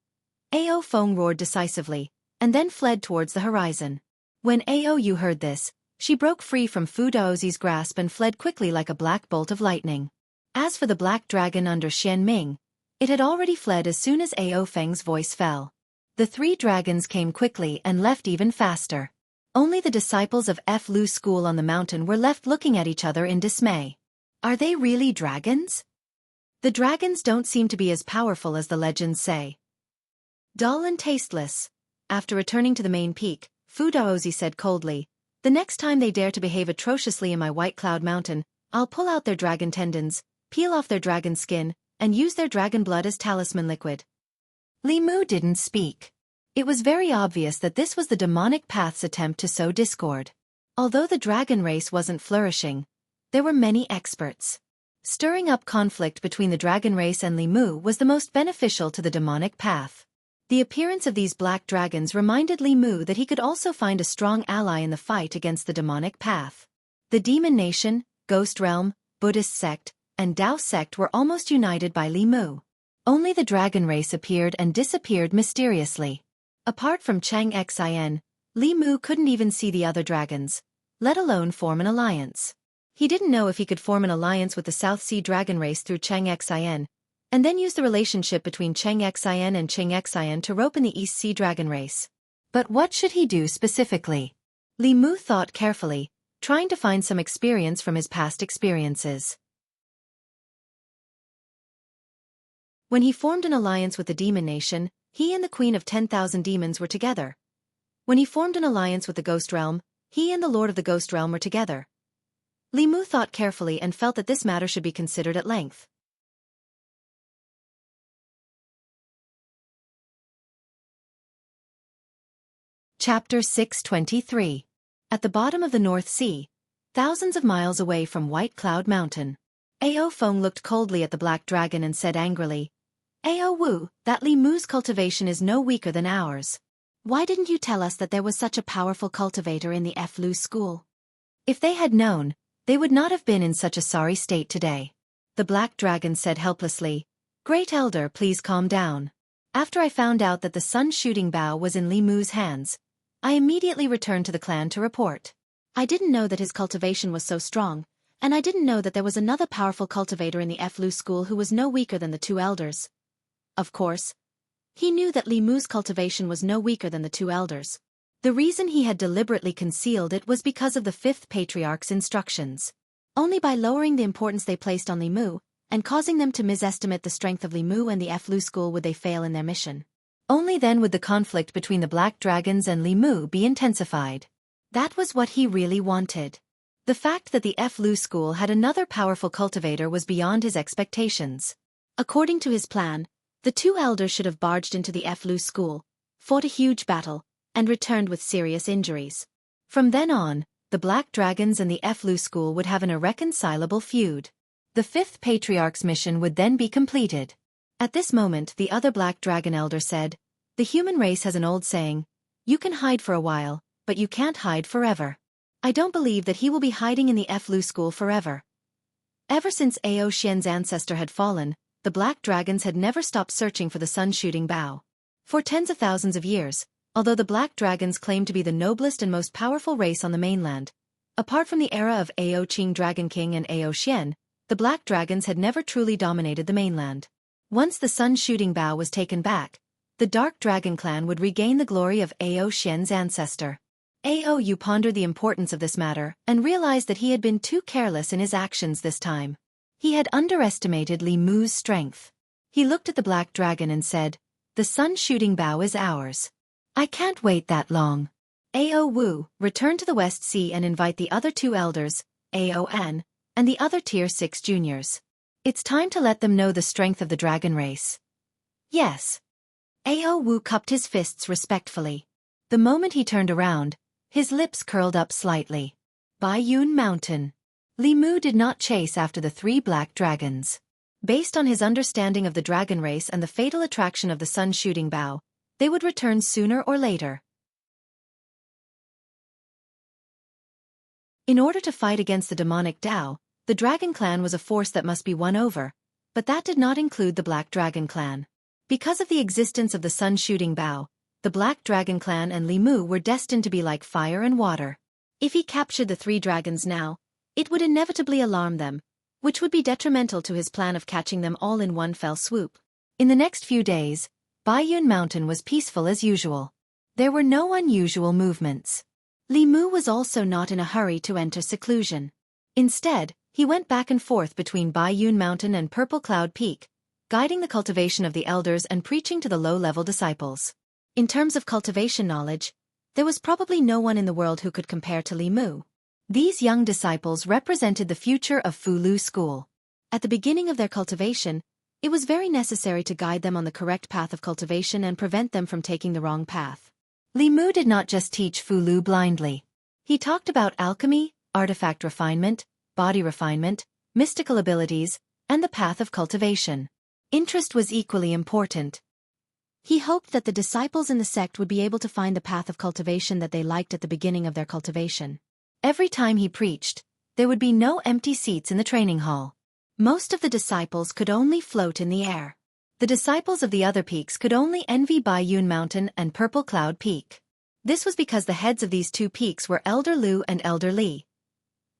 Ao Feng roared decisively, and then fled towards the horizon. When Ao Yu heard this, she broke free from Fu Daozi's grasp and fled quickly like a black bolt of lightning. As for the black dragon under Xian Ming, it had already fled as soon as Ao Feng's voice fell. The three dragons came quickly and left even faster. Only the disciples of Flu school on the mountain were left looking at each other in dismay. Are they really dragons? The dragons don't seem to be as powerful as the legends say. Dull and tasteless. After returning to the main peak, Fu Daozi said coldly, "The next time they dare to behave atrociously in my White Cloud Mountain, I'll pull out their dragon tendons, peel off their dragon skin, and use their dragon blood as talisman liquid." Li Mu didn't speak. It was very obvious that this was the demonic path's attempt to sow discord. Although the dragon race wasn't flourishing, there were many experts. Stirring up conflict between the dragon race and Li Mu was the most beneficial to the demonic path. The appearance of these black dragons reminded Li Mu that he could also find a strong ally in the fight against the demonic path. The Demon Nation, Ghost Realm, Buddhist sect, and Dao sect were almost united by Li Mu. Only the dragon race appeared and disappeared mysteriously. Apart from Xianxia, Li Mu couldn't even see the other dragons, let alone form an alliance. He didn't know if he could form an alliance with the South Sea dragon race through Xianxia, and then use the relationship between Xianxia and Xianxia to rope in the East Sea dragon race. But what should he do specifically? Li Mu thought carefully, trying to find some experience from his past experiences. When he formed an alliance with the Demon Nation, he and the Queen of 10,000 Demons were together. When he formed an alliance with the Ghost Realm, he and the Lord of the Ghost Realm were together. Li Mu thought carefully and felt that this matter should be considered at length. Chapter 623. At the bottom of the North Sea, thousands of miles away from White Cloud Mountain, Ao Feng looked coldly at the black dragon and said angrily, "Ao Wu, that Li Mu's cultivation is no weaker than ours. Why didn't you tell us that there was such a powerful cultivator in the Flu school?" If they had known, they would not have been in such a sorry state today. The black dragon said helplessly, "Great Elder, please calm down. After I found out that the sun-shooting bow was in Li Mu's hands, I immediately returned to the clan to report. I didn't know that his cultivation was so strong, and I didn't know that there was another powerful cultivator in the Flu school who was no weaker than the two elders." Of course, he knew that Li Mu's cultivation was no weaker than the two elders. The reason he had deliberately concealed it was because of the fifth patriarch's instructions. Only by lowering the importance they placed on Li Mu, and causing them to misestimate the strength of Li Mu and the Flu school would they fail in their mission. Only then would the conflict between the black dragons and Li Mu be intensified. That was what he really wanted. The fact that the Flu school had another powerful cultivator was beyond his expectations. According to his plan, the two elders should have barged into the Flu school, fought a huge battle, and returned with serious injuries. From then on, the black dragons and the Flu school would have an irreconcilable feud. The fifth patriarch's mission would then be completed. At this moment, the other black dragon elder said, "The human race has an old saying, you can hide for a while, but you can't hide forever. I don't believe that he will be hiding in the Flu school forever." Ever since Ao Xian's ancestor had fallen, the black dragons had never stopped searching for the sun-shooting bow. For tens of thousands of years, although the black dragons claimed to be the noblest and most powerful race on the mainland, apart from the era of Ao Qing Dragon King and Ao Xian, the black dragons had never truly dominated the mainland. Once the sun-shooting bow was taken back, the Dark Dragon clan would regain the glory of Ao Xian's ancestor. Ao Yu pondered the importance of this matter and realized that he had been too careless in his actions this time. He had underestimated Li Mu's strength. He looked at the black dragon and said, "The sun-shooting bow is ours. I can't wait that long. Ao Wu, return to the West Sea and invite the other two elders, Ao An, and the other Tier 6 juniors. It's time to let them know the strength of the dragon race." "Yes." Ao Wu cupped his fists respectfully. The moment he turned around, his lips curled up slightly. Baiyun Mountain. Li Mu did not chase after the three black dragons. Based on his understanding of the dragon race and the fatal attraction of the sun shooting bow, they would return sooner or later. In order to fight against the demonic Tao, the Dragon Clan was a force that must be won over, but that did not include the Black Dragon Clan. Because of the existence of the sun shooting bow, the Black Dragon Clan and Li Mu were destined to be like fire and water. If he captured the 3 dragons now, it would inevitably alarm them, which would be detrimental to his plan of catching them all in one fell swoop. In the next few days, Baiyun Mountain was peaceful as usual. There were no unusual movements. Li Mu was also not in a hurry to enter seclusion. Instead, he went back and forth between Baiyun Mountain and Purple Cloud Peak, guiding the cultivation of the elders and preaching to the low-level disciples. In terms of cultivation knowledge, there was probably no one in the world who could compare to Li Mu. These young disciples represented the future of Fulu School. At the beginning of their cultivation, it was very necessary to guide them on the correct path of cultivation and prevent them from taking the wrong path. Li Mu did not just teach Fulu blindly. He talked about alchemy, artifact refinement, body refinement, mystical abilities, and the path of cultivation. Interest was equally important. He hoped that the disciples in the sect would be able to find the path of cultivation that they liked at the beginning of their cultivation. Every time he preached, there would be no empty seats in the training hall. Most of the disciples could only float in the air. The disciples of the other peaks could only envy Baiyun Mountain and Purple Cloud Peak. This was because the heads of these 2 peaks were Elder Lu and Elder Li.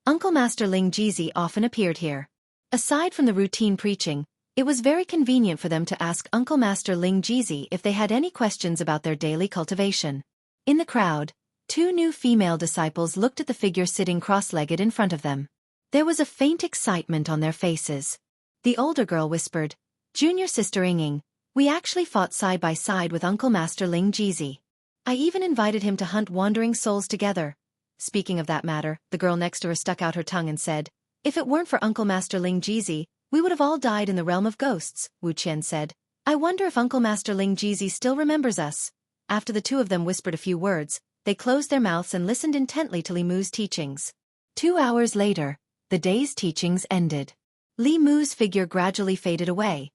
Uncle Master Ling Jizi often appeared here. Aside from the routine preaching, it was very convenient for them to ask Uncle Master Ling Jizi if they had any questions about their daily cultivation. In the crowd, 2 new female disciples looked at the figure sitting cross-legged in front of them. There was a faint excitement on their faces. The older girl whispered, "Junior Sister Ying, we actually fought side by side with Uncle Master Ling Jizi. I even invited him to hunt wandering souls together." Speaking of that matter, the girl next to her stuck out her tongue and said, "If it weren't for Uncle Master Ling Jizi, we would have all died in the realm of ghosts." Wuxia said, "I wonder if Uncle Master Ling Jizi still remembers us." After the 2 of them whispered a few words, they closed their mouths and listened intently to Li Mu's teachings. 2 hours later, the day's teachings ended. Li Mu's figure gradually faded away,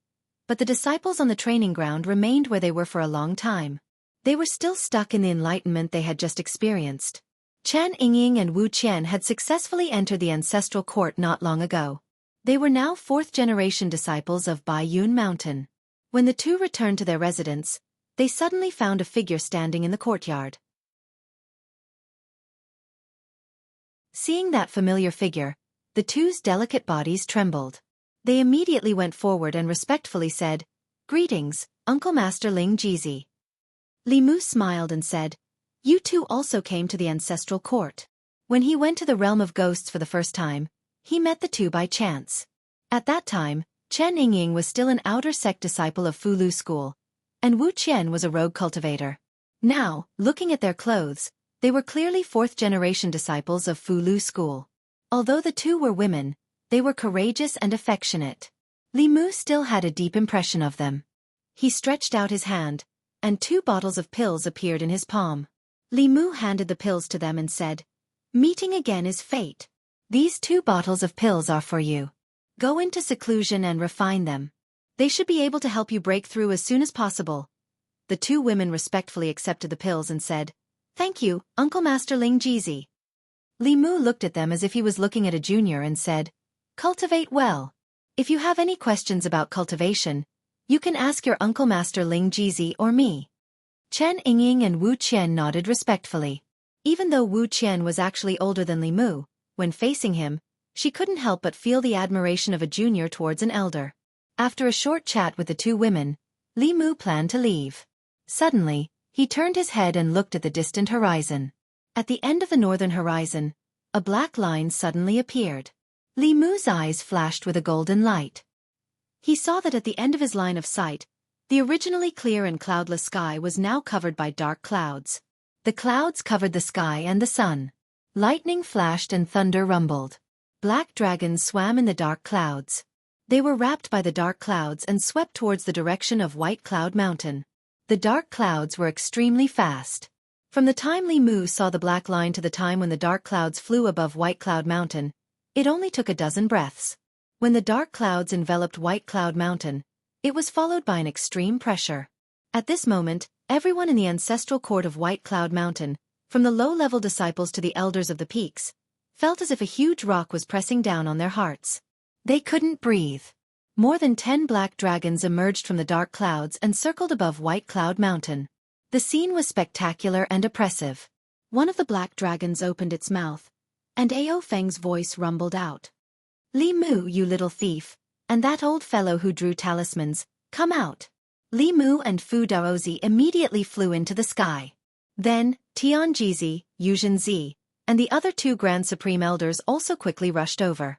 but the disciples on the training ground remained where they were for a long time. They were still stuck in the enlightenment they had just experienced. Chen Yingying and Wu Qian had successfully entered the ancestral court not long ago. They were now 4th-generation disciples of Baiyun Mountain. When the 2 returned to their residence, they suddenly found a figure standing in the courtyard. Seeing that familiar figure, the 2's delicate bodies trembled. They immediately went forward and respectfully said, "Greetings, Uncle Master Ling Jizi." Li Mu smiled and said, "You 2 also came to the ancestral court." When he went to the realm of ghosts for the first time, he met the 2 by chance. At that time, Chen Yingying was still an outer sect disciple of Fulu School, and Wu Qian was a rogue cultivator. Now, looking at their clothes, they were clearly 4th-generation disciples of Fulu School. Although the 2 were women, they were courageous and affectionate. Li Mu still had a deep impression of them. He stretched out his hand, and 2 bottles of pills appeared in his palm. Li Mu handed the pills to them and said, "Meeting again is fate. These 2 bottles of pills are for you. Go into seclusion and refine them. They should be able to help you break through as soon as possible." The 2 women respectfully accepted the pills and said, "Thank you, Uncle Master Ling Jizi." Li Mu looked at them as if he was looking at a junior and said, "Cultivate well. If you have any questions about cultivation, you can ask your Uncle Master Ling Jizi or me." Chen Yingying and Wu Qian nodded respectfully. Even though Wu Qian was actually older than Li Mu, when facing him, she couldn't help but feel the admiration of a junior towards an elder. After a short chat with the 2 women, Li Mu planned to leave. Suddenly, he turned his head and looked at the distant horizon. At the end of the northern horizon, a black line suddenly appeared. Li Mu's eyes flashed with a golden light. He saw that at the end of his line of sight, the originally clear and cloudless sky was now covered by dark clouds. The clouds covered the sky and the sun. Lightning flashed and thunder rumbled. Black dragons swam in the dark clouds. They were wrapped by the dark clouds and swept towards the direction of White Cloud Mountain. The dark clouds were extremely fast. From the time Li Mu saw the black line to the time when the dark clouds flew above White Cloud Mountain, it only took a dozen breaths. When the dark clouds enveloped White Cloud Mountain, it was followed by an extreme pressure. At this moment, everyone in the ancestral court of White Cloud Mountain, from the low-level disciples to the elders of the peaks, felt as if a huge rock was pressing down on their hearts. They couldn't breathe. More than 10 black dragons emerged from the dark clouds and circled above White Cloud Mountain. The scene was spectacular and oppressive. One of the black dragons opened its mouth, and Ao Feng's voice rumbled out. "Li Mu, you little thief, and that old fellow who drew talismans, come out." Li Mu and Fu Daozi immediately flew into the sky. Then, Tianjizi, Yuzhenzi, and the other 2 Grand Supreme Elders also quickly rushed over.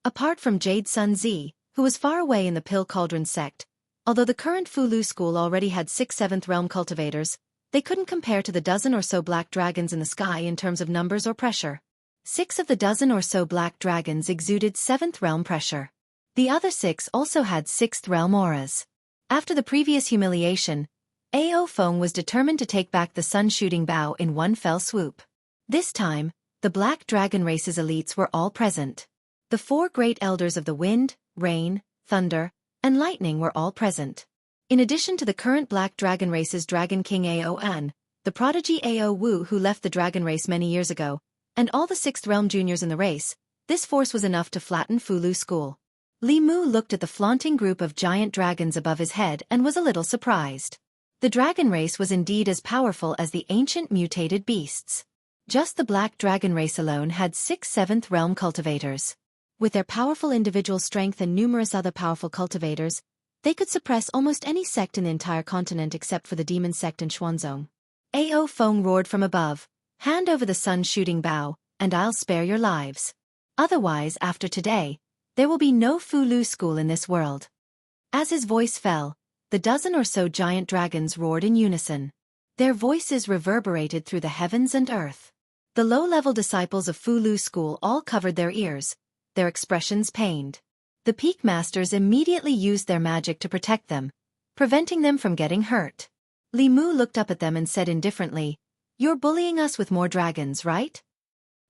Apart from Jade Sun Zi, who was far away in the Pill Cauldron sect, although the current Fulu school already had 6 7th realm cultivators, they couldn't compare to the dozen or so black dragons in the sky in terms of numbers or pressure. 6 of the dozen or so black dragons exuded 7th realm pressure. The other 6 also had 6th realm auras. After the previous humiliation, Ao Feng was determined to take back the sun-shooting bow in one fell swoop. This time, the Black Dragon race's elites were all present. The 4 great elders of the wind, rain, thunder, and lightning were all present. In addition to the current Black Dragon race's Dragon King Ao An, the prodigy Ao Wu who left the Dragon race many years ago, and all the 6th realm juniors in the race, this force was enough to flatten Fulu school. Li Mu looked at the flaunting group of giant dragons above his head and was a little surprised. The dragon race was indeed as powerful as the ancient mutated beasts. Just the Black Dragon race alone had 6 7th realm cultivators. With their powerful individual strength and numerous other powerful cultivators, they could suppress almost any sect in the entire continent except for the demon sect in Xuanzong. Ao Feng roared from above, "Hand over the sun-shooting bow, and I'll spare your lives. Otherwise, after today, there will be no Fulu school in this world." As his voice fell, the dozen or so giant dragons roared in unison. Their voices reverberated through the heavens and earth. The low-level disciples of Fulu school all covered their ears, their expressions pained. The peak masters immediately used their magic to protect them, preventing them from getting hurt. Li Mu looked up at them and said indifferently, "You're bullying us with more dragons, right?"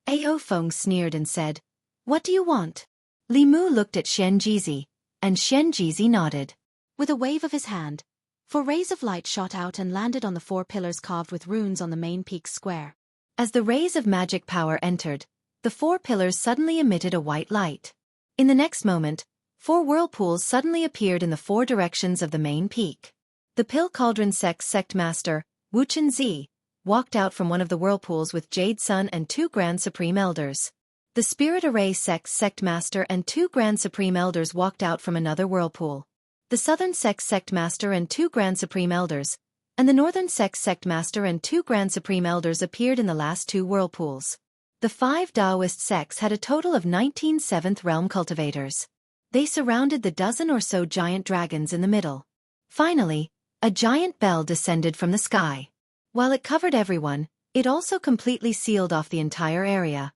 Ao Feng sneered and said, "What do you want?" Li Mu looked at Xianxia, and Xianxia nodded. With a wave of his hand, 4 rays of light shot out and landed on the 4 pillars carved with runes on the main peak square. As the rays of magic power entered, the 4 pillars suddenly emitted a white light. In the next moment, 4 whirlpools suddenly appeared in the 4 directions of the main peak. The Pill Cauldron sect's sect master, Wuxia, walked out from one of the whirlpools with Jade Sun and 2 Grand Supreme Elders. The Spirit Array sect's sect master and 2 Grand Supreme Elders walked out from another whirlpool. The Southern sect's sect master and 2 Grand Supreme Elders, and the Northern sect's sect master and 2 Grand Supreme Elders appeared in the last 2 whirlpools. The 5 Taoist sects had a total of 19 7th realm cultivators. They surrounded the dozen or so giant dragons in the middle. Finally, a giant bell descended from the sky. While it covered everyone, it also completely sealed off the entire area.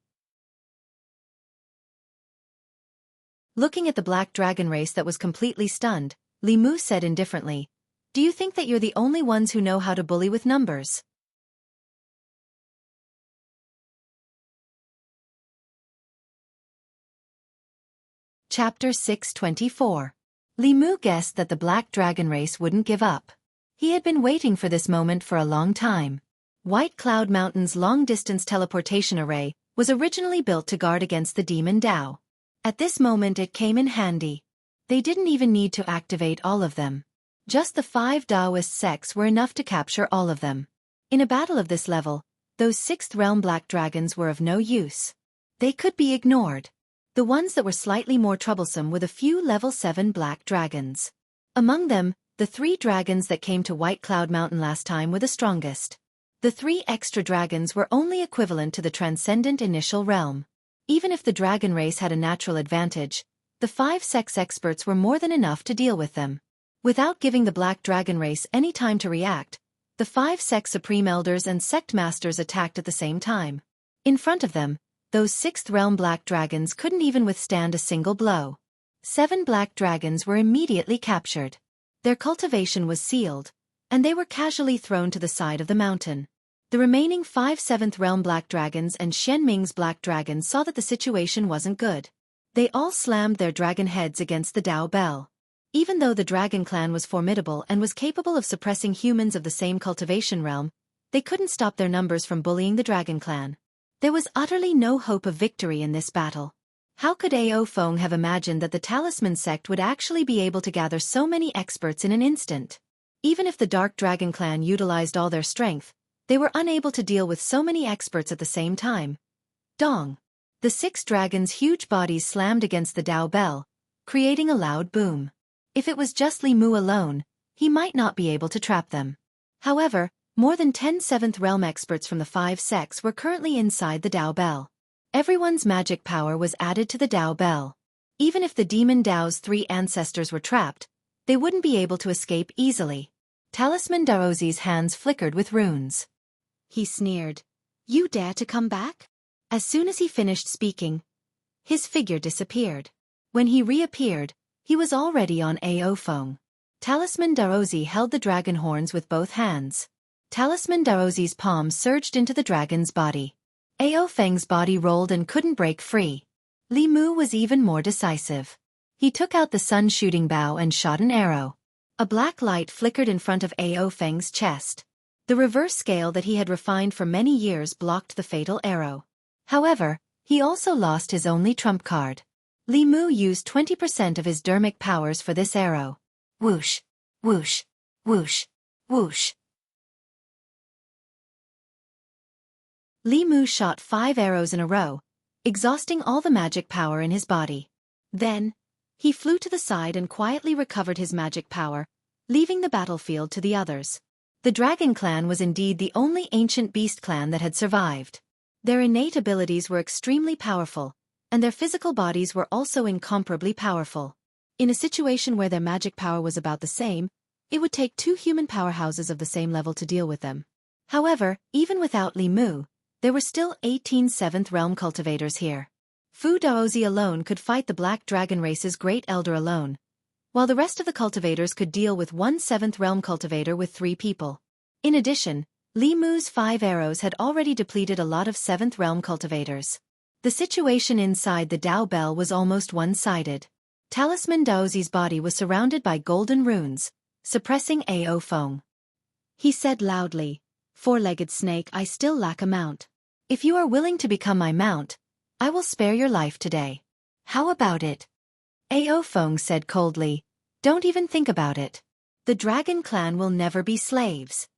Looking at the Black Dragon race that was completely stunned, Li Mu said indifferently, "Do you think that you're the only ones who know how to bully with numbers?" Chapter 624. Li Mu guessed that the Black Dragon race wouldn't give up. He had been waiting for this moment for a long time. White Cloud Mountain's long-distance teleportation array was originally built to guard against the Demon Dao. At this moment it came in handy. They didn't even need to activate all of them. Just the 5 Taoist sects were enough to capture all of them. In a battle of this level, those 6th realm black dragons were of no use. They could be ignored. The ones that were slightly more troublesome were the few level 7 black dragons. Among them, the 3 dragons that came to White Cloud Mountain last time were the strongest. The 3 extra dragons were only equivalent to the transcendent initial realm. Even if the dragon race had a natural advantage, the 5 sex experts were more than enough to deal with them. Without giving the Black Dragon race any time to react, the 5 sex supreme elders and sect masters attacked at the same time. In front of them, those 6th realm black dragons couldn't even withstand a single blow. 7 black dragons were immediately captured. Their cultivation was sealed, and they were casually thrown to the side of the mountain. The remaining 5 7th Realm Black Dragons and Xianming's Black Dragons saw that the situation wasn't good. They all slammed their dragon heads against the Dao Bell. Even though the Dragon Clan was formidable and was capable of suppressing humans of the same cultivation realm, they couldn't stop their numbers from bullying the Dragon Clan. There was utterly no hope of victory in this battle. How could Ao Feng have imagined that the Talisman sect would actually be able to gather so many experts in an instant? Even if the Dark Dragon Clan utilized all their strength, they were unable to deal with so many experts at the same time. Dong! The 6 dragons' huge bodies slammed against the Dao Bell, creating a loud boom. If it was just Li Mu alone, he might not be able to trap them. However, more than 10 7th Realm experts from the 5 sects were currently inside the Dao Bell. Everyone's magic power was added to the Dao Bell. Even if the Demon Dao's 3 ancestors were trapped, they wouldn't be able to escape easily. Talisman Daozi's hands flickered with runes. He sneered. "You dare to come back?" As soon as he finished speaking, his figure disappeared. When he reappeared, he was already on Ao Feng. Talisman Daozi held the dragon horns with both hands. Talisman Daozi's palm surged into the dragon's body. Ao Feng's body rolled and couldn't break free. Li Mu was even more decisive. He took out the sun-shooting bow and shot an arrow. A black light flickered in front of Ao Feng's chest. The reverse scale that he had refined for many years blocked the fatal arrow. However, he also lost his only trump card. Li Mu used 20% of his dermic powers for this arrow. Whoosh! Whoosh! Whoosh! Whoosh! Li Mu shot 5 arrows in a row, exhausting all the magic power in his body. Then, he flew to the side and quietly recovered his magic power, leaving the battlefield to the others. The Dragon Clan was indeed the only ancient beast clan that had survived. Their innate abilities were extremely powerful, and their physical bodies were also incomparably powerful. In a situation where their magic power was about the same, it would take 2 human powerhouses of the same level to deal with them. However, even without Li Mu, there were still 18 7th Realm cultivators here. Fu Daozi alone could fight the Black Dragon race's Great Elder alone, while the rest of the cultivators could deal with 1 7th Realm cultivator with 3 people. In addition, Li Mu's 5 arrows had already depleted a lot of 7th Realm cultivators. The situation inside the Dao Bell was almost one-sided. Talisman Daozi's body was surrounded by golden runes, suppressing Ao Feng. He said loudly, "Four-legged snake, I still lack a mount. If you are willing to become my mount, I will spare your life today. How about it?" Ao Feng said coldly, "Don't even think about it. The Dragon Clan will never be slaves."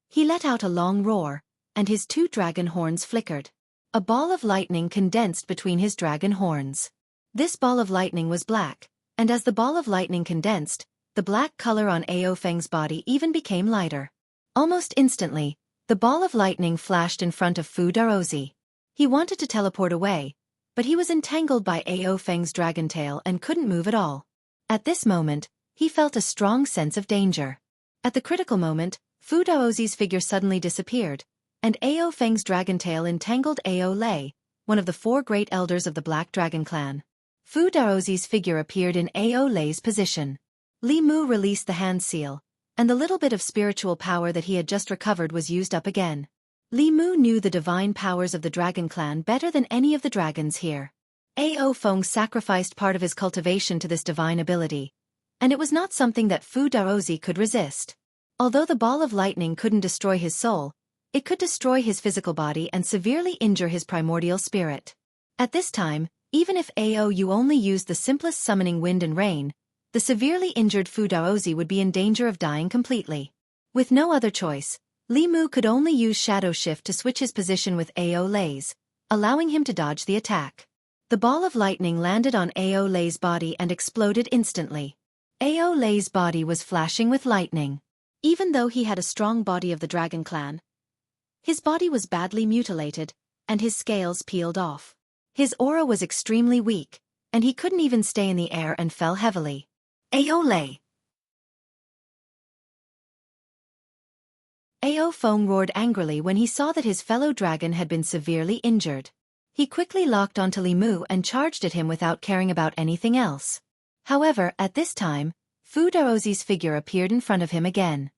He let out a long roar, and his 2 dragon horns flickered. A ball of lightning condensed between his dragon horns. This ball of lightning was black, and as the ball of lightning condensed, the black color on Ao Feng's body even became lighter. Almost instantly, the ball of lightning flashed in front of Fu Daozi. He wanted to teleport away, but he was entangled by Ao Feng's dragon tail and couldn't move at all. At this moment, he felt a strong sense of danger. At the critical moment, Fu Daozi's figure suddenly disappeared, and Ao Feng's dragon tail entangled Ao Lei, one of the 4 great elders of the Black Dragon Clan. Fu Daozi's figure appeared in Ao Lei's position. Li Mu released the hand seal, and the little bit of spiritual power that he had just recovered was used up again. Li Mu knew the divine powers of the Dragon Clan better than any of the dragons here. Ao Feng sacrificed part of his cultivation to this divine ability, and it was not something that Fu Daozi could resist. Although the ball of lightning couldn't destroy his soul, it could destroy his physical body and severely injure his primordial spirit. At this time, even if you only used the simplest summoning wind and rain, the severely injured Fu Daozi would be in danger of dying completely. With no other choice, Li Mu could only use Shadow Shift to switch his position with Ao Lei's, allowing him to dodge the attack. The ball of lightning landed on Ao Lei's body and exploded instantly. Ao Lei's body was flashing with lightning. Even though he had a strong body of the Dragon Clan, his body was badly mutilated, and his scales peeled off. His aura was extremely weak, and he couldn't even stay in the air and fell heavily. Ao Lei! Ao Feng roared angrily when he saw that his fellow dragon had been severely injured. He quickly locked onto Li Mu and charged at him without caring about anything else. However, at this time, Fu Daozi's figure appeared in front of him again.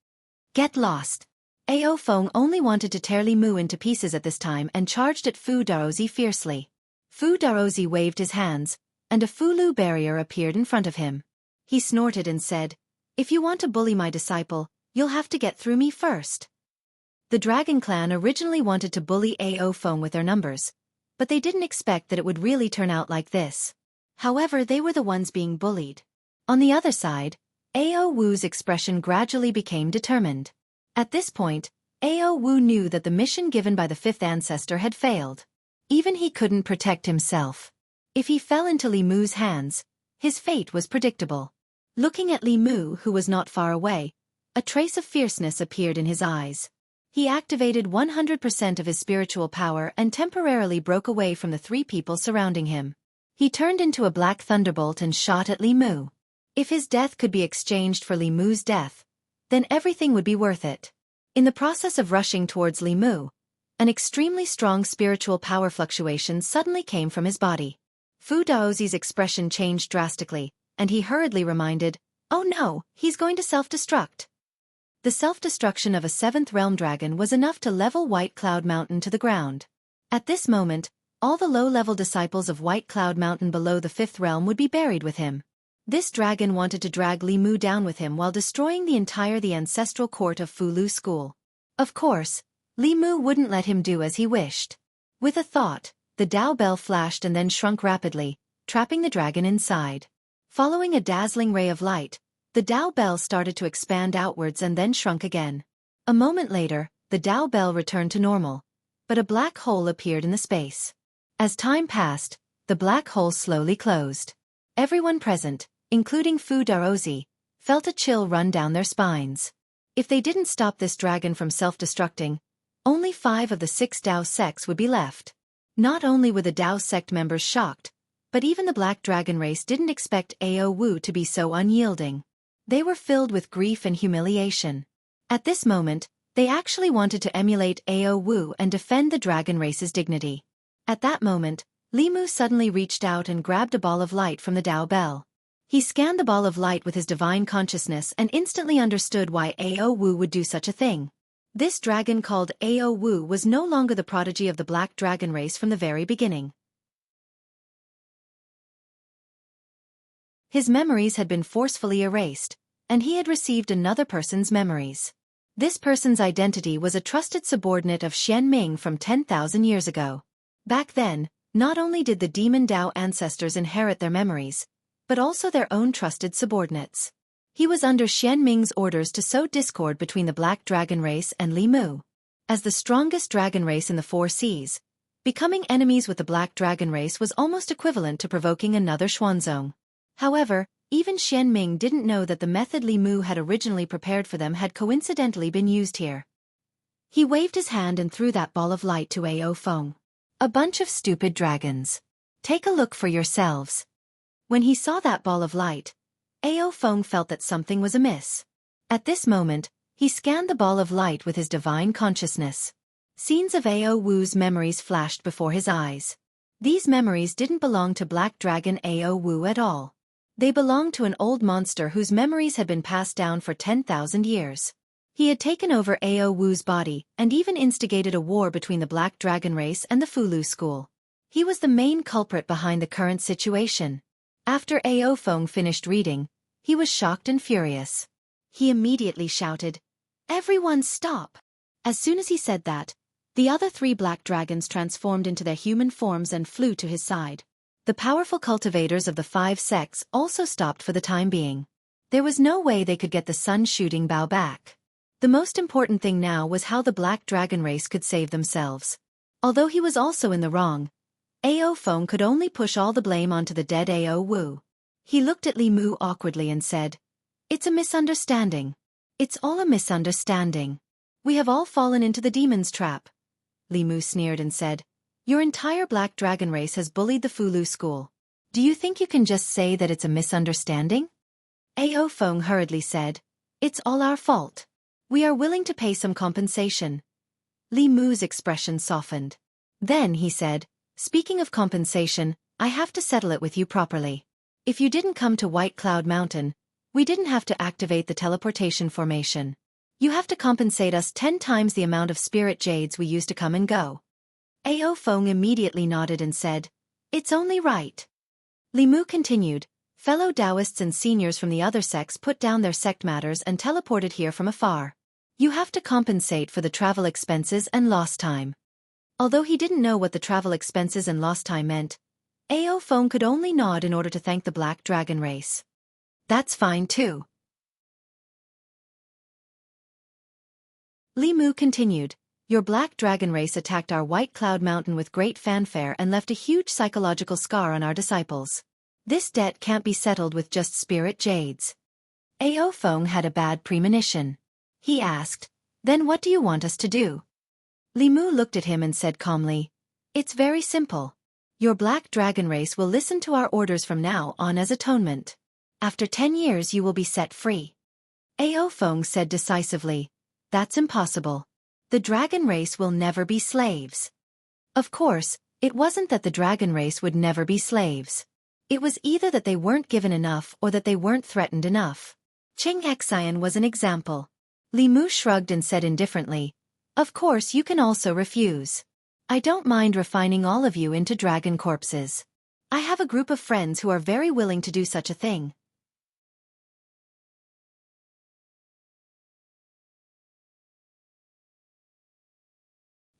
"Get lost!" Ao Feng only wanted to tear Li Mu into pieces at this time and charged at Fu Daozi fiercely. Fu Daozi waved his hands, and a Fulu barrier appeared in front of him. He snorted and said, "If you want to bully my disciple, you'll have to get through me first." The Dragon Clan originally wanted to bully Ao Feng with their numbers, but they didn't expect that it would really turn out like this. However, they were the ones being bullied. On the other side, Ao Wu's expression gradually became determined. At this point, Ao Wu knew that the mission given by the fifth ancestor had failed. Even he couldn't protect himself. If he fell into Li Mu's hands, his fate was predictable. Looking at Li Mu, who was not far away, a trace of fierceness appeared in his eyes. He activated 100% of his spiritual power and temporarily broke away from the three people surrounding him. He turned into a black thunderbolt and shot at Li Mu. If his death could be exchanged for Li Mu's death, then everything would be worth it. In the process of rushing towards Li Mu, an extremely strong spiritual power fluctuation suddenly came from his body. Fu Daozi's expression changed drastically, and he hurriedly reminded, "Oh no, he's going to self-destruct." The self-destruction of a seventh realm dragon was enough to level White Cloud Mountain to the ground. At this moment, all the low-level disciples of White Cloud Mountain below the fifth realm would be buried with him. This dragon wanted to drag Li Mu down with him while destroying the ancestral court of Fulu School. Of course, Li Mu wouldn't let him do as he wished. With a thought, the Dao Bell flashed and then shrunk rapidly, trapping the dragon inside. Following a dazzling ray of light, the Dao Bell started to expand outwards and then shrunk again. A moment later, the Dao Bell returned to normal, but a black hole appeared in the space. As time passed, the black hole slowly closed. Everyone present, including Fu Daozi, felt a chill run down their spines. If they didn't stop this dragon from self-destructing, only 5 of the 6 Dao sects would be left. Not only were the Dao sect members shocked, but even the Black Dragon race didn't expect Ao Wu to be so unyielding. They were filled with grief and humiliation. At this moment, they actually wanted to emulate Ao Wu and defend the dragon race's dignity. At that moment, Li Mu suddenly reached out and grabbed a ball of light from the Dao Bell. He scanned the ball of light with his divine consciousness and instantly understood why Ao Wu would do such a thing. This dragon called Ao Wu was no longer the prodigy of the Black Dragon race from the very beginning. His memories had been forcefully erased, and he had received another person's memories. This person's identity was a trusted subordinate of Xianming from 10,000 years ago. Back then, not only did the Demon Dao ancestors inherit their memories, but also their own trusted subordinates. He was under Xianming's orders to sow discord between the Black Dragon race and Li Mu. As the strongest dragon race in the 4 seas, becoming enemies with the Black Dragon race was almost equivalent to provoking another Xuanzong. However, even Xianming didn't know that the method Li Mu had originally prepared for them had coincidentally been used here. He waved his hand and threw that ball of light to Ao Feng. "A bunch of stupid dragons. Take a look for yourselves." When he saw that ball of light, Ao Feng felt that something was amiss. At this moment, he scanned the ball of light with his divine consciousness. Scenes of Ao Wu's memories flashed before his eyes. These memories didn't belong to Black Dragon Ao Wu at all. They belonged to an old monster whose memories had been passed down for 10,000 years. He had taken over Ao Wu's body and even instigated a war between the Black Dragon race and the Fulu School. He was the main culprit behind the current situation. After Ao Feng finished reading, he was shocked and furious. He immediately shouted, "Everyone stop!" As soon as he said that, the other 3 black dragons transformed into their human forms and flew to his side. The powerful cultivators of the 5 sects also stopped for the time being. There was no way they could get the sun-shooting bow back. The most important thing now was how the Black Dragon race could save themselves. Although he was also in the wrong, Ao Feng could only push all the blame onto the dead Ao Wu. He looked at Li Mu awkwardly and said, "It's a misunderstanding. It's all a misunderstanding. We have all fallen into the demon's trap." Li Mu sneered and said, "Your entire Black Dragon race has bullied the Fulu School. Do you think you can just say that it's a misunderstanding?" Ao Feng hurriedly said, "It's all our fault. We are willing to pay some compensation." Li Mu's expression softened. Then he said, "Speaking of compensation, I have to settle it with you properly. If you didn't come to White Cloud Mountain, we didn't have to activate the teleportation formation. You have to compensate us 10 times the amount of spirit jades we used to come and go. Ao Feng immediately nodded and said, "It's only right." Li Mu continued, "Fellow Taoists and seniors from the other sects put down their sect matters and teleported here from afar. You have to compensate for the travel expenses and lost time." Although he didn't know what the travel expenses and lost time meant, Ao Feng could only nod in order to thank the Black Dragon race. "That's fine too." Li Mu continued, "Your Black Dragon race attacked our White Cloud Mountain with great fanfare and left a huge psychological scar on our disciples. This debt can't be settled with just spirit jades." Ao Feng had a bad premonition. He asked, "Then what do you want us to do?" Li Mu looked at him and said calmly, "It's very simple. Your Black Dragon race will listen to our orders from now on as atonement. After 10 years you will be set free." Ao Feng said decisively, "That's impossible. The dragon race will never be slaves." Of course, it wasn't that the dragon race would never be slaves. It was either that they weren't given enough or that they weren't threatened enough. Xianxia was an example. Li Mu shrugged and said indifferently, "Of course you can also refuse. I don't mind refining all of you into dragon corpses. I have a group of friends who are very willing to do such a thing."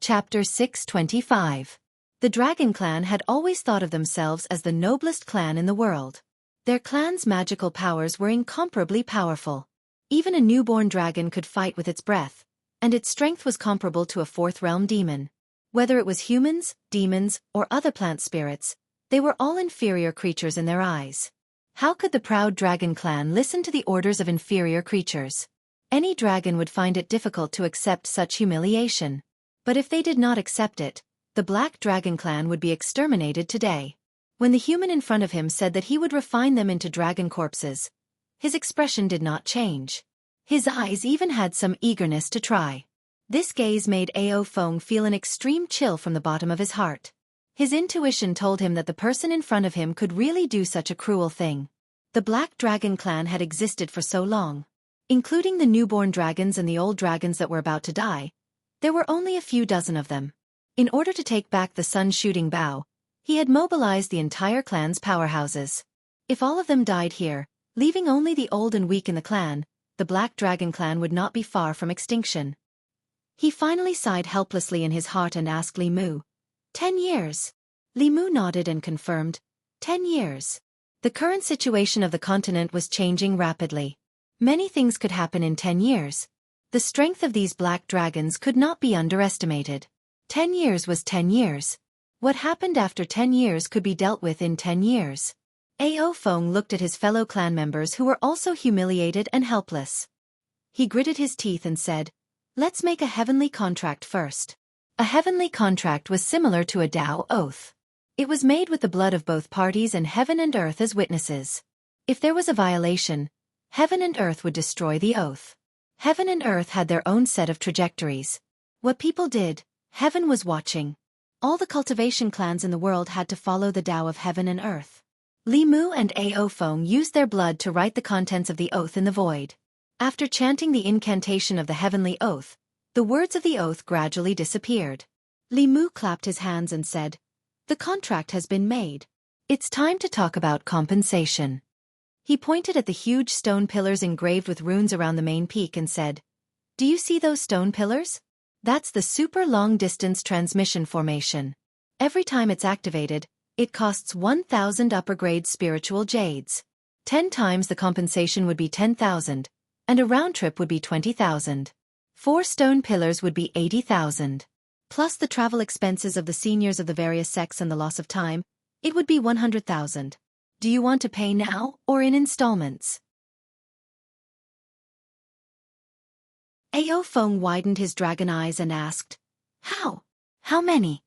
Chapter 625. The Dragon Clan had always thought of themselves as the noblest clan in the world. Their clan's magical powers were incomparably powerful. Even a newborn dragon could fight with its breath, and its strength was comparable to a fourth-realm demon. Whether it was humans, demons, or other plant spirits, they were all inferior creatures in their eyes. How could the proud Dragon Clan listen to the orders of inferior creatures? Any dragon would find it difficult to accept such humiliation. But if they did not accept it, the Black Dragon Clan would be exterminated today. When the human in front of him said that he would refine them into dragon corpses, his expression did not change. His eyes even had some eagerness to try. This gaze made Ao Feng feel an extreme chill from the bottom of his heart. His intuition told him that the person in front of him could really do such a cruel thing. The Black Dragon Clan had existed for so long. Including the newborn dragons and the old dragons that were about to die, there were only a few dozen of them. In order to take back the sun-shooting bow, he had mobilized the entire clan's powerhouses. If all of them died here, leaving only the old and weak in the clan, the Black Dragon Clan would not be far from extinction. He finally sighed helplessly in his heart and asked Li Mu, 10 years. Li Mu nodded and confirmed, 10 years. The current situation of the continent was changing rapidly. Many things could happen in 10 years. The strength of these black dragons could not be underestimated. 10 years was 10 years. What happened after 10 years could be dealt with in 10 years. Ao Feng looked at his fellow clan members who were also humiliated and helpless. He gritted his teeth and said, "Let's make a heavenly contract first." A heavenly contract was similar to a Tao oath. It was made with the blood of both parties and heaven and earth as witnesses. If there was a violation, heaven and earth would destroy the oath. Heaven and earth had their own set of trajectories. What people did, heaven was watching. All the cultivation clans in the world had to follow the Tao of heaven and earth. Li Mu and Ao Feng used their blood to write the contents of the oath in the void. After chanting the incantation of the heavenly oath, the words of the oath gradually disappeared. Li Mu clapped his hands and said, "The contract has been made. It's time to talk about compensation." He pointed at the huge stone pillars engraved with runes around the main peak and said, "Do you see those stone pillars? That's the super long-distance transmission formation. Every time it's activated, it costs 1,000 upper-grade spiritual jades. 10 times the compensation would be 10,000, and a round trip would be 20,000. 4 stone pillars would be 80,000. Plus the travel expenses of the seniors of the various sects and the loss of time, it would be 100,000. Do you want to pay now or in installments?" Ao Feng widened his dragon eyes and asked, "How? How many?"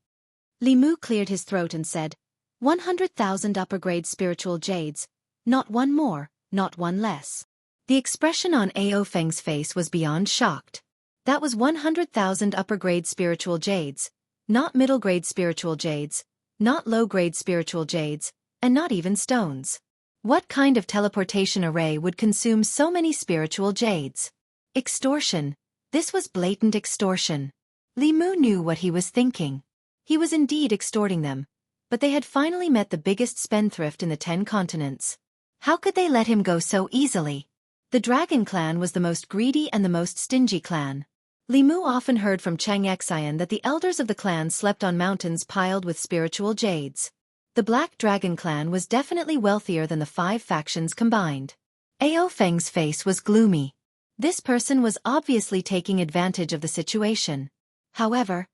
Li Mu cleared his throat and said, 100,000 upper-grade spiritual jades, not one more, not one less. The expression on Ao Feng's face was beyond shocked. That was 100,000 upper-grade spiritual jades, not middle-grade spiritual jades, not low-grade spiritual jades, and not even stones. What kind of teleportation array would consume so many spiritual jades? Extortion. This was blatant extortion. Li Mu knew what he was thinking. He was indeed extorting them, but they had finally met the biggest spendthrift in the 10 continents. How could they let him go so easily? The Dragon Clan was the most greedy and the most stingy clan. Li Mu often heard from Xianxia that the elders of the clan slept on mountains piled with spiritual jades. The Black Dragon Clan was definitely wealthier than the 5 factions combined. Ao Feng's face was gloomy. This person was obviously taking advantage of the situation. However,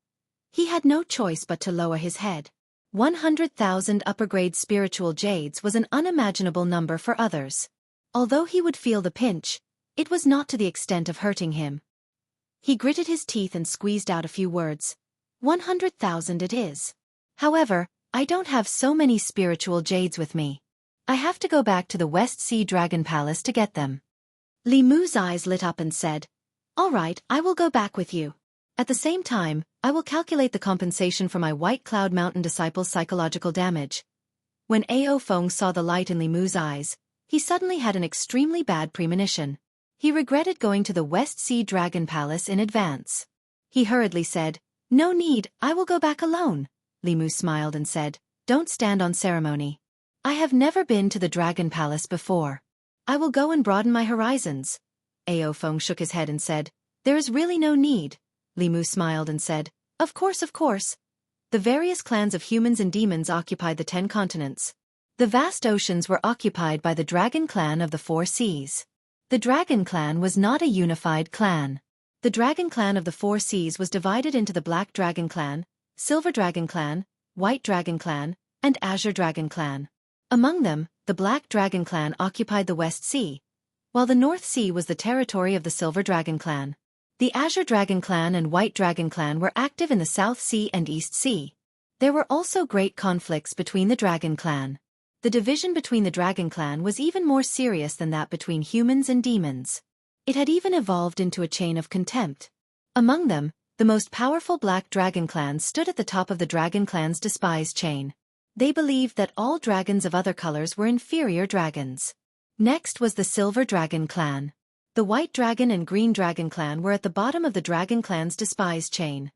he had no choice but to lower his head. 100,000 upper-grade spiritual jades was an unimaginable number for others. Although he would feel the pinch, it was not to the extent of hurting him. He gritted his teeth and squeezed out a few words. 100,000 it is. However, I don't have so many spiritual jades with me. I have to go back to the West Sea Dragon Palace to get them. Li Mu's eyes lit up and said, "All right, I will go back with you. At the same time, I will calculate the compensation for my White Cloud Mountain disciple's psychological damage." When Ao Feng saw the light in Li Mu's eyes, he suddenly had an extremely bad premonition. He regretted going to the West Sea Dragon Palace in advance. He hurriedly said, "No need, I will go back alone." Li Mu smiled and said, "Don't stand on ceremony. I have never been to the Dragon Palace before. I will go and broaden my horizons." Ao Feng shook his head and said, "There is really no need." Li Mu smiled and said, Of course. The various clans of humans and demons occupied the 10 continents. The vast oceans were occupied by the Dragon Clan of the 4 Seas. The Dragon Clan was not a unified clan. The Dragon Clan of the 4 Seas was divided into the Black Dragon Clan, Silver Dragon Clan, White Dragon Clan, and Azure Dragon Clan. Among them, the Black Dragon Clan occupied the West Sea, while the North Sea was the territory of the Silver Dragon Clan. The Azure Dragon Clan and White Dragon Clan were active in the South Sea and East Sea. There were also great conflicts between the Dragon Clan. The division between the Dragon Clan was even more serious than that between humans and demons. It had even evolved into a chain of contempt. Among them, the most powerful Black Dragon Clan stood at the top of the Dragon Clan's despise chain. They believed that all dragons of other colors were inferior dragons. Next was the Silver Dragon Clan. The White Dragon and Green Dragon Clan were at the bottom of the Dragon Clan's despise chain.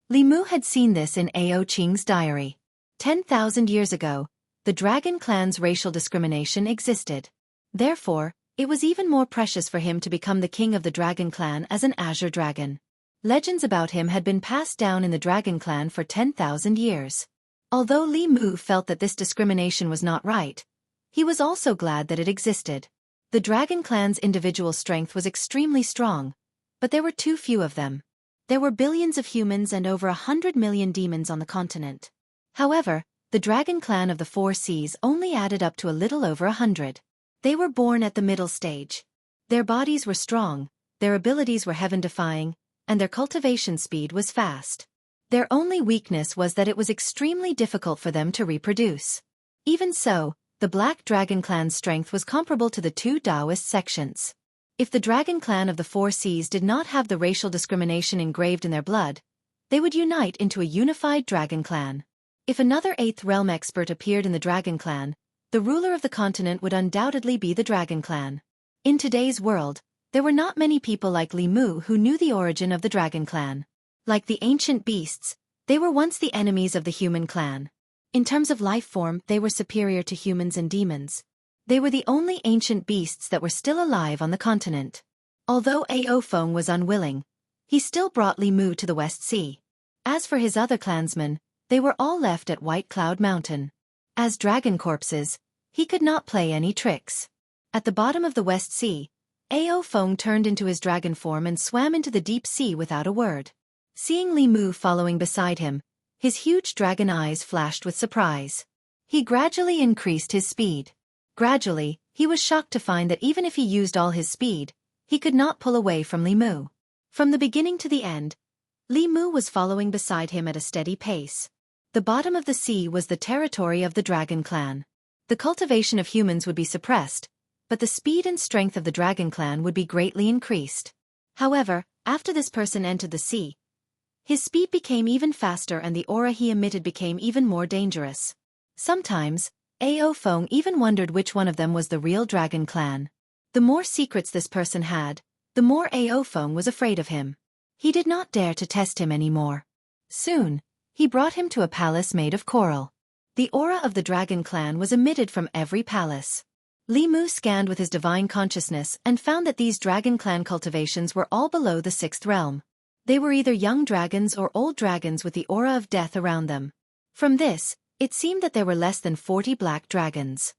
Li Mu had seen this in Ao Qing's diary. 10,000 years ago, the Dragon Clan's racial discrimination existed. Therefore, it was even more precious for him to become the king of the Dragon Clan as an Azure Dragon. Legends about him had been passed down in the Dragon Clan for 10,000 years. Although Li Mu felt that this discrimination was not right, he was also glad that it existed. The Dragon Clan's individual strength was extremely strong, but there were too few of them. There were billions of humans and over 100 million demons on the continent. However, the Dragon Clan of the 4 Seas only added up to a little over 100. They were born at the middle stage. Their bodies were strong, their abilities were heaven-defying, and their cultivation speed was fast. Their only weakness was that it was extremely difficult for them to reproduce. Even so, the Black Dragon Clan's strength was comparable to the 2 Taoist sections. If the Dragon Clan of the 4 Seas did not have the racial discrimination engraved in their blood, they would unite into a unified Dragon Clan. If another 8th Realm expert appeared in the Dragon Clan, the ruler of the continent would undoubtedly be the Dragon Clan. In today's world, there were not many people like Li Mu who knew the origin of the Dragon Clan. Like the ancient beasts, they were once the enemies of the human clan. In terms of life form, they were superior to humans and demons. They were the only ancient beasts that were still alive on the continent. Although Ao Feng was unwilling, he still brought Li Mu to the West Sea. As for his other clansmen, they were all left at White Cloud Mountain. As dragon corpses, he could not play any tricks. At the bottom of the West Sea, Ao Feng turned into his dragon form and swam into the deep sea without a word. Seeing Li Mu following beside him, his huge dragon eyes flashed with surprise. He gradually increased his speed. Gradually, he was shocked to find that even if he used all his speed, he could not pull away from Li Mu. From the beginning to the end, Li Mu was following beside him at a steady pace. The bottom of the sea was the territory of the Dragon Clan. The cultivation of humans would be suppressed, but the speed and strength of the Dragon Clan would be greatly increased. However, after this person entered the sea, his speed became even faster and the aura he emitted became even more dangerous. Sometimes, Ao Feng even wondered which one of them was the real dragon clan. The more secrets this person had, the more Ao Feng was afraid of him. He did not dare to test him anymore. Soon, he brought him to a palace made of coral. The aura of the dragon clan was emitted from every palace. Li Mu scanned with his divine consciousness and found that these dragon clan cultivations were all below the 6th realm. They were either young dragons or old dragons with the aura of death around them. From this, it seemed that there were less than 40 black dragons.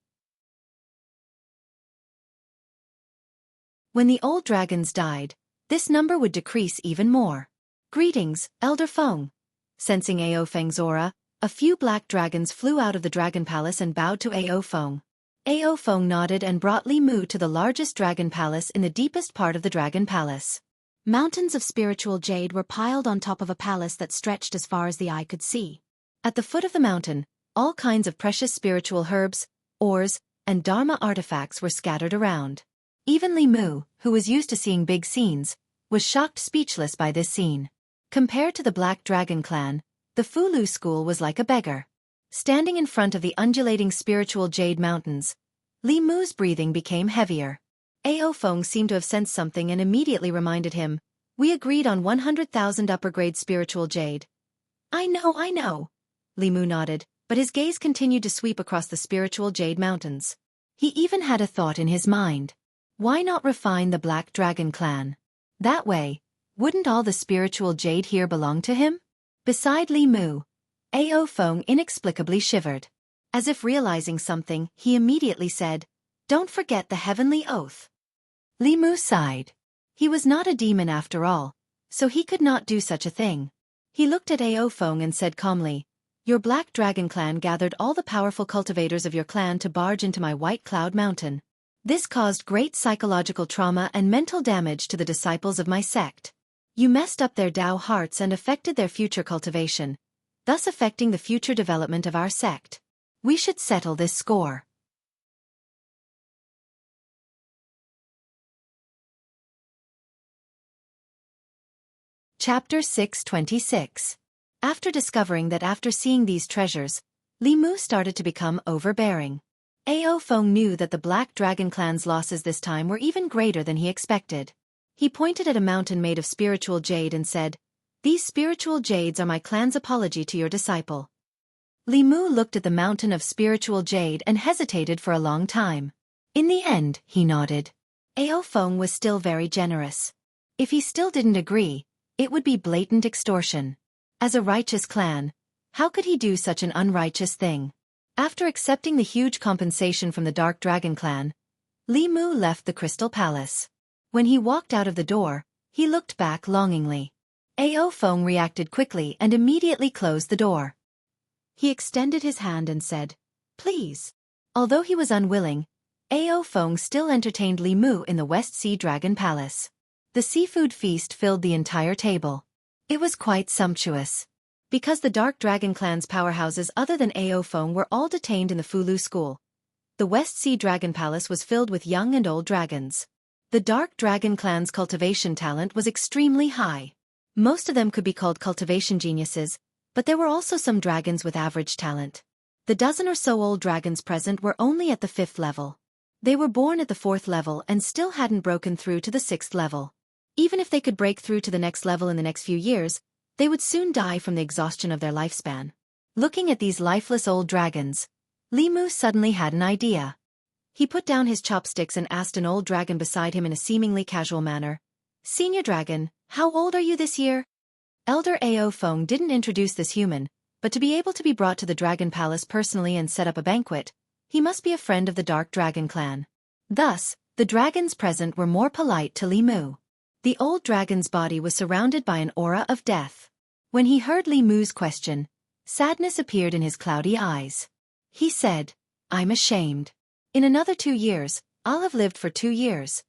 When the old dragons died, this number would decrease even more. Greetings, Elder Feng. Sensing Ao Feng's aura, a few black dragons flew out of the dragon palace and bowed to Ao Feng. Ao Feng nodded and brought Li Mu to the largest dragon palace in the deepest part of the dragon palace. Mountains of spiritual jade were piled on top of a palace that stretched as far as the eye could see. At the foot of the mountain, all kinds of precious spiritual herbs, ores, and dharma artifacts were scattered around. Even Li Mu, who was used to seeing big scenes, was shocked speechless by this scene. Compared to the Black Dragon clan, the Fulu school was like a beggar. Standing in front of the undulating spiritual jade mountains, Li Mu's breathing became heavier. Ao Feng seemed to have sensed something and immediately reminded him, "We agreed on 100,000 upper-grade spiritual jade." I know. Li Mu nodded, but his gaze continued to sweep across the spiritual jade mountains. He even had a thought in his mind. Why not refine the Black Dragon clan? That way, wouldn't all the spiritual jade here belong to him? Beside Li Mu, Ao Feng inexplicably shivered. As if realizing something, he immediately said, "Don't forget the heavenly oath." Li Mu sighed. He was not a demon after all, so he could not do such a thing. He looked at Ao Feng and said calmly, "Your Black Dragon clan gathered all the powerful cultivators of your clan to barge into my White Cloud Mountain. This caused great psychological trauma and mental damage to the disciples of my sect. You messed up their Tao hearts and affected their future cultivation, thus affecting the future development of our sect. We should settle this score." Chapter 626. After discovering that after seeing these treasures, Li Mu started to become overbearing. Ao Feng knew that the Black Dragon clan's losses this time were even greater than he expected. He pointed at a mountain made of spiritual jade and said, "These spiritual jades are my clan's apology to your disciple." Li Mu looked at the mountain of spiritual jade and hesitated for a long time. In the end, he nodded. Ao Feng was still very generous. If he still didn't agree, it would be blatant extortion. As a righteous clan, how could he do such an unrighteous thing? After accepting the huge compensation from the Dark Dragon clan, Li Mu left the Crystal Palace. When he walked out of the door, he looked back longingly. Ao Feng reacted quickly and immediately closed the door. He extended his hand and said, "Please." Although he was unwilling, Ao Feng still entertained Li Mu in the West Sea Dragon Palace. The seafood feast filled the entire table. It was quite sumptuous. Because the Dark Dragon clan's powerhouses other than Ao Feng were all detained in the Fulu school, the West Sea Dragon Palace was filled with young and old dragons. The Dark Dragon clan's cultivation talent was extremely high. Most of them could be called cultivation geniuses, but there were also some dragons with average talent. The dozen or so old dragons present were only at the 5th level. They were born at the 4th level and still hadn't broken through to the 6th level. Even if they could break through to the next level in the next few years, they would soon die from the exhaustion of their lifespan. Looking at these lifeless old dragons, Li Mu suddenly had an idea. He put down his chopsticks and asked an old dragon beside him in a seemingly casual manner, "Senior Dragon, how old are you this year?" Elder Ao Feng didn't introduce this human, but to be able to be brought to the Dragon Palace personally and set up a banquet, he must be a friend of the Dark Dragon clan. Thus, the dragons present were more polite to Li Mu. The old dragon's body was surrounded by an aura of death. When he heard Li Mu's question, sadness appeared in his cloudy eyes. He said, "I'm ashamed. In another 2 years, I'll have lived for 2 years."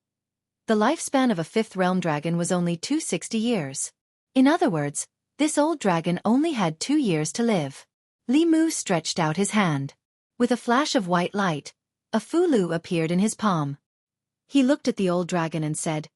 The lifespan of a 5th realm dragon was only 260 years. In other words, this old dragon only had 2 years to live. Li Mu stretched out his hand. With a flash of white light, a Fulu appeared in his palm. He looked at the old dragon and said,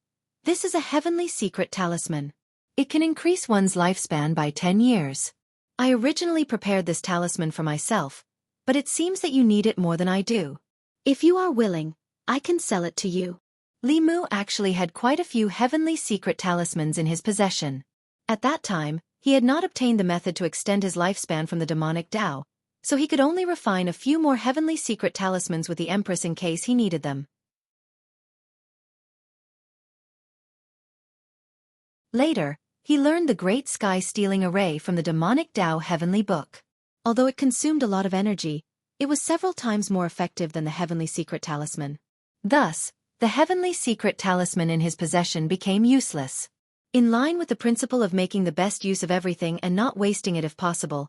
"This is a heavenly secret talisman. It can increase one's lifespan by 10 years. I originally prepared this talisman for myself, but it seems that you need it more than I do. If you are willing, I can sell it to you. Li Mu actually had quite a few heavenly secret talismans in his possession. At that time, he had not obtained the method to extend his lifespan from the demonic Tao, so he could only refine a few more heavenly secret talismans with the Empress in case he needed them. Later, he learned the Great Sky-Stealing Array from the demonic Tao Heavenly Book. Although it consumed a lot of energy, it was several times more effective than the Heavenly Secret Talisman. Thus, the Heavenly Secret Talisman in his possession became useless. In line with the principle of making the best use of everything and not wasting it if possible,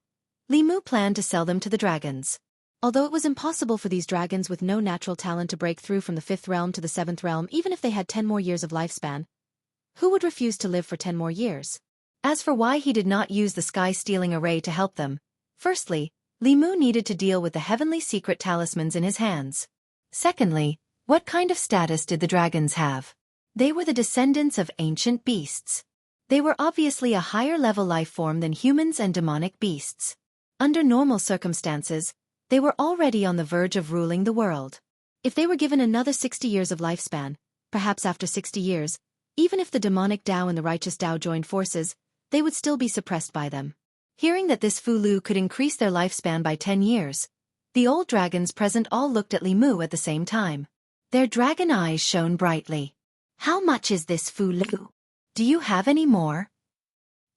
Li Mu planned to sell them to the dragons. Although it was impossible for these dragons with no natural talent to break through from the 5th realm to the 7th realm even if they had 10 more years of lifespan, who would refuse to live for 10 more years? As for why he did not use the Sky-Stealing Array to help them, firstly, Li Mu needed to deal with the heavenly secret talismans in his hands. Secondly, what kind of status did the dragons have? They were the descendants of ancient beasts. They were obviously a higher-level life form than humans and demonic beasts. Under normal circumstances, they were already on the verge of ruling the world. If they were given another 60 years of lifespan, perhaps after 60 years, even if the demonic Tao and the righteous Tao joined forces, they would still be suppressed by them. Hearing that this Fu Lu could increase their lifespan by 10 years, the old dragons present all looked at Li Mu at the same time. Their dragon eyes shone brightly. How much is this Fu Lu? Do you have any more?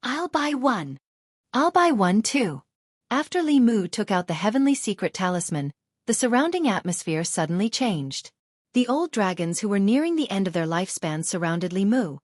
I'll buy one. I'll buy one too. After Li Mu took out the heavenly secret talisman, the surrounding atmosphere suddenly changed. The old dragons who were nearing the end of their lifespan surrounded Li Mu,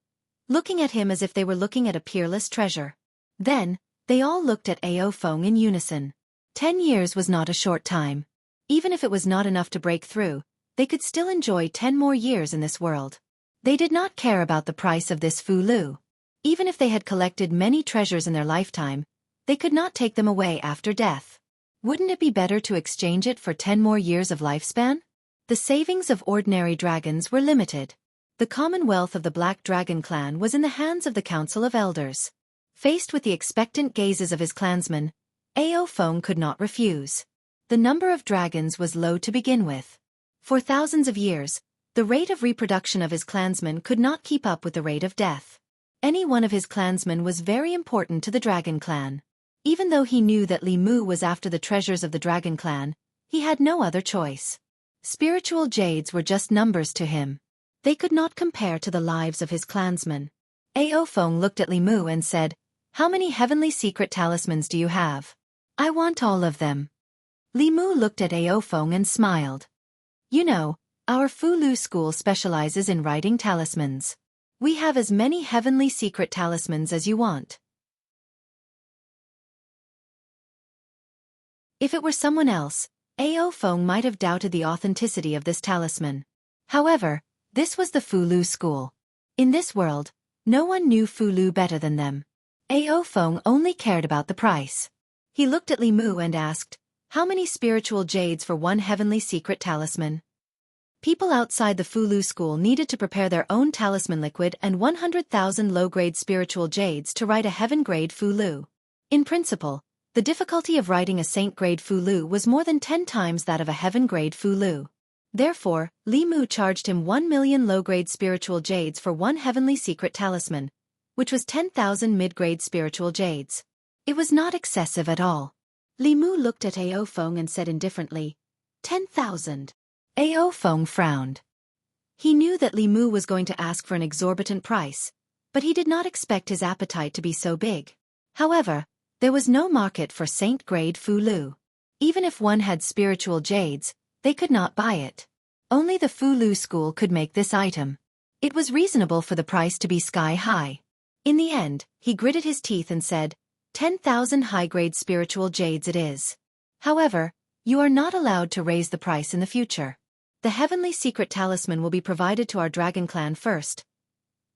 looking at him as if they were looking at a peerless treasure. Then, they all looked at Ao Feng in unison. 10 years was not a short time. Even if it was not enough to break through, they could still enjoy 10 more years in this world. They did not care about the price of this Fu Lu. Even if they had collected many treasures in their lifetime, they could not take them away after death. Wouldn't it be better to exchange it for 10 more years of lifespan? The savings of ordinary dragons were limited. The commonwealth of the Black Dragon clan was in the hands of the Council of Elders. Faced with the expectant gazes of his clansmen, Ao Feng could not refuse. The number of dragons was low to begin with. For thousands of years, the rate of reproduction of his clansmen could not keep up with the rate of death. Any one of his clansmen was very important to the Dragon clan. Even though he knew that Li Mu was after the treasures of the Dragon clan, he had no other choice. Spiritual jades were just numbers to him. They could not compare to the lives of his clansmen. Ao Feng looked at Li Mu and said, "How many heavenly secret talismans do you have?" "I want all of them." Li Mu looked at Ao Feng and smiled. "You know, our Fu Lu school specializes in writing talismans. We have as many heavenly secret talismans as you want." If it were someone else, Ao Feng might have doubted the authenticity of this talisman. However, this was the Fu Lu school. In this world, no one knew Fu Lu better than them. Ao Feng only cared about the price. He looked at Li Mu and asked, "How many spiritual jades for one heavenly secret talisman?" People outside the Fu Lu school needed to prepare their own talisman liquid and 100,000 low-grade spiritual jades to write a heaven-grade Fu Lu. In principle, the difficulty of writing a saint-grade Fu Lu was more than 10 times that of a heaven-grade Fu Lu. Therefore, Li Mu charged him 1 million low-grade spiritual jades for one heavenly secret talisman, which was 10,000 mid-grade spiritual jades. It was not excessive at all. Li Mu looked at Ao Feng and said indifferently, 10,000. Ao Feng frowned. He knew that Li Mu was going to ask for an exorbitant price, but he did not expect his appetite to be so big. However, there was no market for saint-grade Fu Lu. Even if one had spiritual jades, they could not buy it. Only the Fu Lu school could make this item. It was reasonable for the price to be sky-high. In the end, he gritted his teeth and said, 10,000 high-grade spiritual jades it is. However, you are not allowed to raise the price in the future. The heavenly secret talisman will be provided to our dragon clan first.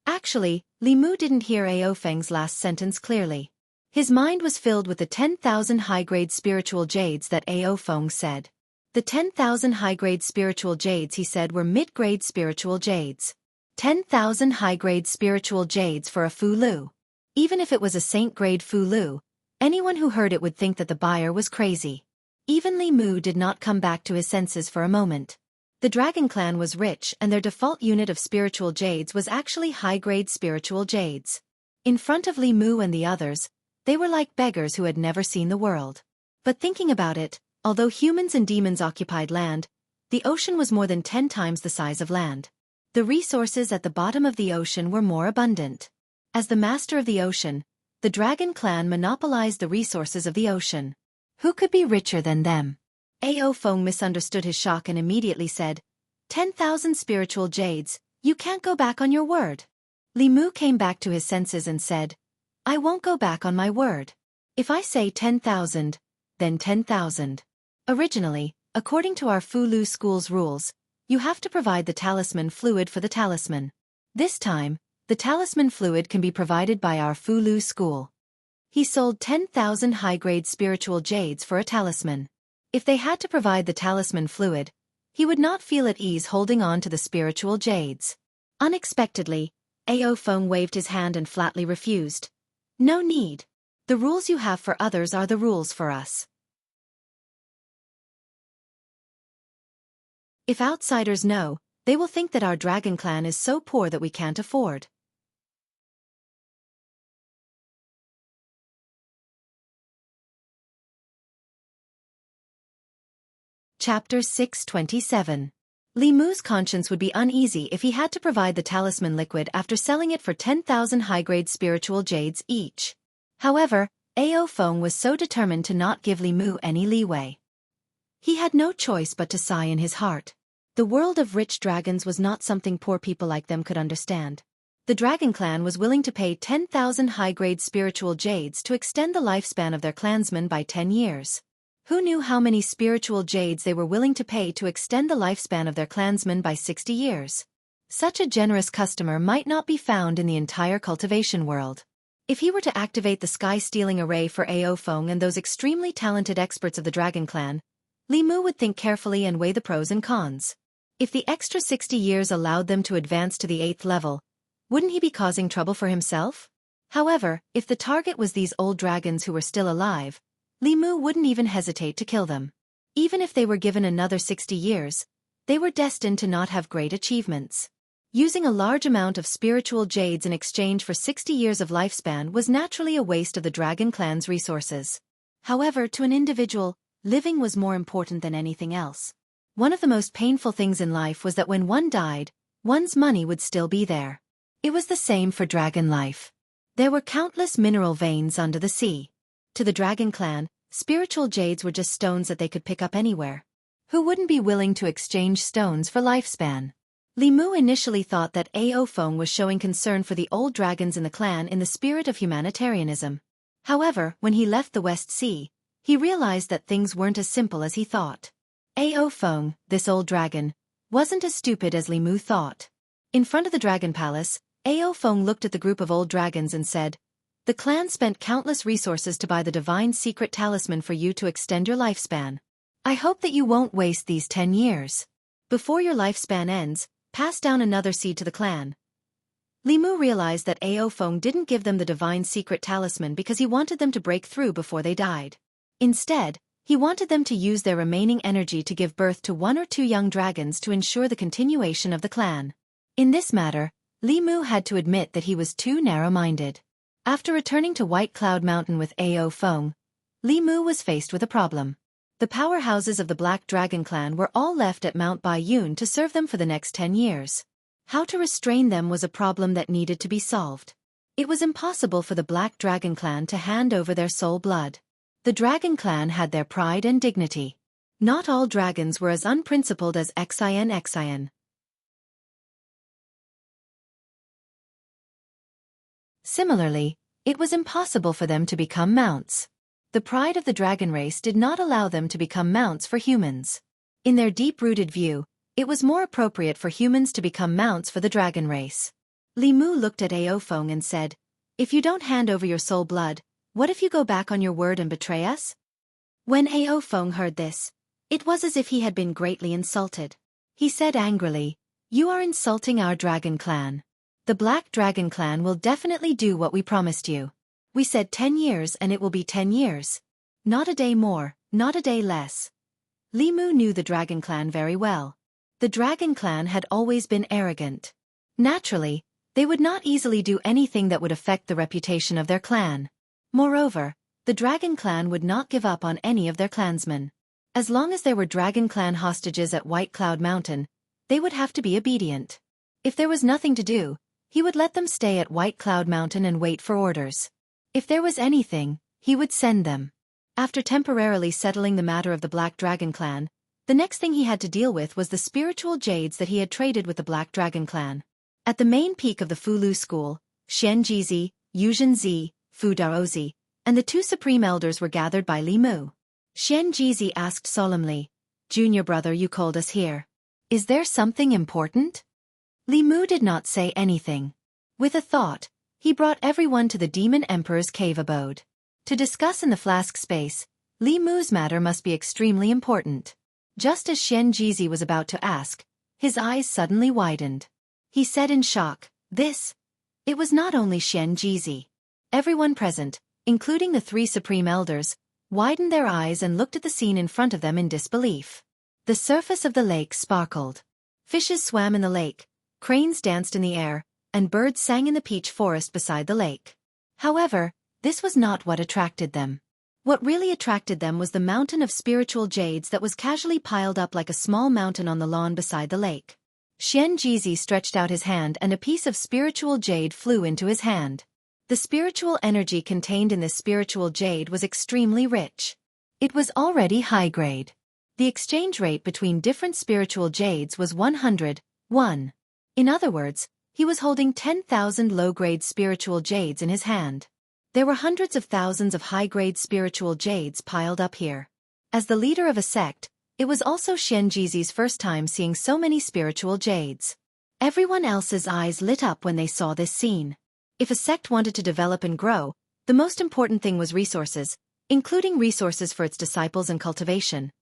Actually, Li Mu didn't hear Ao Feng's last sentence clearly. His mind was filled with the 10,000 high-grade spiritual jades that Ao Feng said. The 10,000 high-grade spiritual jades he said were mid-grade spiritual jades. 10,000 high-grade spiritual jades for a Fu Lu. Even if it was a saint-grade Fu Lu, anyone who heard it would think that the buyer was crazy. Even Li Mu did not come back to his senses for a moment. The dragon clan was rich and their default unit of spiritual jades was actually high-grade spiritual jades. In front of Li Mu and the others, they were like beggars who had never seen the world. But thinking about it, although humans and demons occupied land, the ocean was more than 10 times the size of land. The resources at the bottom of the ocean were more abundant. As the master of the ocean, the dragon clan monopolized the resources of the ocean. Who could be richer than them? Ao Feng misunderstood his shock and immediately said, 10,000 spiritual jades, you can't go back on your word. Li Mu came back to his senses and said, I won't go back on my word. If I say 10,000, then 10,000. Originally, according to our Fu Lu school's rules, you have to provide the talisman fluid for the talisman. This time, the talisman fluid can be provided by our Fu Lu school. He sold 10,000 high-grade spiritual jades for a talisman. If they had to provide the talisman fluid, he would not feel at ease holding on to the spiritual jades. Unexpectedly, Ao Feng waved his hand and flatly refused. No need. The rules you have for others are the rules for us. If outsiders know, they will think that our dragon clan is so poor that we can't afford. Chapter 627. Li Mu's conscience would be uneasy if he had to provide the talisman liquid after selling it for 10,000 high-grade spiritual jades each. However, Ao Feng was so determined to not give Li Mu any leeway. He had no choice but to sigh in his heart. The world of rich dragons was not something poor people like them could understand. The dragon clan was willing to pay 10,000 high-grade spiritual jades to extend the lifespan of their clansmen by 10 years. Who knew how many spiritual jades they were willing to pay to extend the lifespan of their clansmen by 60 years? Such a generous customer might not be found in the entire cultivation world. If he were to activate the sky-stealing array for Ao Feng and those extremely talented experts of the dragon clan, Li Mu would think carefully and weigh the pros and cons. If the extra 60 years allowed them to advance to the 8th level, wouldn't he be causing trouble for himself? However, if the target was these old dragons who were still alive, Li Mu wouldn't even hesitate to kill them. Even if they were given another 60 years, they were destined to not have great achievements. Using a large amount of spiritual jades in exchange for 60 years of lifespan was naturally a waste of the dragon clan's resources. However, to an individual, living was more important than anything else. One of the most painful things in life was that when one died, one's money would still be there. It was the same for dragon life. There were countless mineral veins under the sea. To the dragon clan, spiritual jades were just stones that they could pick up anywhere. Who wouldn't be willing to exchange stones for lifespan? Li Mu initially thought that Ao Feng was showing concern for the old dragons in the clan in the spirit of humanitarianism. However, when he left the West Sea, he realized that things weren't as simple as he thought. Ao Feng, this old dragon, wasn't as stupid as Li Mu thought. In front of the dragon palace, Ao Feng looked at the group of old dragons and said, the clan spent countless resources to buy the divine secret talisman for you to extend your lifespan. I hope that you won't waste these 10 years. Before your lifespan ends, pass down another seed to the clan. Li Mu realized that Ao Feng didn't give them the divine secret talisman because he wanted them to break through before they died. Instead, he wanted them to use their remaining energy to give birth to 1 or 2 young dragons to ensure the continuation of the clan. In this matter, Li Mu had to admit that he was too narrow-minded. After returning to White Cloud Mountain with Ao Feng, Li Mu was faced with a problem. The powerhouses of the Black Dragon clan were all left at Mount Baiyun to serve them for the next 10 years. How to restrain them was a problem that needed to be solved. It was impossible for the Black Dragon clan to hand over their soul blood. The Dragon clan had their pride and dignity. Not all dragons were as unprincipled as Xianxia. Similarly, it was impossible for them to become mounts. The pride of the dragon race did not allow them to become mounts for humans. In their deep-rooted view, it was more appropriate for humans to become mounts for the dragon race. Li Mu looked at Ao Feng and said, if you don't hand over your soul blood, what if you go back on your word and betray us? When Ao Feng heard this, it was as if he had been greatly insulted. He said angrily, you are insulting our dragon clan. The Black Dragon clan will definitely do what we promised you. We said 10 years and it will be 10 years. Not a day more, not a day less. Li Mu knew the Dragon Clan very well. The Dragon Clan had always been arrogant. Naturally, they would not easily do anything that would affect the reputation of their clan. Moreover, the Dragon Clan would not give up on any of their clansmen. As long as there were Dragon Clan hostages at White Cloud Mountain, they would have to be obedient. If there was nothing to do, he would let them stay at White Cloud Mountain and wait for orders. If there was anything, he would send them. After temporarily settling the matter of the Black Dragon Clan, the next thing he had to deal with was the spiritual jades that he had traded with the Black Dragon Clan. At the main peak of the Fulu School, Xianxia, Yuzhenzi, Fu Daozi, and the two supreme elders were gathered by Li Mu. Xianxia asked solemnly, "Junior brother, you called us here. Is there something important?" Li Mu did not say anything. With a thought, he brought everyone to the Demon Emperor's cave abode. To discuss in the flask space, Li Mu's matter must be extremely important. Just as Xianxia was about to ask, his eyes suddenly widened. He said in shock, "This?" It was not only Xianxia. Everyone present, including the three supreme elders, widened their eyes and looked at the scene in front of them in disbelief. The surface of the lake sparkled. Fishes swam in the lake, cranes danced in the air, and birds sang in the peach forest beside the lake. However, this was not what attracted them. What really attracted them was the mountain of spiritual jades that was casually piled up like a small mountain on the lawn beside the lake. Xianxia stretched out his hand and a piece of spiritual jade flew into his hand. The spiritual energy contained in this spiritual jade was extremely rich. It was already high-grade. The exchange rate between different spiritual jades was 100:1. In other words, he was holding 10,000 low-grade spiritual jades in his hand. There were hundreds of thousands of high-grade spiritual jades piled up here. As the leader of a sect, it was also Xianxia's first time seeing so many spiritual jades. Everyone else's eyes lit up when they saw this scene. If a sect wanted to develop and grow, the most important thing was resources, including resources for its disciples and cultivation.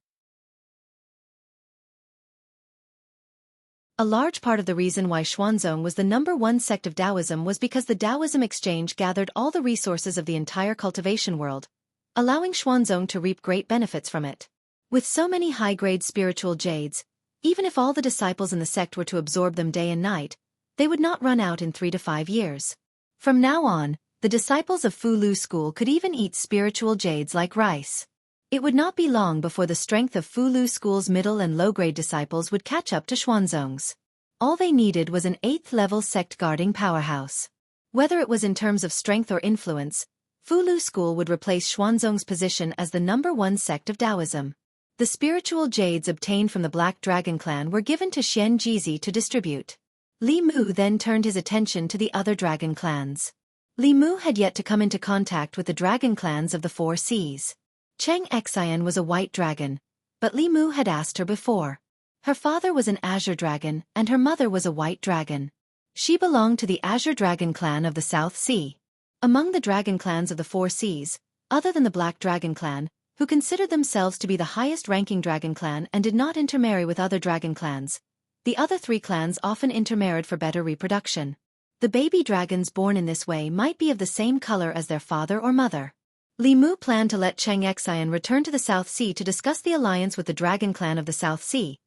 A large part of the reason why Xuanzong was the #1 sect of Taoism was because the Taoism exchange gathered all the resources of the entire cultivation world, allowing Xuanzong to reap great benefits from it. With so many high-grade spiritual jades, even if all the disciples in the sect were to absorb them day and night, they would not run out in 3 to 5 years. From now on, the disciples of Fulu School could even eat spiritual jades like rice. It would not be long before the strength of Fulu School's middle and low-grade disciples would catch up to Xuanzong's. All they needed was an 8th-level sect-guarding powerhouse. Whether it was in terms of strength or influence, Fulu School would replace Xuanzong's position as the #1 sect of Taoism. The spiritual jades obtained from the Black Dragon Clan were given to Xianxia to distribute. Li Mu then turned his attention to the other dragon clans. Li Mu had yet to come into contact with the dragon clans of the 4 seas. Xianxia was a white dragon, but Li Mu had asked her before. Her father was an azure dragon and her mother was a white dragon. She belonged to the Azure Dragon Clan of the South Sea. Among the dragon clans of the 4 seas, other than the Black Dragon Clan, who considered themselves to be the highest-ranking dragon clan and did not intermarry with other dragon clans, the other 3 clans often intermarried for better reproduction. The baby dragons born in this way might be of the same color as their father or mother. Li Mu planned to let Xianxia return to the South Sea to discuss the alliance with the Dragon Clan of the South Sea,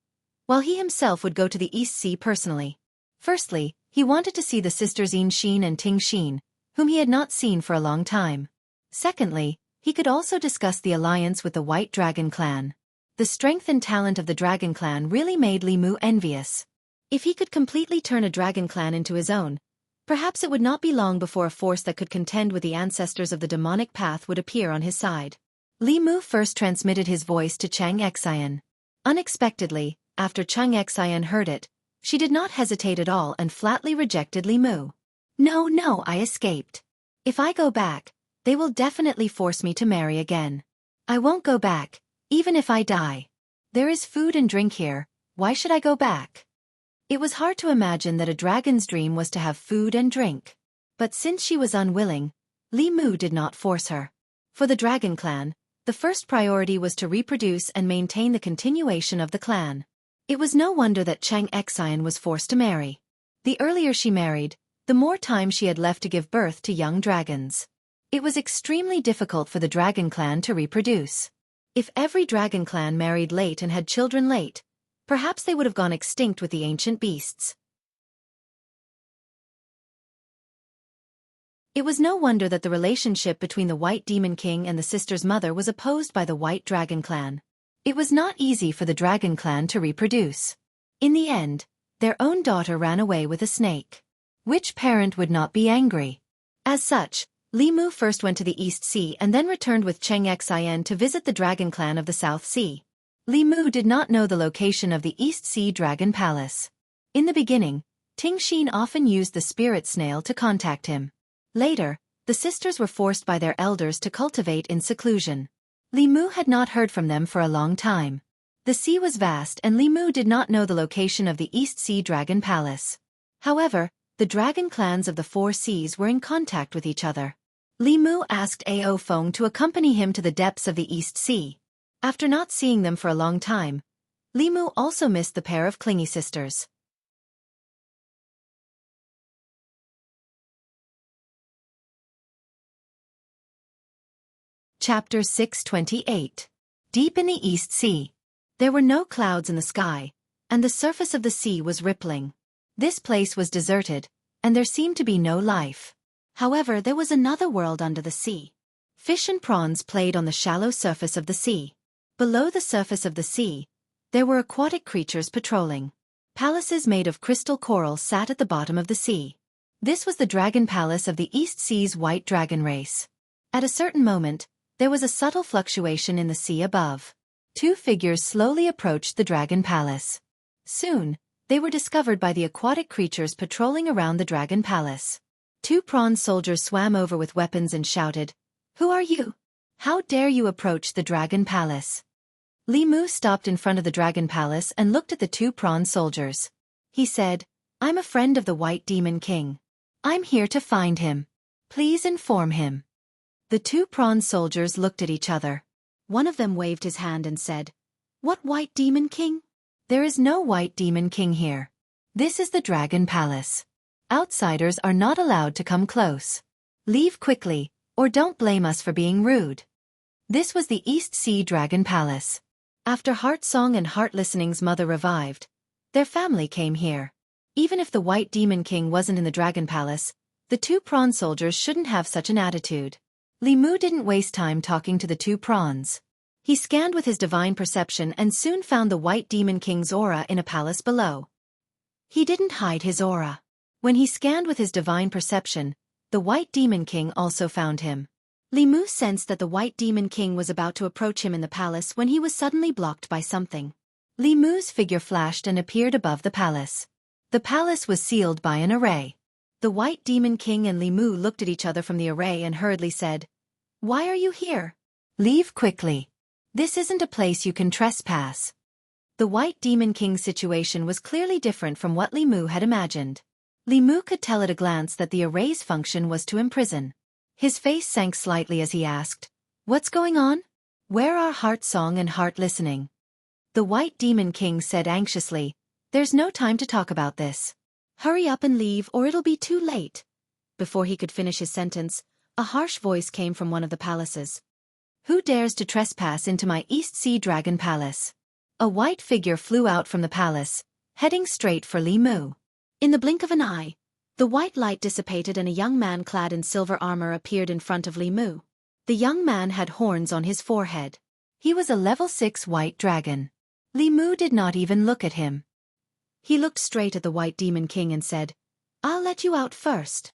while he himself would go to the East Sea personally. Firstly, he wanted to see the sisters Yin Xin and Ting Xin, whom he had not seen for a long time. Secondly, he could also discuss the alliance with the White Dragon Clan. The strength and talent of the Dragon Clan really made Li Mu envious. If he could completely turn a Dragon Clan into his own, perhaps it would not be long before a force that could contend with the ancestors of the demonic path would appear on his side. Li Mu first transmitted his voice to Xianxia. Unexpectedly, after Xianxia heard it, she did not hesitate at all and flatly rejected Li Mu. No, I escaped. If I go back, they will definitely force me to marry again. I won't go back, even if I die. There is food and drink here, why should I go back? It was hard to imagine that a dragon's dream was to have food and drink. But since she was unwilling, Li Mu did not force her. For the Dragon Clan, the first priority was to reproduce and maintain the continuation of the clan. It was no wonder that Xianxia was forced to marry. The earlier she married, the more time she had left to give birth to young dragons. It was extremely difficult for the Dragon Clan to reproduce. If every dragon clan married late and had children late, perhaps they would have gone extinct with the ancient beasts. It was no wonder that the relationship between the White Demon King and the sister's mother was opposed by the White Dragon Clan. It was not easy for the Dragon Clan to reproduce. In the end, their own daughter ran away with a snake. Which parent would not be angry? As such, Li Mu first went to the East Sea and then returned with Xianxia to visit the Dragon Clan of the South Sea. Li Mu did not know the location of the East Sea Dragon Palace. In the beginning, Ting Xin often used the spirit snail to contact him. Later, the sisters were forced by their elders to cultivate in seclusion. Li Mu had not heard from them for a long time. The sea was vast and Li Mu did not know the location of the East Sea Dragon Palace. However, the dragon clans of the four seas were in contact with each other. Li Mu asked Ao Feng to accompany him to the depths of the East Sea. After not seeing them for a long time, Li Mu also missed the pair of clingy sisters. Chapter 628. Deep in the East Sea. There were no clouds in the sky, and the surface of the sea was rippling. This place was deserted, and there seemed to be no life. However, there was another world under the sea. Fish and prawns played on the shallow surface of the sea. Below the surface of the sea, there were aquatic creatures patrolling. Palaces made of crystal coral sat at the bottom of the sea. This was the dragon palace of the East Sea's white dragon race. At a certain moment, there was a subtle fluctuation in the sea above. Two figures slowly approached the dragon palace. Soon, they were discovered by the aquatic creatures patrolling around the dragon palace. Two prawn soldiers swam over with weapons and shouted, "Who are you? How dare you approach the dragon palace?" Li Mu stopped in front of the dragon palace and looked at the two prawn soldiers. He said, "I'm a friend of the White Demon King. I'm here to find him. Please inform him." The two prawn soldiers looked at each other. One of them waved his hand and said, "What White Demon King? There is no White Demon King here. This is the Dragon Palace. Outsiders are not allowed to come close. Leave quickly, or don't blame us for being rude." This was the East Sea Dragon Palace. After Heartsong and Heart Listening's mother revived, their family came here. Even if the White Demon King wasn't in the Dragon Palace, the two prawn soldiers shouldn't have such an attitude. Li Mu didn't waste time talking to the two prawns. He scanned with his divine perception and soon found the White Demon King's aura in a palace below. He didn't hide his aura. When he scanned with his divine perception, the White Demon King also found him. Li Mu sensed that the White Demon King was about to approach him in the palace when he was suddenly blocked by something. Li Mu's figure flashed and appeared above the palace. The palace was sealed by an array. The White Demon King and Li Mu looked at each other from the array and hurriedly said, "Why are you here? Leave quickly. This isn't a place you can trespass." The White Demon King's situation was clearly different from what Li Mu had imagined. Li Mu could tell at a glance that the array's function was to imprison. His face sank slightly as he asked, "What's going on? Where are Heartsong and Heart Listening?" The White Demon King said anxiously, "There's no time to talk about this. Hurry up and leave or it'll be too late." Before he could finish his sentence, a harsh voice came from one of the palaces. "Who dares to trespass into my East Sea Dragon Palace?" A white figure flew out from the palace, heading straight for Li Mu. In the blink of an eye, the white light dissipated and a young man clad in silver armor appeared in front of Li Mu. The young man had horns on his forehead. He was a level 6 white dragon. Li Mu did not even look at him. He looked straight at the White Demon King and said, "I'll let you out first."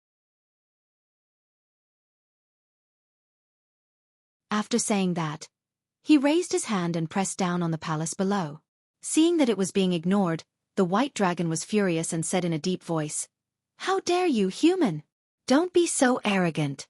After saying that, he raised his hand and pressed down on the palace below. Seeing that it was being ignored, the white dragon was furious and said in a deep voice, "How dare you, human? Don't be so arrogant."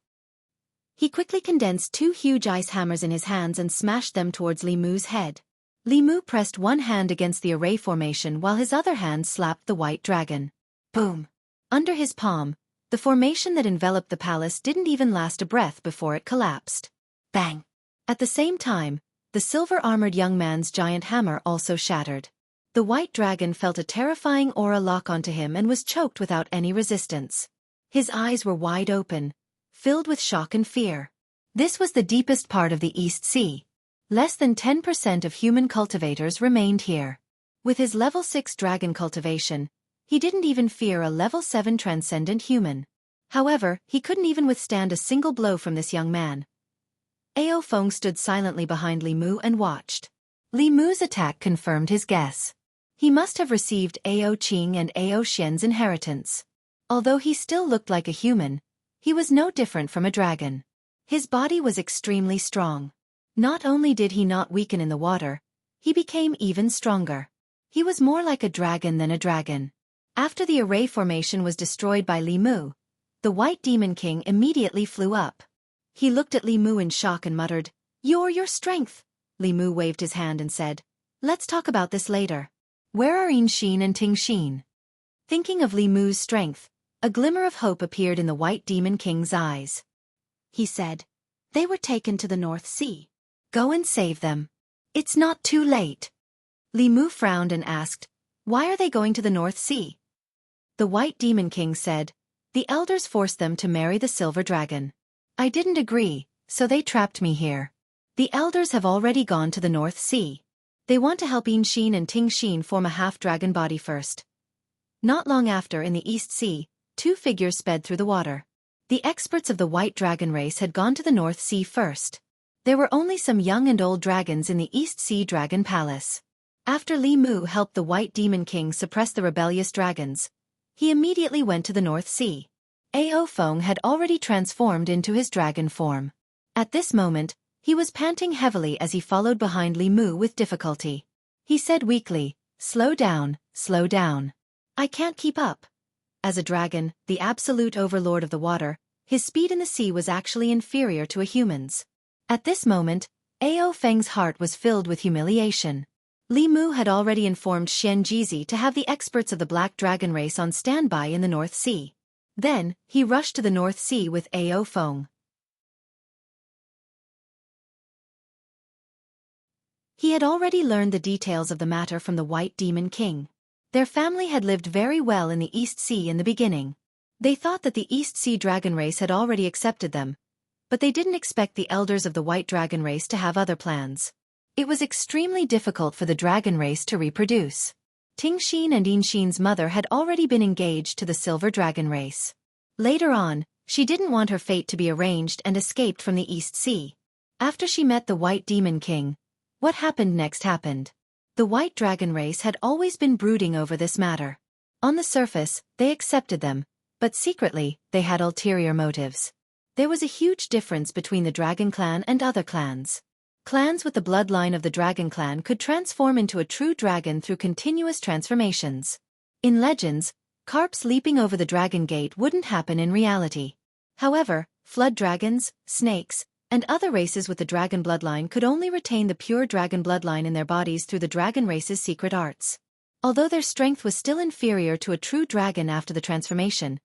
He quickly condensed two huge ice hammers in his hands and smashed them towards Li Mu's head. Li Mu pressed one hand against the array formation while his other hand slapped the white dragon. Boom! Under his palm, the formation that enveloped the palace didn't even last a breath before it collapsed. Bang! At the same time, the silver-armored young man's giant hammer also shattered. The white dragon felt a terrifying aura lock onto him and was choked without any resistance. His eyes were wide open, filled with shock and fear. This was the deepest part of the East Sea. Less than 10% of human cultivators remained here. With his level 6 dragon cultivation, he didn't even fear a level 7 transcendent human. However, he couldn't even withstand a single blow from this young man. Ao Feng stood silently behind Li Mu and watched. Li Mu's attack confirmed his guess. He must have received Ao Qing and Ao Xian's inheritance. Although he still looked like a human, he was no different from a dragon. His body was extremely strong. Not only did he not weaken in the water, he became even stronger. He was more like a dragon than a dragon. After the array formation was destroyed by Li Mu, the White Demon King immediately flew up. He looked at Li Mu in shock and muttered, Your strength." Li Mu waved his hand and said, "Let's talk about this later. Where are Xin and Ting?" Thinking of Li Mu's strength, a glimmer of hope appeared in the White Demon King's eyes. He said, "They were taken to the North Sea. Go and save them. It's not too late." Li Mu frowned and asked, "Why are they going to the North Sea?" The White Demon King said, "The elders forced them to marry the silver dragon. I didn't agree, so they trapped me here. The elders have already gone to the North Sea. They want to help Xin and Ting form a half-dragon body first." Not long after, in the East Sea, two figures sped through the water. The experts of the White Dragon race had gone to the North Sea first. There were only some young and old dragons in the East Sea Dragon Palace. After Li Mu helped the White Demon King suppress the rebellious dragons, he immediately went to the North Sea. Ao Feng had already transformed into his dragon form. At this moment, he was panting heavily as he followed behind Li Mu with difficulty. He said weakly, slow down, slow down. I can't keep up." As a dragon, the absolute overlord of the water, his speed in the sea was actually inferior to a human's. At this moment, Ao Feng's heart was filled with humiliation. Li Mu had already informed Xianxia to have the experts of the Black Dragon race on standby in the North Sea. Then, he rushed to the North Sea with Ao Feng. He had already learned the details of the matter from the White Demon King. Their family had lived very well in the East Sea in the beginning. They thought that the East Sea Dragon race had already accepted them, but they didn't expect the elders of the White Dragon race to have other plans. It was extremely difficult for the dragon race to reproduce. Ting and Xin's mother had already been engaged to the Silver Dragon race. Later on, she didn't want her fate to be arranged and escaped from the East Sea. After she met the White Demon King, what happened next happened. The White Dragon race had always been brooding over this matter. On the surface, they accepted them, but secretly, they had ulterior motives. There was a huge difference between the Dragon Clan and other clans. Clans with the bloodline of the Dragon Clan could transform into a true dragon through continuous transformations. In legends, carps leaping over the Dragon Gate wouldn't happen in reality. However, flood dragons, snakes, and other races with the dragon bloodline could only retain the pure dragon bloodline in their bodies through the dragon race's secret arts. Although their strength was still inferior to a true dragon after the transformation,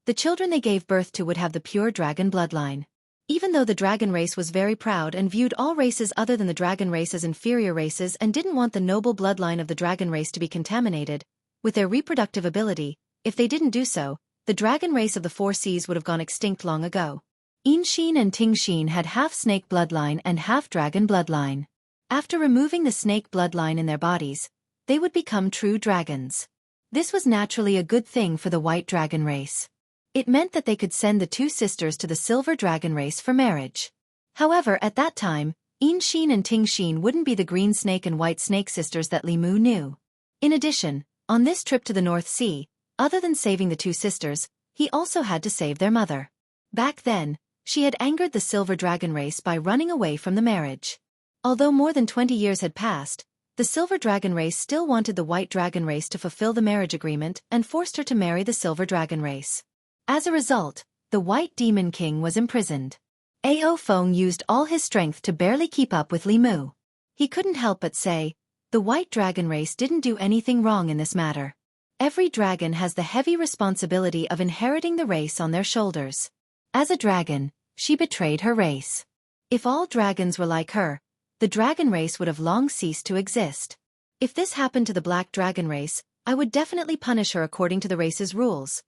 the children they gave birth to would have the pure dragon bloodline. Even though the dragon race was very proud and viewed all races other than the dragon race as inferior races and didn't want the noble bloodline of the dragon race to be contaminated with their reproductive ability, if they didn't do so, the dragon race of the Four Seas would have gone extinct long ago. Xin and Ting had half-snake bloodline and half-dragon bloodline. After removing the snake bloodline in their bodies, they would become true dragons. This was naturally a good thing for the White Dragon race. It meant that they could send the two sisters to the Silver Dragon race for marriage. However, at that time, Xin and Ting wouldn't be the green snake and white snake sisters that Li Mu knew. In addition, on this trip to the North Sea, other than saving the two sisters, he also had to save their mother. Back then, she had angered the Silver Dragon race by running away from the marriage. Although more than 20 years had passed, the Silver Dragon race still wanted the White Dragon race to fulfill the marriage agreement and forced her to marry the Silver Dragon race. As a result, the White Demon King was imprisoned. Ao Feng used all his strength to barely keep up with Li Mu. He couldn't help but say, the White Dragon race didn't do anything wrong in this matter. Every dragon has the heavy responsibility of inheriting the race on their shoulders. As a dragon, she betrayed her race. If all dragons were like her, the dragon race would have long ceased to exist. If this happened to the Black Dragon race, I would definitely punish her according to the race's rules.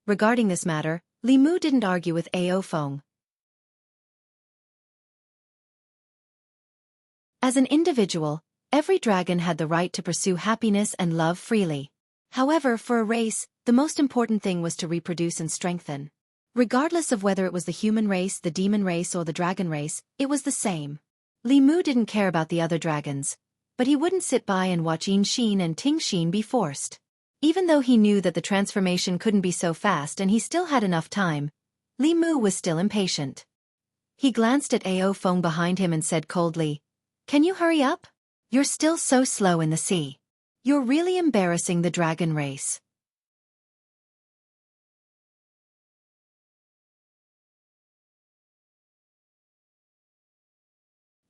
Regarding this matter, Li Mu didn't argue with Ao Feng. As an individual, every dragon had the right to pursue happiness and love freely. However, for a race, the most important thing was to reproduce and strengthen. Regardless of whether it was the human race, the demon race, or the dragon race, it was the same. Li Mu didn't care about the other dragons, but he wouldn't sit by and watch Xianxia and Tingxin be forced. Even though he knew that the transformation couldn't be so fast and he still had enough time, Li Mu was still impatient. He glanced at Ao Feng behind him and said coldly, "Can you hurry up? You're still so slow in the sea. You're really embarrassing the dragon race."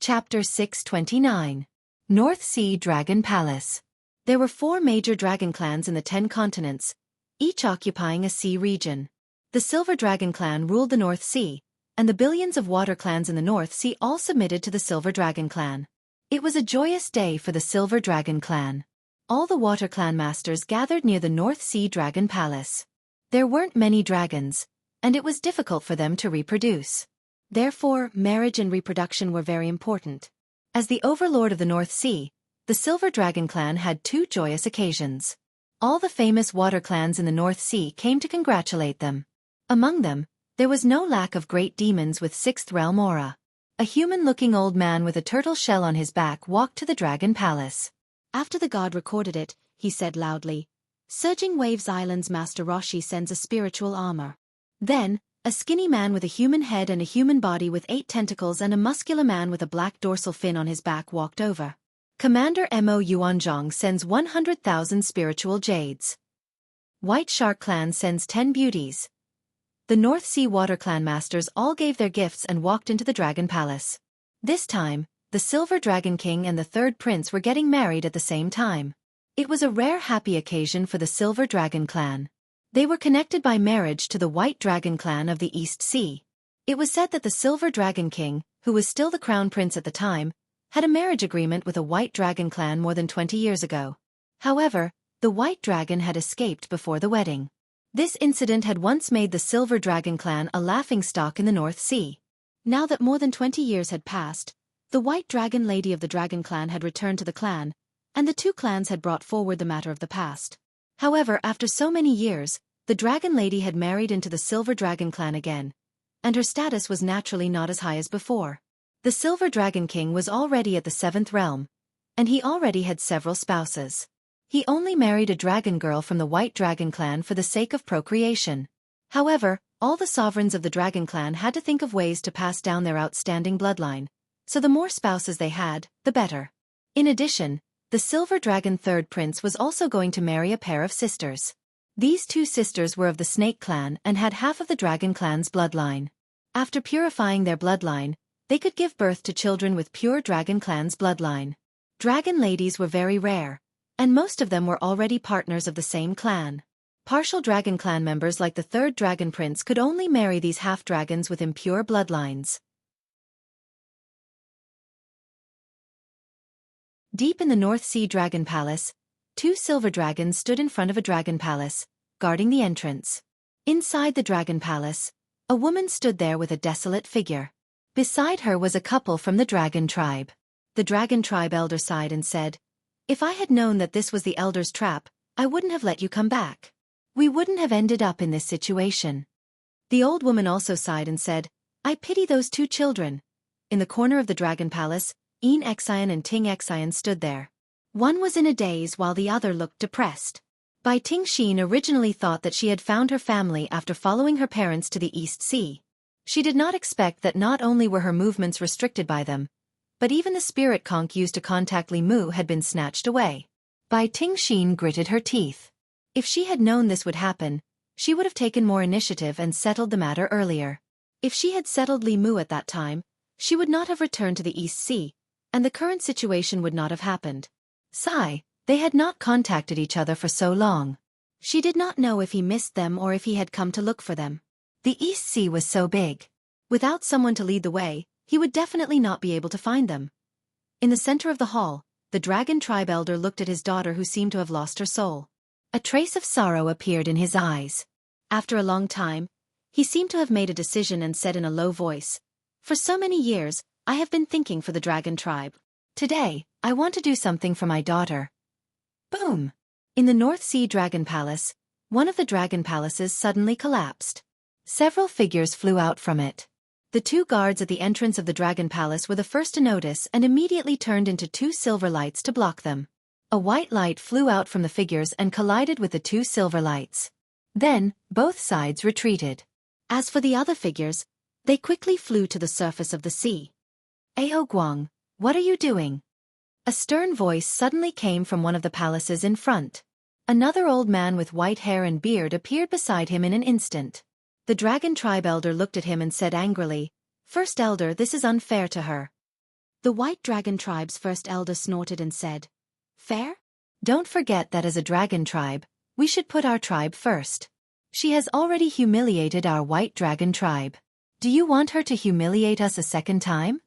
Chapter 629. North Sea Dragon Palace. There were 4 major dragon clans in the 10 continents, each occupying a sea region. The Silver Dragon Clan ruled the North Sea, and the billions of water clans in the North Sea all submitted to the Silver Dragon Clan. It was a joyous day for the Silver Dragon Clan. All the water clan masters gathered near the North Sea Dragon Palace. There weren't many dragons, and it was difficult for them to reproduce. Therefore, marriage and reproduction were very important. As the overlord of the North Sea, the Silver Dragon Clan had 2 joyous occasions. All the famous water clans in the North Sea came to congratulate them. Among them, there was no lack of great demons with 6th realm aura. A human-looking old man with a turtle shell on his back walked to the Dragon Palace. After the god recorded it, he said loudly, "Surging Waves Island's Master Roshi sends a spiritual armor." Then, a skinny man with a human head and a human body with 8 tentacles and a muscular man with a black dorsal fin on his back walked over. Commander Mo Yuanzhong sends 100,000 spiritual jades. White Shark Clan sends 10 beauties. The North Sea Water Clan masters all gave their gifts and walked into the Dragon Palace. This time, the Silver Dragon King and the 3rd Prince were getting married at the same time. It was a rare happy occasion for the Silver Dragon Clan. They were connected by marriage to the White Dragon Clan of the East Sea. It was said that the Silver Dragon King, who was still the Crown Prince at the time, had a marriage agreement with a White Dragon Clan more than 20 years ago. However, the White Dragon had escaped before the wedding. This incident had once made the Silver Dragon Clan a laughingstock in the North Sea. Now that more than 20 years had passed, the White Dragon Lady of the Dragon Clan had returned to the clan, and the 2 clans had brought forward the matter of the past. However, after so many years, the Dragon Lady had married into the Silver Dragon Clan again, and her status was naturally not as high as before. The Silver Dragon King was already at the 7th realm, and he already had several spouses. He only married a dragon girl from the White Dragon Clan for the sake of procreation. However, all the sovereigns of the Dragon Clan had to think of ways to pass down their outstanding bloodline, so the more spouses they had, the better. In addition, the Silver Dragon 3rd Prince was also going to marry a pair of sisters. These 2 sisters were of the Snake Clan and had half of the Dragon Clan's bloodline. After purifying their bloodline, they could give birth to children with pure Dragon Clan's bloodline. Dragon ladies were very rare, and most of them were already partners of the same clan. Partial Dragon Clan members like the 3rd Dragon Prince could only marry these half-dragons with impure bloodlines. Deep in the North Sea Dragon Palace, 2 silver dragons stood in front of a dragon palace, guarding the entrance. Inside the dragon palace, a woman stood there with a desolate figure. Beside her was a couple from the dragon tribe. The dragon tribe elder sighed and said, "If I had known that this was the elder's trap, I wouldn't have let you come back. We wouldn't have ended up in this situation." The old woman also sighed and said, "I pity those 2 children." In the corner of the dragon palace, Xianxia and Tingxin stood there. One was in a daze while the other looked depressed. Bai Tingxin originally thought that she had found her family after following her parents to the East Sea. She did not expect that not only were her movements restricted by them, but even the spirit conch used to contact Li Mu had been snatched away. Bai Tingxin gritted her teeth. If she had known this would happen, she would have taken more initiative and settled the matter earlier. If she had settled Li Mu at that time, she would not have returned to the East Sea, and the current situation would not have happened. Sigh, they had not contacted each other for so long. She did not know if he missed them or if he had come to look for them. The East Sea was so big. Without someone to lead the way, he would definitely not be able to find them. In the center of the hall, the dragon tribe elder looked at his daughter who seemed to have lost her soul. A trace of sorrow appeared in his eyes. After a long time, he seemed to have made a decision and said in a low voice, "For so many years, I have been thinking for the dragon tribe. Today, I want to do something for my daughter. Boom! In the North Sea Dragon Palace, one of the dragon palaces suddenly collapsed. Several figures flew out from it. The two guards at the entrance of the Dragon Palace were the first to notice and immediately turned into two silver lights to block them. A white light flew out from the figures and collided with the two silver lights. Then, both sides retreated. As for the other figures, they quickly flew to the surface of the sea. "Ao Guang, what are you doing?" A stern voice suddenly came from one of the palaces in front. Another old man with white hair and beard appeared beside him in an instant. The dragon tribe elder looked at him and said angrily, "First elder, this is unfair to her." The white dragon tribe's first elder snorted and said, "Fair? Don't forget that as a dragon tribe, we should put our tribe first. She has already humiliated our white dragon tribe. Do you want her to humiliate us a second time?"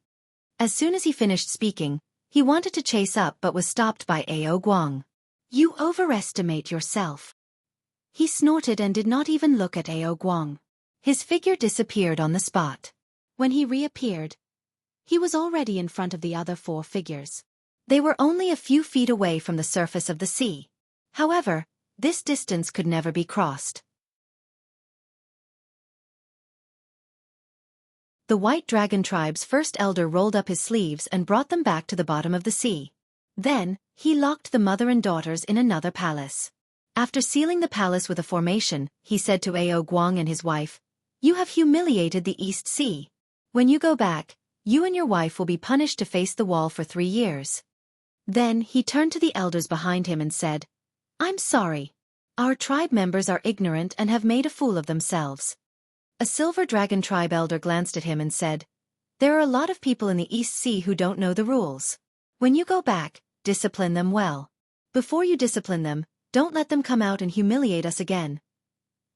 As soon as he finished speaking, he wanted to chase up but was stopped by Ao Guang. "You overestimate yourself." He snorted and did not even look at Ao Guang. His figure disappeared on the spot. When he reappeared, he was already in front of the other four figures. They were only a few feet away from the surface of the sea. However, this distance could never be crossed. The White Dragon Tribe's first elder rolled up his sleeves and brought them back to the bottom of the sea. Then, he locked the mother and daughters in another palace. After sealing the palace with a formation, he said to Ao Guang and his wife, "You have humiliated the East Sea. When you go back, you and your wife will be punished to face the wall for 3 years." Then he turned to the elders behind him and said, "I'm sorry. Our tribe members are ignorant and have made a fool of themselves." A Silver Dragon tribe elder glanced at him and said, "There are a lot of people in the East Sea who don't know the rules. When you go back, discipline them well. Before you discipline them, don't let them come out and humiliate us again."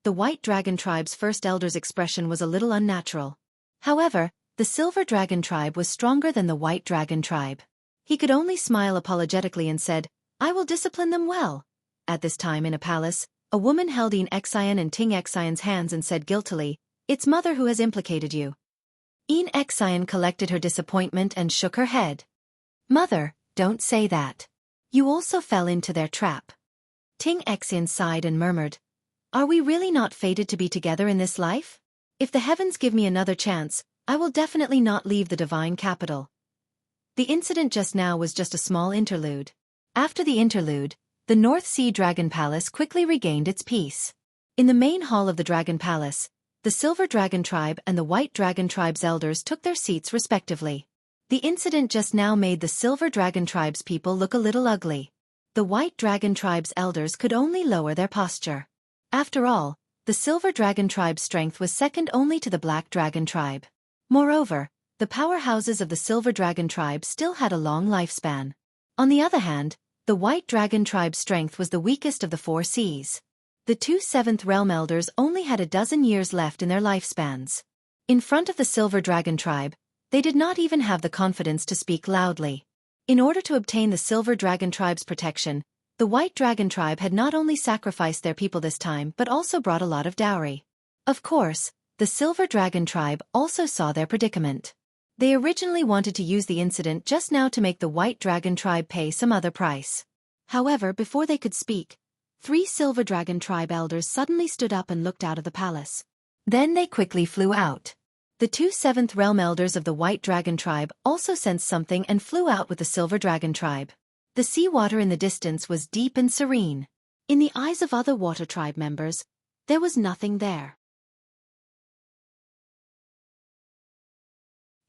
The White Dragon tribe's first elder's expression was a little unnatural. However, the Silver Dragon tribe was stronger than the White Dragon tribe. He could only smile apologetically and said, "I will discipline them well." At this time in a palace, a woman held Xianxian and Xianxian's hands and said guiltily, "It's mother who has implicated you." Xianxian collected her disappointment and shook her head. "Mother, don't say that. You also fell into their trap." Xianxian sighed and murmured, "Are we really not fated to be together in this life? If the heavens give me another chance, I will definitely not leave the divine capital." The incident just now was just a small interlude. After the interlude, the North Sea Dragon Palace quickly regained its peace. In the main hall of the Dragon Palace, the Silver Dragon Tribe and the White Dragon Tribe's elders took their seats respectively. The incident just now made the Silver Dragon Tribe's people look a little ugly. The White Dragon Tribe's elders could only lower their posture. After all, the Silver Dragon Tribe's strength was second only to the Black Dragon Tribe. Moreover, the powerhouses of the Silver Dragon Tribe still had a long lifespan. On the other hand, the White Dragon Tribe's strength was the weakest of the 4 seas. The 2 Seventh Realm Elders only had a dozen years left in their lifespans. In front of the Silver Dragon Tribe, they did not even have the confidence to speak loudly. In order to obtain the Silver Dragon Tribe's protection, the White Dragon Tribe had not only sacrificed their people this time but also brought a lot of dowry. Of course, the Silver Dragon Tribe also saw their predicament. They originally wanted to use the incident just now to make the White Dragon Tribe pay some other price. However, before they could speak, 3 Silver Dragon Tribe elders suddenly stood up and looked out of the palace. Then they quickly flew out. The 2 Seventh Realm Elders of the White Dragon Tribe also sensed something and flew out with the Silver Dragon Tribe. The seawater in the distance was deep and serene. In the eyes of other Water Tribe members, there was nothing there.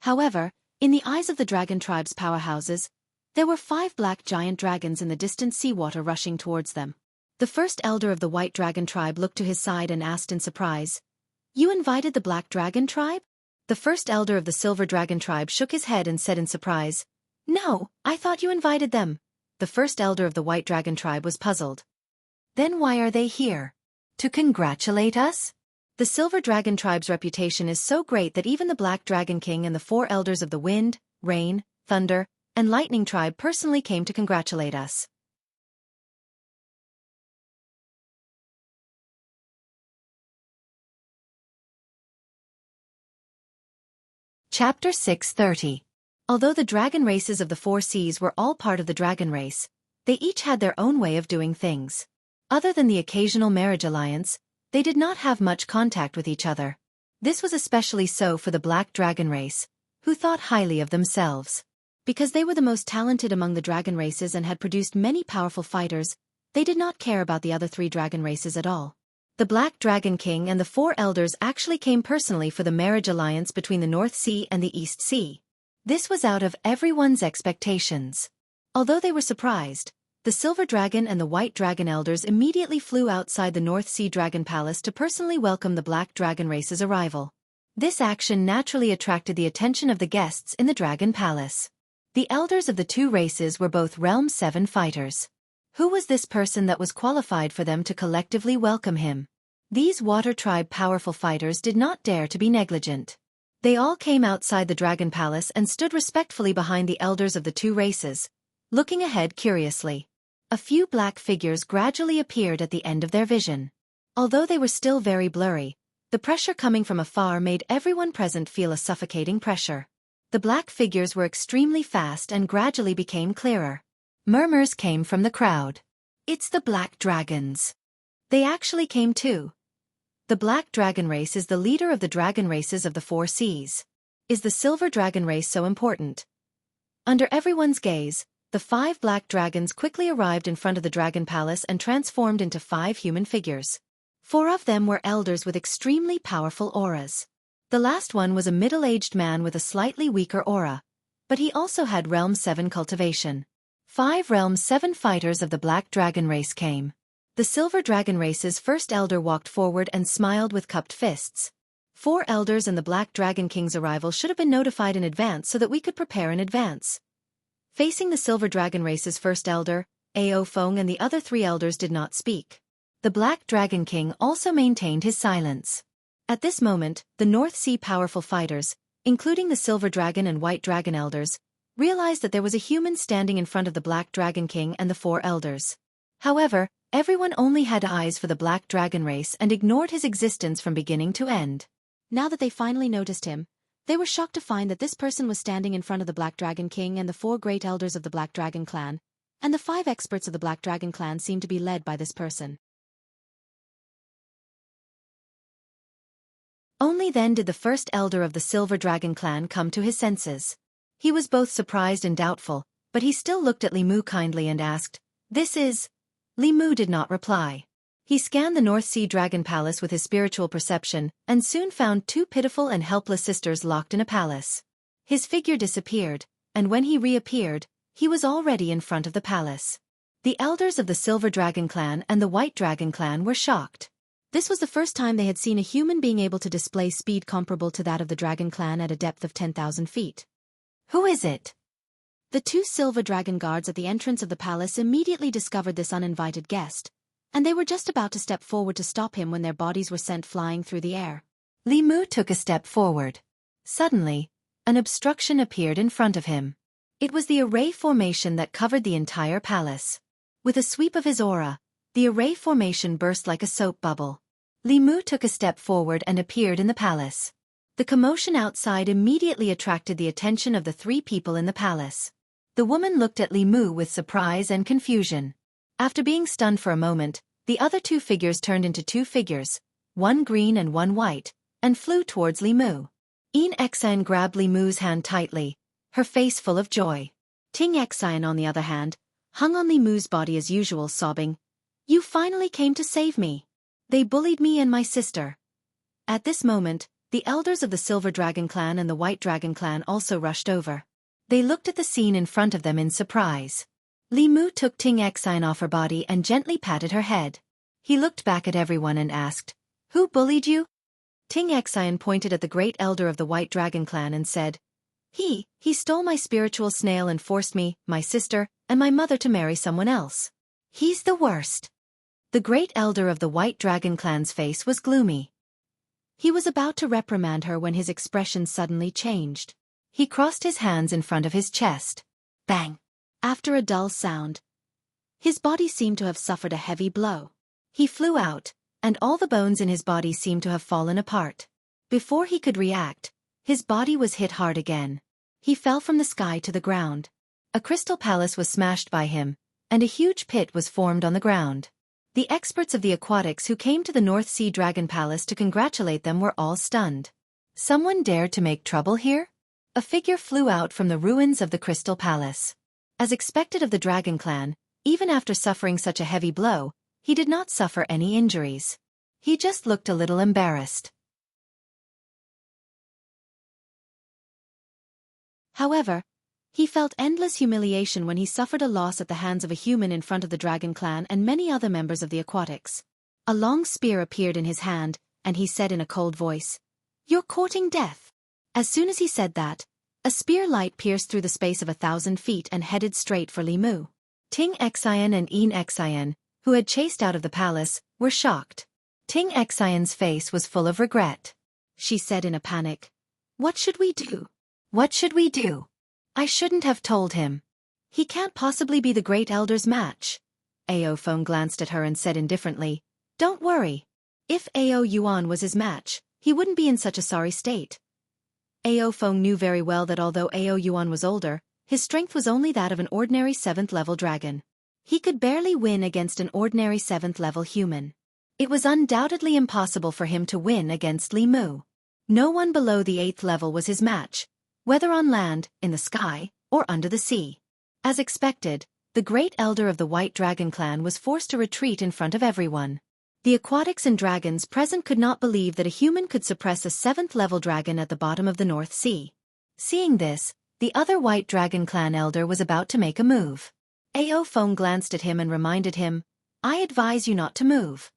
However, in the eyes of the Dragon Tribe's powerhouses, there were 5 black giant dragons in the distant seawater rushing towards them. The first elder of the White Dragon Tribe looked to his side and asked in surprise, "You invited the Black Dragon Tribe?" The first elder of the Silver Dragon Tribe shook his head and said in surprise, "No, I thought you invited them." The first elder of the White Dragon Tribe was puzzled. "Then why are they here? To congratulate us?" The Silver Dragon Tribe's reputation is so great that even the Black Dragon King and the 4 elders of the Wind, Rain, Thunder, and Lightning Tribe personally came to congratulate us. Chapter 630. Although the dragon races of the four seas were all part of the dragon race, they each had their own way of doing things. Other than the occasional marriage alliance, they did not have much contact with each other. This was especially so for the black dragon race, who thought highly of themselves. Because they were the most talented among the dragon races and had produced many powerful fighters, they did not care about the other three dragon races at all. The Black Dragon King and the four elders actually came personally for the marriage alliance between the North Sea and the East Sea. This was out of everyone's expectations. Although they were surprised, the Silver Dragon and the White Dragon elders immediately flew outside the North Sea Dragon Palace to personally welcome the Black Dragon race's arrival. This action naturally attracted the attention of the guests in the Dragon Palace. The elders of the two races were both Realm 7 fighters. Who was this person that was qualified for them to collectively welcome him? These Water Tribe powerful fighters did not dare to be negligent. They all came outside the Dragon Palace and stood respectfully behind the elders of the two races, looking ahead curiously. A few black figures gradually appeared at the end of their vision. Although they were still very blurry, the pressure coming from afar made everyone present feel a suffocating pressure. The black figures were extremely fast and gradually became clearer. Murmurs came from the crowd. It's the Black Dragons. They actually came too. The Black Dragon race is the leader of the dragon races of the four seas. Is the Silver Dragon race so important? Under everyone's gaze, the 5 black dragons quickly arrived in front of the Dragon Palace and transformed into 5 human figures. 4 of them were elders with extremely powerful auras. The last one was a middle-aged man with a slightly weaker aura, but he also had Realm 7 cultivation. 5 Realm 7 fighters of the Black Dragon race came. The Silver Dragon race's first elder walked forward and smiled with cupped fists. 4 elders and the Black Dragon King's arrival should have been notified in advance so that we could prepare in advance. Facing the Silver Dragon race's first elder, Ao Feng and the other 3 elders did not speak. The Black Dragon King also maintained his silence. At this moment, the North Sea powerful fighters, including the Silver Dragon and White Dragon elders, realized that there was a human standing in front of the Black Dragon King and the 4 elders. However, everyone only had eyes for the Black Dragon race and ignored his existence from beginning to end. Now that they finally noticed him, they were shocked to find that this person was standing in front of the Black Dragon King and the 4 great elders of the Black Dragon clan, and the 5 experts of the Black Dragon clan seemed to be led by this person. Only then did the first elder of the Silver Dragon clan come to his senses. He was both surprised and doubtful, but he still looked at Li Mu kindly and asked, "This is?" Li Mu did not reply. He scanned the North Sea Dragon Palace with his spiritual perception and soon found 2 pitiful and helpless sisters locked in a palace. His figure disappeared, and when he reappeared, he was already in front of the palace. The elders of the Silver Dragon clan and the White Dragon clan were shocked. This was the first time they had seen a human being able to display speed comparable to that of the Dragon clan at a depth of 10,000 feet. Who is it? The 2 Silver Dragon guards at the entrance of the palace immediately discovered this uninvited guest, and they were just about to step forward to stop him when their bodies were sent flying through the air. Li Mu took a step forward. Suddenly, an obstruction appeared in front of him. It was the array formation that covered the entire palace. With a sweep of his aura, the array formation burst like a soap bubble. Li Mu took a step forward and appeared in the palace. The commotion outside immediately attracted the attention of the 3 people in the palace. The woman looked at Li Mu with surprise and confusion. After being stunned for a moment, the other 2 figures turned into 2 figures, one green and one white, and flew towards Li Mu. Xianxia grabbed Li Mu's hand tightly, her face full of joy. Xianxia, on the other hand, hung on Li Mu's body as usual, sobbing, "You finally came to save me. They bullied me and my sister." At this moment, the elders of the Silver Dragon clan and the White Dragon clan also rushed over. They looked at the scene in front of them in surprise. Li Mu took Xianxia off her body and gently patted her head. He looked back at everyone and asked, "Who bullied you?" Xianxia pointed at the great elder of the White Dragon clan and said, He stole my spiritual snail and forced me, my sister, and my mother to marry someone else. He's the worst." The great elder of the White Dragon clan's face was gloomy. He was about to reprimand her when his expression suddenly changed. He crossed his hands in front of his chest. Bang! After a dull sound, his body seemed to have suffered a heavy blow. He flew out, and all the bones in his body seemed to have fallen apart. Before he could react, his body was hit hard again. He fell from the sky to the ground. A crystal palace was smashed by him, and a huge pit was formed on the ground. The experts of the aquatics who came to the North Sea Dragon Palace to congratulate them were all stunned. Someone dared to make trouble here? A figure flew out from the ruins of the Crystal Palace. As expected of the Dragon Clan, even after suffering such a heavy blow, he did not suffer any injuries. He just looked a little embarrassed. However, he felt endless humiliation when he suffered a loss at the hands of a human in front of the Dragon Clan and many other members of the aquatics. A long spear appeared in his hand, and he said in a cold voice, "You're courting death." As soon as he said that, a spear light pierced through the space of 1,000 feet and headed straight for Li Mu. Xianxia and Xianxia, who had chased out of the palace, were shocked. Xianxia's face was full of regret. She said in a panic, "What should we do? What should we do? I shouldn't have told him. He can't possibly be the Great Elder's match." Ao Feng glanced at her and said indifferently, "Don't worry. If Ao Yuan was his match, he wouldn't be in such a sorry state." Ao Feng knew very well that although Ao Yuan was older, his strength was only that of an ordinary 7th-level dragon. He could barely win against an ordinary 7th-level human. It was undoubtedly impossible for him to win against Li Mu. No one below the 8th level was his match, whether on land, in the sky, or under the sea. As expected, the great elder of the White Dragon Clan was forced to retreat in front of everyone. The aquatics and dragons present could not believe that a human could suppress a 7th-level dragon at the bottom of the North Sea. Seeing this, the other White Dragon Clan elder was about to make a move. Ao Feng glanced at him and reminded him, "I advise you not to move."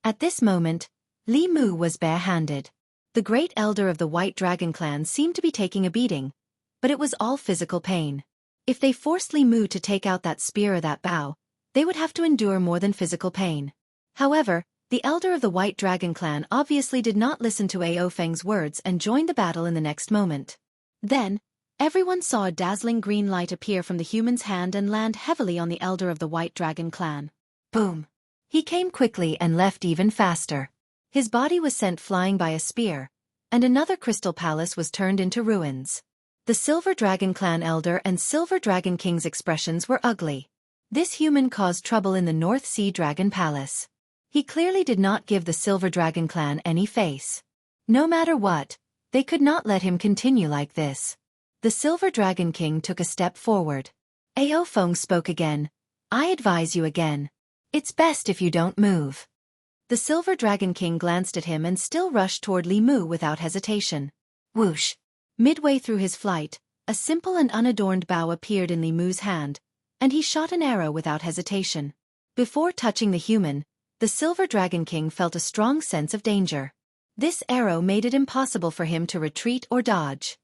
At this moment, Li Mu was barehanded. The great elder of the White Dragon Clan seemed to be taking a beating, but it was all physical pain. If they forced Li Mu to take out that spear or that bow, they would have to endure more than physical pain. However, the elder of the White Dragon Clan obviously did not listen to Ao Feng's words and joined the battle in the next moment. Then, everyone saw a dazzling green light appear from the human's hand and land heavily on the elder of the White Dragon Clan. Boom! He came quickly and left even faster. His body was sent flying by a spear, and another crystal palace was turned into ruins. The Silver Dragon Clan elder and Silver Dragon King's expressions were ugly. This human caused trouble in the North Sea Dragon Palace. He clearly did not give the Silver Dragon Clan any face. No matter what, they could not let him continue like this. The Silver Dragon King took a step forward. Ao Feng spoke again. "I advise you again. It's best if you don't move." The Silver Dragon King glanced at him and still rushed toward Li Mu without hesitation. Whoosh! Midway through his flight, a simple and unadorned bow appeared in Li Mu's hand, and he shot an arrow without hesitation. Before touching the human, the Silver Dragon King felt a strong sense of danger. This arrow made it impossible for him to retreat or dodge.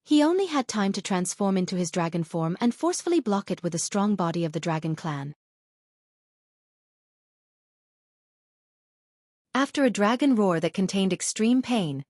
He only had time to transform into his dragon form and forcefully block it with the strong body of the Dragon Clan. After a dragon roar that contained extreme pain,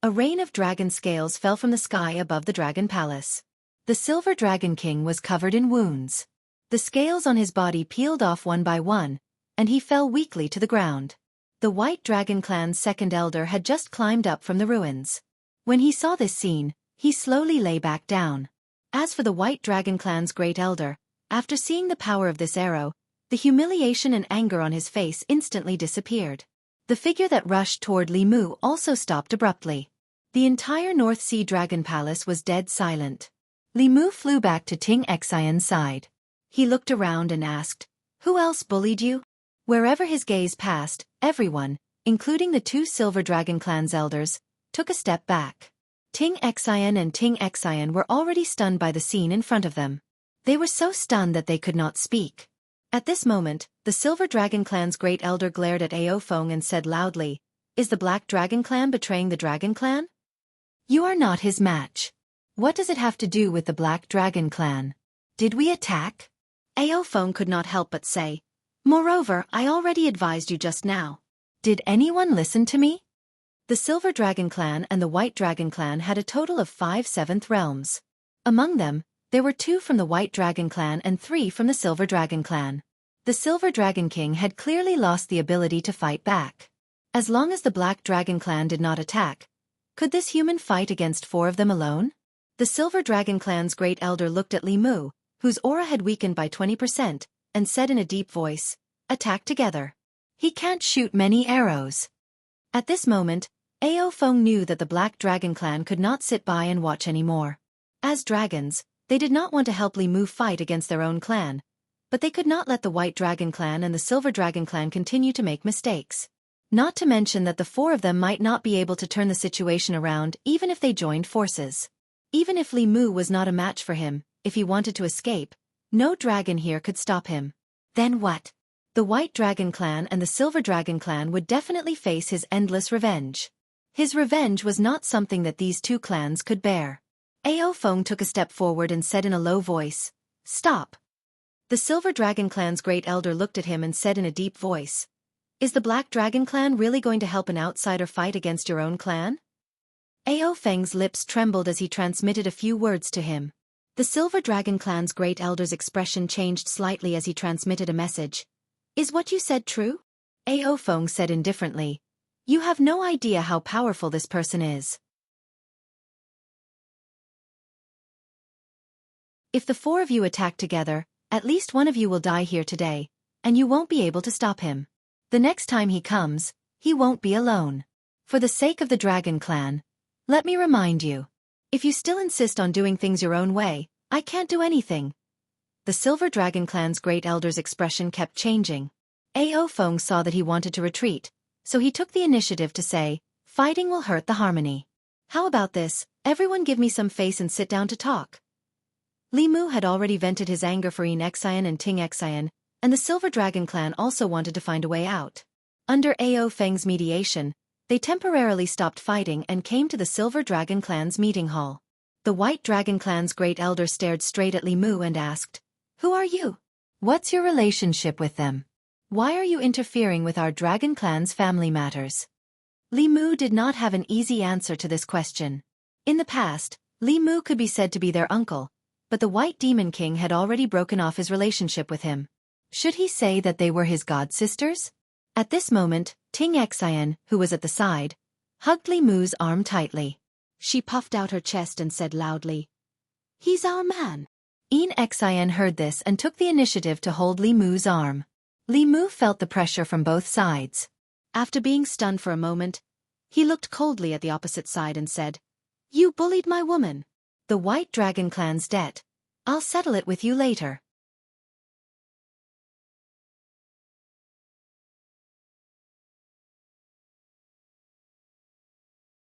a rain of dragon scales fell from the sky above the Dragon Palace. The Silver Dragon King was covered in wounds. The scales on his body peeled off one by one, and he fell weakly to the ground. The White Dragon Clan's second elder had just climbed up from the ruins. When he saw this scene, he slowly lay back down. As for the White Dragon Clan's great elder, after seeing the power of this arrow, the humiliation and anger on his face instantly disappeared. The figure that rushed toward Li Mu also stopped abruptly. The entire North Sea Dragon Palace was dead silent. Li Mu flew back to Xianxia's side. He looked around and asked, "Who else bullied you?" Wherever his gaze passed, everyone, including the two Silver Dragon Clan's elders, took a step back. Xianxia and Xianxia were already stunned by the scene in front of them. They were so stunned that they could not speak. At this moment, the Silver Dragon Clan's great elder glared at Ao Feng and said loudly, "Is the Black Dragon Clan betraying the Dragon Clan? You are not his match. What does it have to do with the Black Dragon Clan? Did we attack?" Ao Feng could not help but say, "Moreover, I already advised you just now. Did anyone listen to me?" The Silver Dragon Clan and the White Dragon Clan had a total of 5 7th realms. Among them, there were 2 from the White Dragon Clan and 3 from the Silver Dragon Clan. The Silver Dragon King had clearly lost the ability to fight back. As long as the Black Dragon Clan did not attack, could this human fight against 4 of them alone? The Silver Dragon Clan's great elder looked at Li Mu, whose aura had weakened by 20%, and said in a deep voice, "Attack together. He can't shoot many arrows." At this moment, Ao Feng knew that the Black Dragon Clan could not sit by and watch anymore. As dragons, they did not want to help Li Mu fight against their own clan, but they could not let the White Dragon Clan and the Silver Dragon Clan continue to make mistakes. Not to mention that the four of them might not be able to turn the situation around even if they joined forces. Even if Li Mu was not a match for him, if he wanted to escape, no dragon here could stop him. Then what? The White Dragon Clan and the Silver Dragon Clan would definitely face his endless revenge. His revenge was not something that these two clans could bear. Ao Feng took a step forward and said in a low voice, "Stop." The Silver Dragon Clan's great elder looked at him and said in a deep voice, "Is the Black Dragon Clan really going to help an outsider fight against your own clan?" Ao Feng's lips trembled as he transmitted a few words to him. The Silver Dragon Clan's great elder's expression changed slightly as he transmitted a message. "Is what you said true?" Ao Feng said indifferently, "You have no idea how powerful this person is. If the four of you attack together, at least one of you will die here today, and you won't be able to stop him. The next time he comes, he won't be alone. For the sake of the Dragon Clan, let me remind you. If you still insist on doing things your own way, I can't do anything." The Silver Dragon Clan's great elder's expression kept changing. Ao Feng saw that he wanted to retreat, so he took the initiative to say, "Fighting will hurt the harmony. How about this, everyone give me some face and sit down to talk." Li Mu had already vented his anger for Xianxia and Xianxia, and the Silver Dragon Clan also wanted to find a way out. Under Ao Feng's mediation, they temporarily stopped fighting and came to the Silver Dragon Clan's meeting hall. The White Dragon Clan's great elder stared straight at Li Mu and asked, "Who are you? What's your relationship with them? Why are you interfering with our Dragon Clan's family matters?" Li Mu did not have an easy answer to this question. In the past, Li Mu could be said to be their uncle, but the White Demon King had already broken off his relationship with him. Should he say that they were his god-sisters? At this moment, Xianxia, who was at the side, hugged Li Mu's arm tightly. She puffed out her chest and said loudly, "He's our man." Xianxia heard this and took the initiative to hold Li Mu's arm. Li Mu felt the pressure from both sides. After being stunned for a moment, he looked coldly at the opposite side and said, "You bullied my woman. The White Dragon Clan's debt. I'll settle it with you later."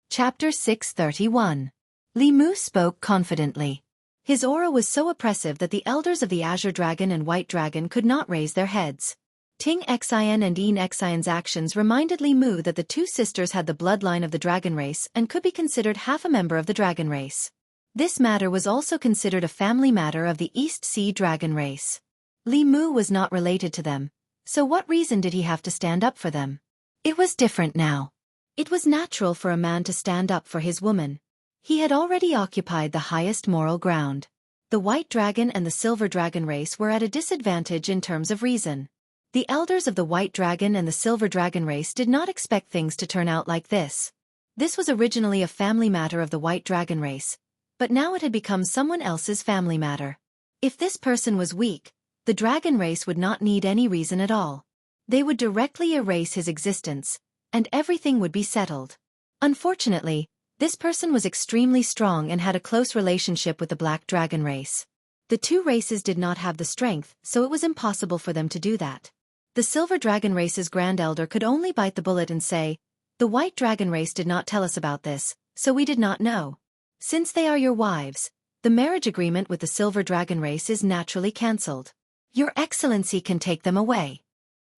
Chapter 631. Li Mu spoke confidently. His aura was so oppressive that the elders of the Azure Dragon and White Dragon could not raise their heads. Xianxia and Xianxia's actions reminded Li Mu that the two sisters had the bloodline of the dragon race and could be considered half a member of the dragon race. This matter was also considered a family matter of the East Sea dragon race. Li Mu was not related to them, so what reason did he have to stand up for them? It was different now. It was natural for a man to stand up for his woman. He had already occupied the highest moral ground. The White Dragon and the Silver Dragon race were at a disadvantage in terms of reason. The elders of the White Dragon and the Silver Dragon race did not expect things to turn out like this. This was originally a family matter of the White Dragon race, but now it had become someone else's family matter. If this person was weak, the dragon race would not need any reason at all. They would directly erase his existence, and everything would be settled. Unfortunately, this person was extremely strong and had a close relationship with the Black Dragon race. The two races did not have the strength, so it was impossible for them to do that. The Silver Dragon race's Grand Elder could only bite the bullet and say, "The White Dragon race did not tell us about this, so we did not know. Since they are your wives, the marriage agreement with the Silver Dragon race is naturally cancelled. Your Excellency can take them away."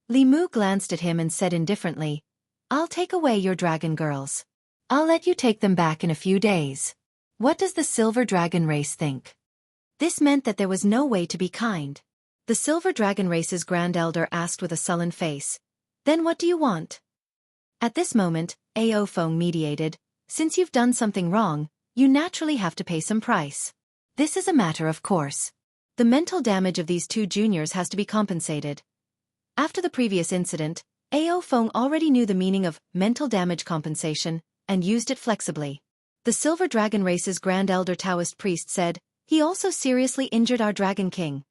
Li Mu glanced at him and said indifferently, "I'll take away your dragon girls. I'll let you take them back in a few days. What does the Silver Dragon race think?" This meant that there was no way to be kind. The Silver Dragon race's Grand Elder asked with a sullen face, "Then what do you want?" At this moment, Ao Feng mediated, "Since you've done something wrong, you naturally have to pay some price. This is a matter of course. The mental damage of these two juniors has to be compensated." After the previous incident, Ao Feng already knew the meaning of mental damage compensation and used it flexibly. The Silver Dragon race's Grand Elder Taoist priest said, "He also seriously injured our Dragon King."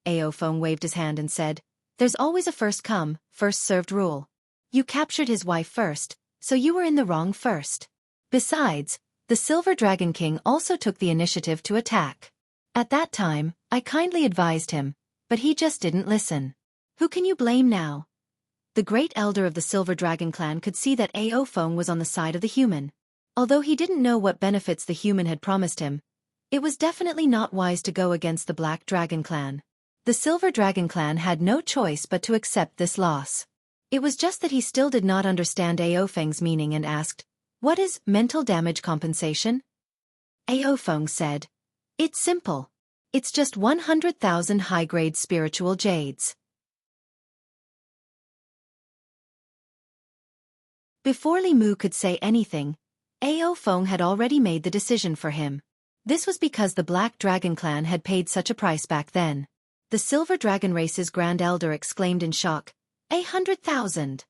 Ao Feng waved his hand and said, "There's always a first come, first served rule. You captured his wife first, so you were in the wrong first. Besides, the Silver Dragon King also took the initiative to attack. At that time, I kindly advised him, but he just didn't listen. Who can you blame now?" The great elder of the Silver Dragon clan could see that Ao Feng was on the side of the human. Although he didn't know what benefits the human had promised him, it was definitely not wise to go against the Black Dragon clan. The Silver Dragon clan had no choice but to accept this loss. It was just that he still did not understand Ao Feng's meaning and asked, "What is mental damage compensation?" Ao Feng said, "It's simple. It's just 100,000 high-grade spiritual jades." Before Li Mu could say anything, Ao Feng had already made the decision for him. This was because the Black Dragon clan had paid such a price back then. The Silver Dragon race's Grand Elder exclaimed in shock, 100,000.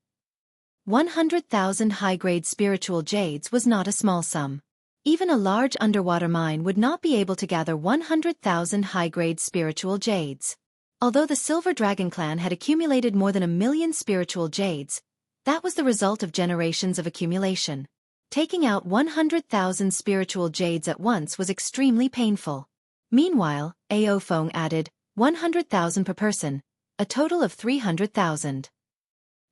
100,000 high-grade spiritual jades was not a small sum. Even a large underwater mine would not be able to gather 100,000 high-grade spiritual jades. Although the Silver Dragon clan had accumulated more than 1,000,000 spiritual jades, that was the result of generations of accumulation. Taking out 100,000 spiritual jades at once was extremely painful. Meanwhile, Ao Feng added, 100,000 per person, a total of 300,000.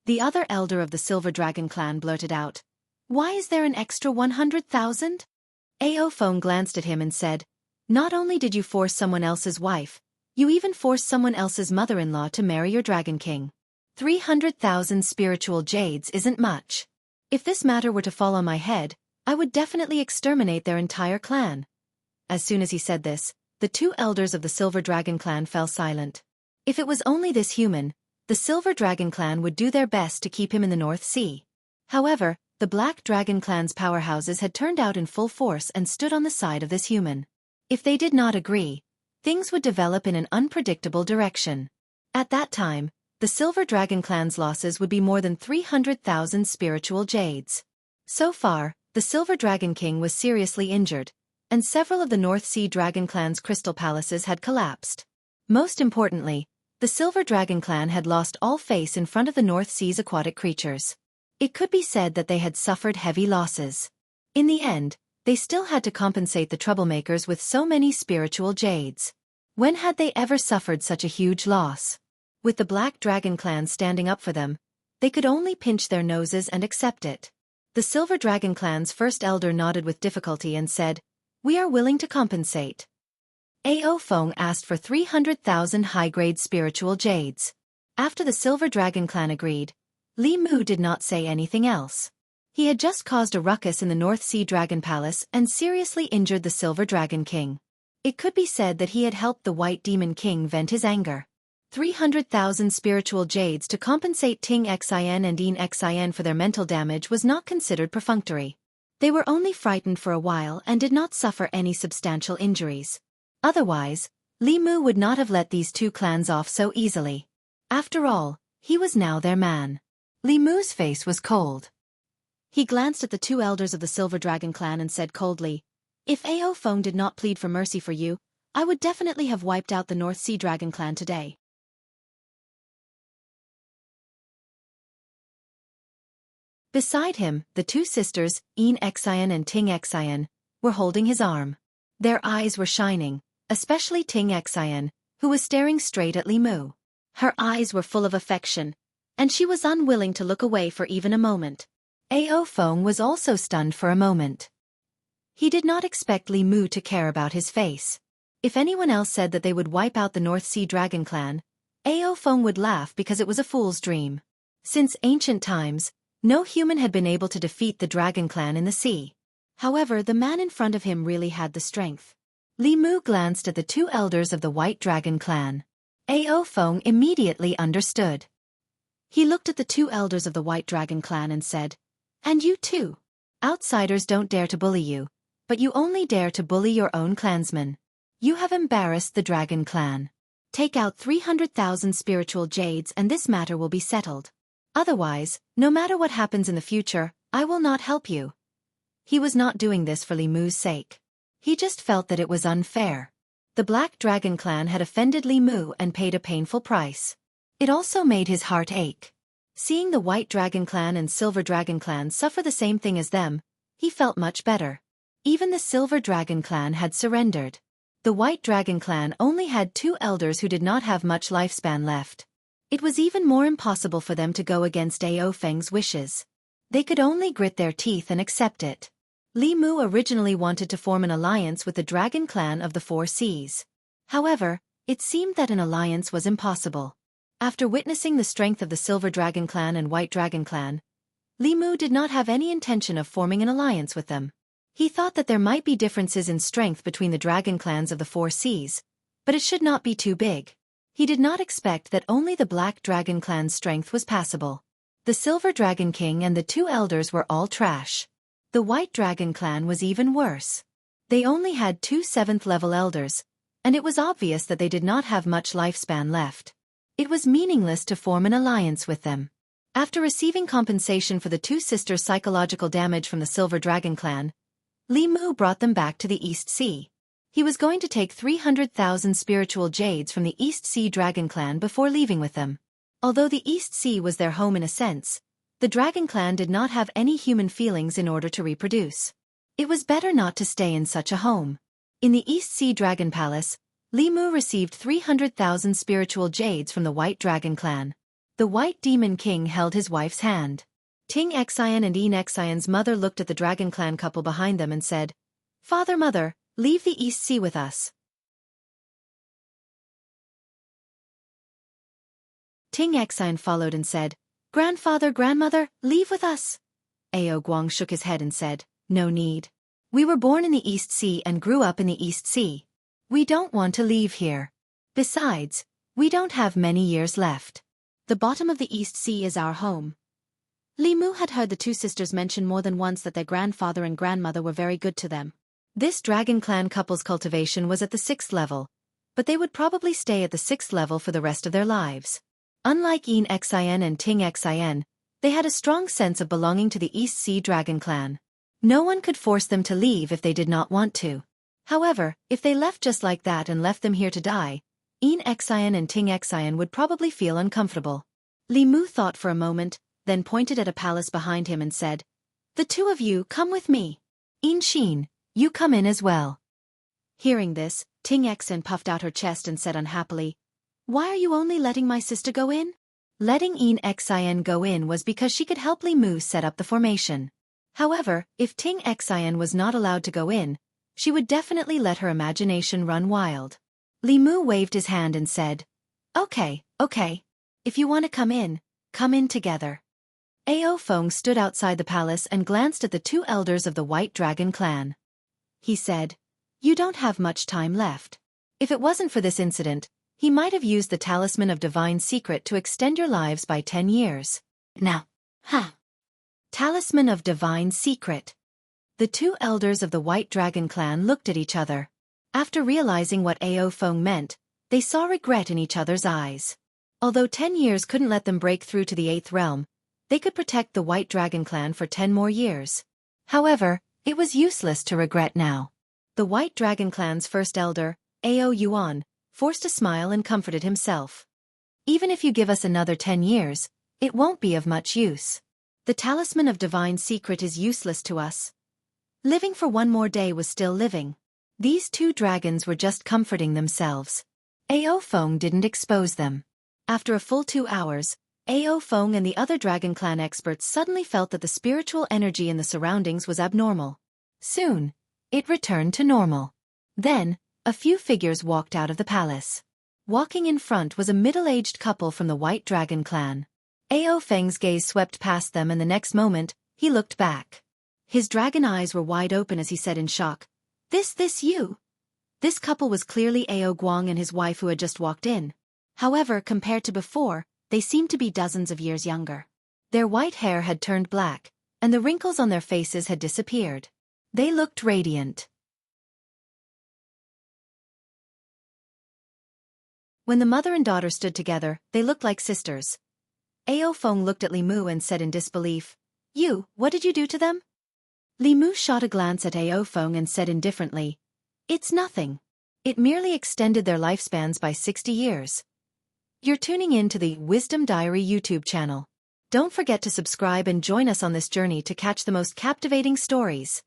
The other elder of the Silver Dragon clan blurted out, "Why is there an extra 100,000? Ao Feng glanced at him and said, "Not only did you force someone else's wife, you even forced someone else's mother-in-law to marry your Dragon King. 300,000 spiritual jades isn't much. If this matter were to fall on my head, I would definitely exterminate their entire clan." As soon as he said this, the two elders of the Silver Dragon clan fell silent. If it was only this human, the Silver Dragon clan would do their best to keep him in the North Sea. However, the Black Dragon clan's powerhouses had turned out in full force and stood on the side of this human. If they did not agree, things would develop in an unpredictable direction. At that time, the Silver Dragon clan's losses would be more than 300,000 spiritual jades. So far, the Silver Dragon King was seriously injured, and several of the North Sea Dragon clan's crystal palaces had collapsed. Most importantly, the Silver Dragon clan had lost all face in front of the North Sea's aquatic creatures. It could be said that they had suffered heavy losses. In the end, they still had to compensate the troublemakers with so many spiritual jades. When had they ever suffered such a huge loss? With the Black Dragon clan standing up for them, they could only pinch their noses and accept it. The Silver Dragon clan's first elder nodded with difficulty and said, "We are willing to compensate." Ao Feng asked for 300,000 high-grade spiritual jades. After the Silver Dragon clan agreed, Li Mu did not say anything else. He had just caused a ruckus in the North Sea Dragon Palace and seriously injured the Silver Dragon King. It could be said that he had helped the White Demon King vent his anger. 300,000 spiritual jades to compensate Ting Xin and Yin Xin for their mental damage was not considered perfunctory. They were only frightened for a while and did not suffer any substantial injuries. Otherwise, Li Mu would not have let these two clans off so easily. After all, he was now their man. Li Mu's face was cold. He glanced at the two elders of the Silver Dragon clan and said coldly, "If Ao Feng did not plead for mercy for you, I would definitely have wiped out the North Sea Dragon clan today." Beside him, the two sisters, Yin Xin and Ting Xin, were holding his arm. Their eyes were shining, especially Ting Xin, who was staring straight at Li Mu. Her eyes were full of affection, and she was unwilling to look away for even a moment. Ao Feng was also stunned for a moment. He did not expect Li Mu to care about his face. If anyone else said that they would wipe out the North Sea Dragon clan, Ao Feng would laugh because it was a fool's dream. Since ancient times, no human had been able to defeat the Dragon clan in the sea. However, the man in front of him really had the strength. Li Mu glanced at the two elders of the White Dragon clan. Ao Feng immediately understood. He looked at the two elders of the White Dragon clan and said, "And you too. Outsiders don't dare to bully you, but you only dare to bully your own clansmen. You have embarrassed the Dragon clan. Take out 300,000 spiritual jades and this matter will be settled. Otherwise, no matter what happens in the future, I will not help you." He was not doing this for Li Mu's sake. He just felt that it was unfair. The Black Dragon clan had offended Li Mu and paid a painful price. It also made his heart ache. Seeing the White Dragon clan and Silver Dragon clan suffer the same thing as them, he felt much better. Even the Silver Dragon clan had surrendered. The White Dragon clan only had 2 elders who did not have much lifespan left. It was even more impossible for them to go against Ao Feng's wishes. They could only grit their teeth and accept it. Li Mu originally wanted to form an alliance with the Dragon clan of the 4 seas. However, it seemed that an alliance was impossible. After witnessing the strength of the Silver Dragon clan and White Dragon clan, Li Mu did not have any intention of forming an alliance with them. He thought that there might be differences in strength between the dragon clans of the 4 seas, but it should not be too big. He did not expect that only the Black Dragon clan's strength was passable. The Silver Dragon King and the 2 elders were all trash. The White Dragon clan was even worse. They only had 2 7th-level elders, and it was obvious that they did not have much lifespan left. It was meaningless to form an alliance with them. After receiving compensation for the 2 sisters' psychological damage from the Silver Dragon clan, Li Mu brought them back to the East Sea. He was going to take 300,000 spiritual jades from the East Sea Dragon clan before leaving with them. Although the East Sea was their home in a sense, the Dragon clan did not have any human feelings in order to reproduce. It was better not to stay in such a home. In the East Sea Dragon Palace, Li Mu received 300,000 spiritual jades from the White Dragon clan. The White Demon King held his wife's hand. Xianxia and Xianxia's mother looked at the Dragon clan couple behind them and said, "Father, Mother, leave the East Sea with us." Xianxia followed and said, "Grandfather, Grandmother, leave with us." Ao Guang shook his head and said, "No need. We were born in the East Sea and grew up in the East Sea. We don't want to leave here. Besides, we don't have many years left. The bottom of the East Sea is our home." Li Mu had heard the 2 sisters mention more than once that their grandfather and grandmother were very good to them. This Dragon clan couple's cultivation was at the 6th level, but they would probably stay at the 6th level for the rest of their lives. Unlike Xian and Xian, they had a strong sense of belonging to the East Sea Dragon clan. No one could force them to leave if they did not want to. However, if they left just like that and left them here to die, Xian and Xian would probably feel uncomfortable. Li Mu thought for a moment, then pointed at a palace behind him and said, "The 2 of you come with me. Xin, you come in as well." Hearing this, Xian puffed out her chest and said unhappily, "Why are you only letting my sister go in?" Letting Xian go in was because she could help Li Mu set up the formation. However, if Xian was not allowed to go in, she would definitely let her imagination run wild. Li Mu waved his hand and said, Okay. If you want to come in together." Ao Feng stood outside the palace and glanced at the 2 elders of the White Dragon clan. He said, "You don't have much time left. If it wasn't for this incident, he might have used the Talisman of Divine Secret to extend your lives by 10 years. Now, Talisman of Divine Secret." The 2 elders of the White Dragon clan looked at each other. After realizing what Ao Feng meant, they saw regret in each other's eyes. Although 10 years couldn't let them break through to the 8th realm, they could protect the White Dragon clan for 10 more years. However, it was useless to regret now. The White Dragon clan's first elder, Ao Yuan, forced a smile and comforted himself. "Even if you give us another 10 years, it won't be of much use. The Talisman of Divine Secret is useless to us." Living for 1 more day was still living. These 2 dragons were just comforting themselves. Ao Feng didn't expose them. After a full 2 hours, Ao Feng and the other Dragon clan experts suddenly felt that the spiritual energy in the surroundings was abnormal. Soon, it returned to normal. Then, a few figures walked out of the palace. Walking in front was a middle-aged couple from the White Dragon clan. Ao Feng's gaze swept past them and the next moment, he looked back. His dragon eyes were wide open as he said in shock, This you?" This couple was clearly Ao Guang and his wife who had just walked in. However, compared to before, they seemed to be dozens of years younger. Their white hair had turned black, and the wrinkles on their faces had disappeared. They looked radiant. When the mother and daughter stood together, they looked like sisters. Ao Feng looked at Li Mu and said in disbelief, "You, what did you do to them?" Li Mu shot a glance at Ao Feng and said indifferently, "It's nothing. It merely extended their lifespans by 60 years. You're tuning in to the Wisdom Diary YouTube channel. Don't forget to subscribe and join us on this journey to catch the most captivating stories.